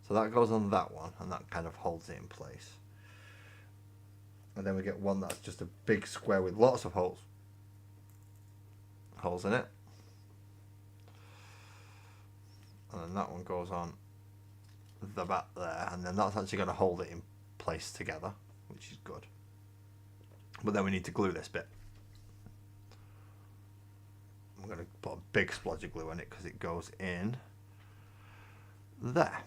[SPEAKER 1] So that goes on that one, and that kind of holds it in place. And then we get one that's just a big square with lots of holes in it. And then that one goes on the back there, and then that's actually going to hold it in place together, which is good. But then we need to glue this bit. I'm going to put a big splodge of glue on it because it goes in there.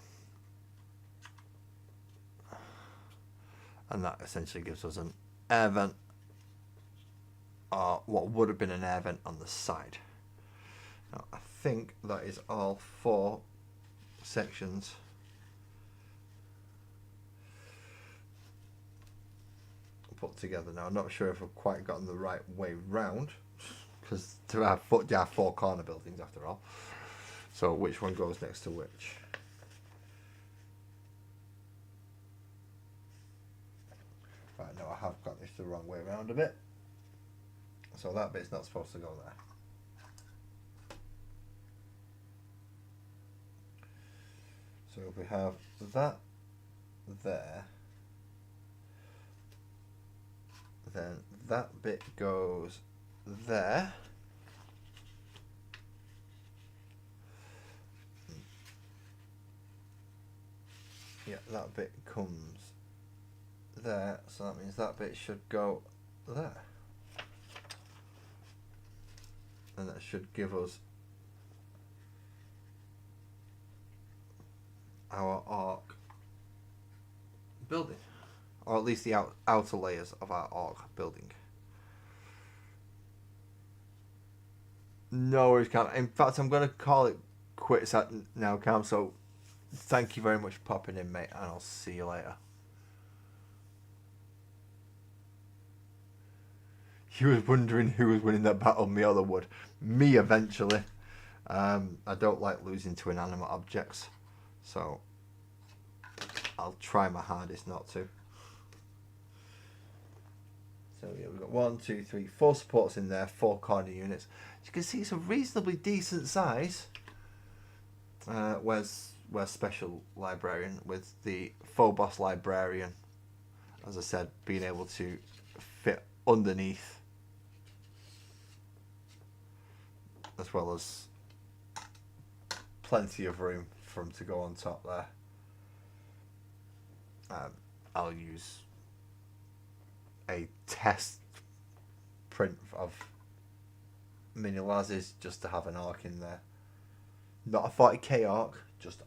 [SPEAKER 1] And that essentially gives us an air vent, or what would have been an air vent on the side. Now, I think that is all 4 sections. Put together now. I'm not sure if I've quite gotten the right way round, because there are 4 corner buildings after all. So which one goes next to which? Right, no, I have got this the wrong way around a bit. So that bit's not supposed to go there. So if we have that there, then that bit goes there. Yeah, that bit comes there, so that means that bit should go there. And that should give us our arc building. Or at least the outer layers of our arc building. No worries, Cam. In fact, I'm going to call it quits at now, Cam, so thank you very much for popping in, mate, and I'll see you later. He was wondering who was winning that battle, me or the wood. Me, eventually. I don't like losing to inanimate objects, so I'll try my hardest not to. So yeah, we've got 1, 2, 3, 4 supports in there, 4 corner units. As you can see, it's a reasonably decent size. Where's Special Librarian with the Phobos Librarian, as I said, being able to fit underneath, as well as plenty of room for him to go on top there. I'll use a test print of Mini Laz's just to have an arc in there. Not a 40k arc, just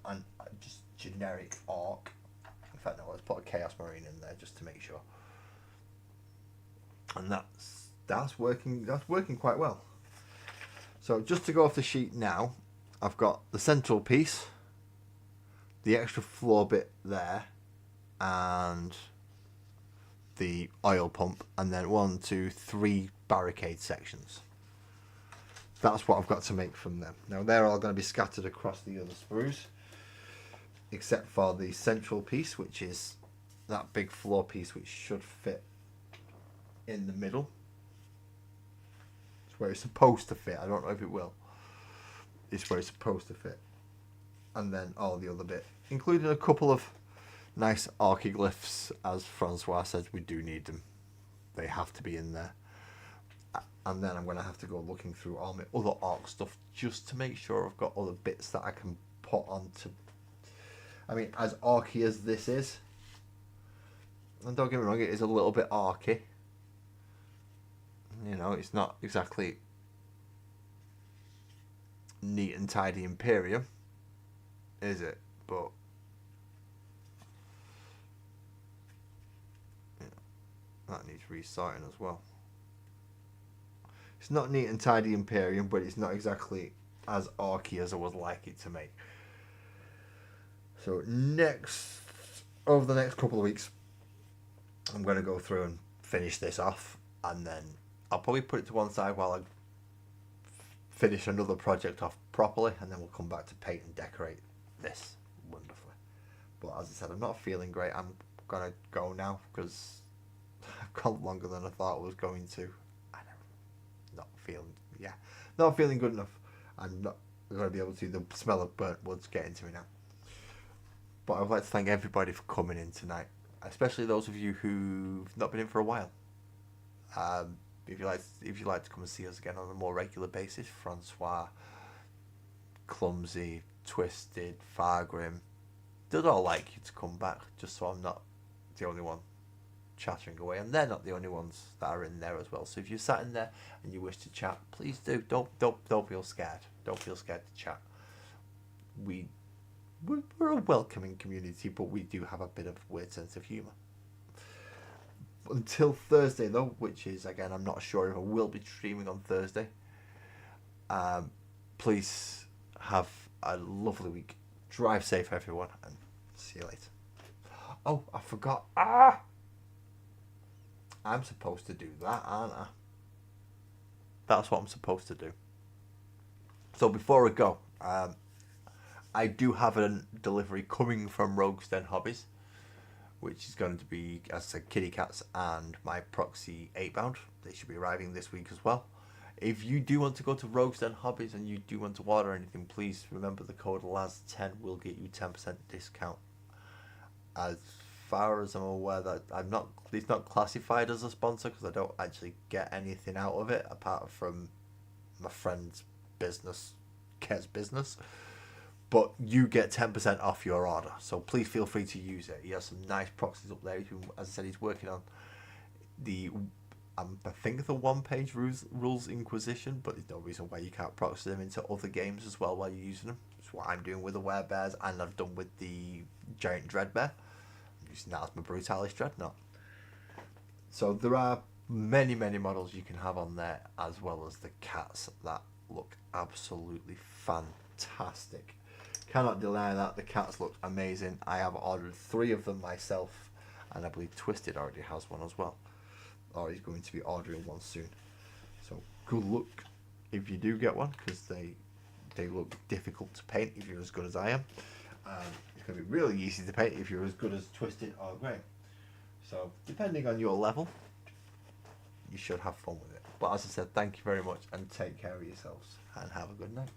[SPEAKER 1] generic arc. In fact, no, let's put a Chaos Marine in there just to make sure. And that's working quite well. So just to go off the sheet now, I've got the central piece, the extra floor bit there, and the oil pump, and then 1, 2, 3 barricade sections. That's what I've got to make from them. Now they're all going to be scattered across the other sprues, except for the central piece, which is that big floor piece, which should fit in the middle. It's where it's supposed to fit. I don't know if it will. It's where it's supposed to fit. And then all the other bit, including a couple of nice archiglyphs. As Francois says, we do need them. They have to be in there. And then I'm going to have to go looking through all my other arc stuff just to make sure I've got other bits that I can put onto. I mean, as archy as this is, and don't get me wrong, it is a little bit archy. You know, it's not exactly neat and tidy Imperium, is it? But yeah, that needs restarting as well. It's not neat and tidy Imperium, but it's not exactly as archy as I would like it to make. So over the next couple of weeks, I'm going to go through and finish this off, and then I'll probably put it to one side while I finish another project off properly, and then we'll come back to paint and decorate this wonderfully. But as I said, I'm not feeling great. I'm going to go now because I've gone longer than I thought I was going to. Not feeling good enough. I'm not going to be able to. The smell of burnt wood's getting to me now. But I'd like to thank everybody for coming in tonight, especially those of you who've not been in for a while. If you like to come and see us again on a more regular basis, Francois, Clumsy, Twisted, Fargrim, they'd all like you to come back, just so I'm not the only one chattering away, and they're not the only ones that are in there as well. So if you're sat in there and you wish to chat, please do. Don't feel scared. Don't feel scared to chat. We're a welcoming community, but we do have a bit of a weird sense of humour. Until Thursday though, which is, again, I'm not sure if I will be streaming on Thursday. Please have a lovely week. Drive safe, everyone, and see you later. Oh, I forgot. I'm supposed to do that, aren't I? That's what I'm supposed to do. So before I go, I do have a delivery coming from Rogue's Den Hobbies, which is going to be, as I said, kitty cats and my proxy 8-bound.
[SPEAKER 2] they should be arriving this week as well. If you do want to go to Rogues Den Hobbies and you do want to order anything, please remember the code LAS10 will get you 10% discount. As far as I'm aware, that it's not classified as a sponsor because I don't actually get anything out of it apart from my friend's business, Kez business. But you get 10% off your order, so please feel free to use it. He has some nice proxies up there. As I said, he's working on I think the one-page rules Inquisition, but there's no reason why you can't proxy them into other games as well while you're using them. It's what I'm doing with the Werebears, and I've done with the Giant Dreadbear. I'm using that as my Brutalis Dreadnought. So there are many models you can have on there, as well as the cats that look absolutely fantastic. Cannot deny that the cats look amazing. I have ordered 3 of them myself, and I believe Twisted already has one as well, or he's going to be ordering one soon. So good luck if you do get one, because they look difficult to paint if you're as good as I am. It's going to be really easy to paint if you're as good as Twisted or Graham. So depending on your level, you should have fun with it. But as I said, thank you very much, and take care of yourselves, and have a good night.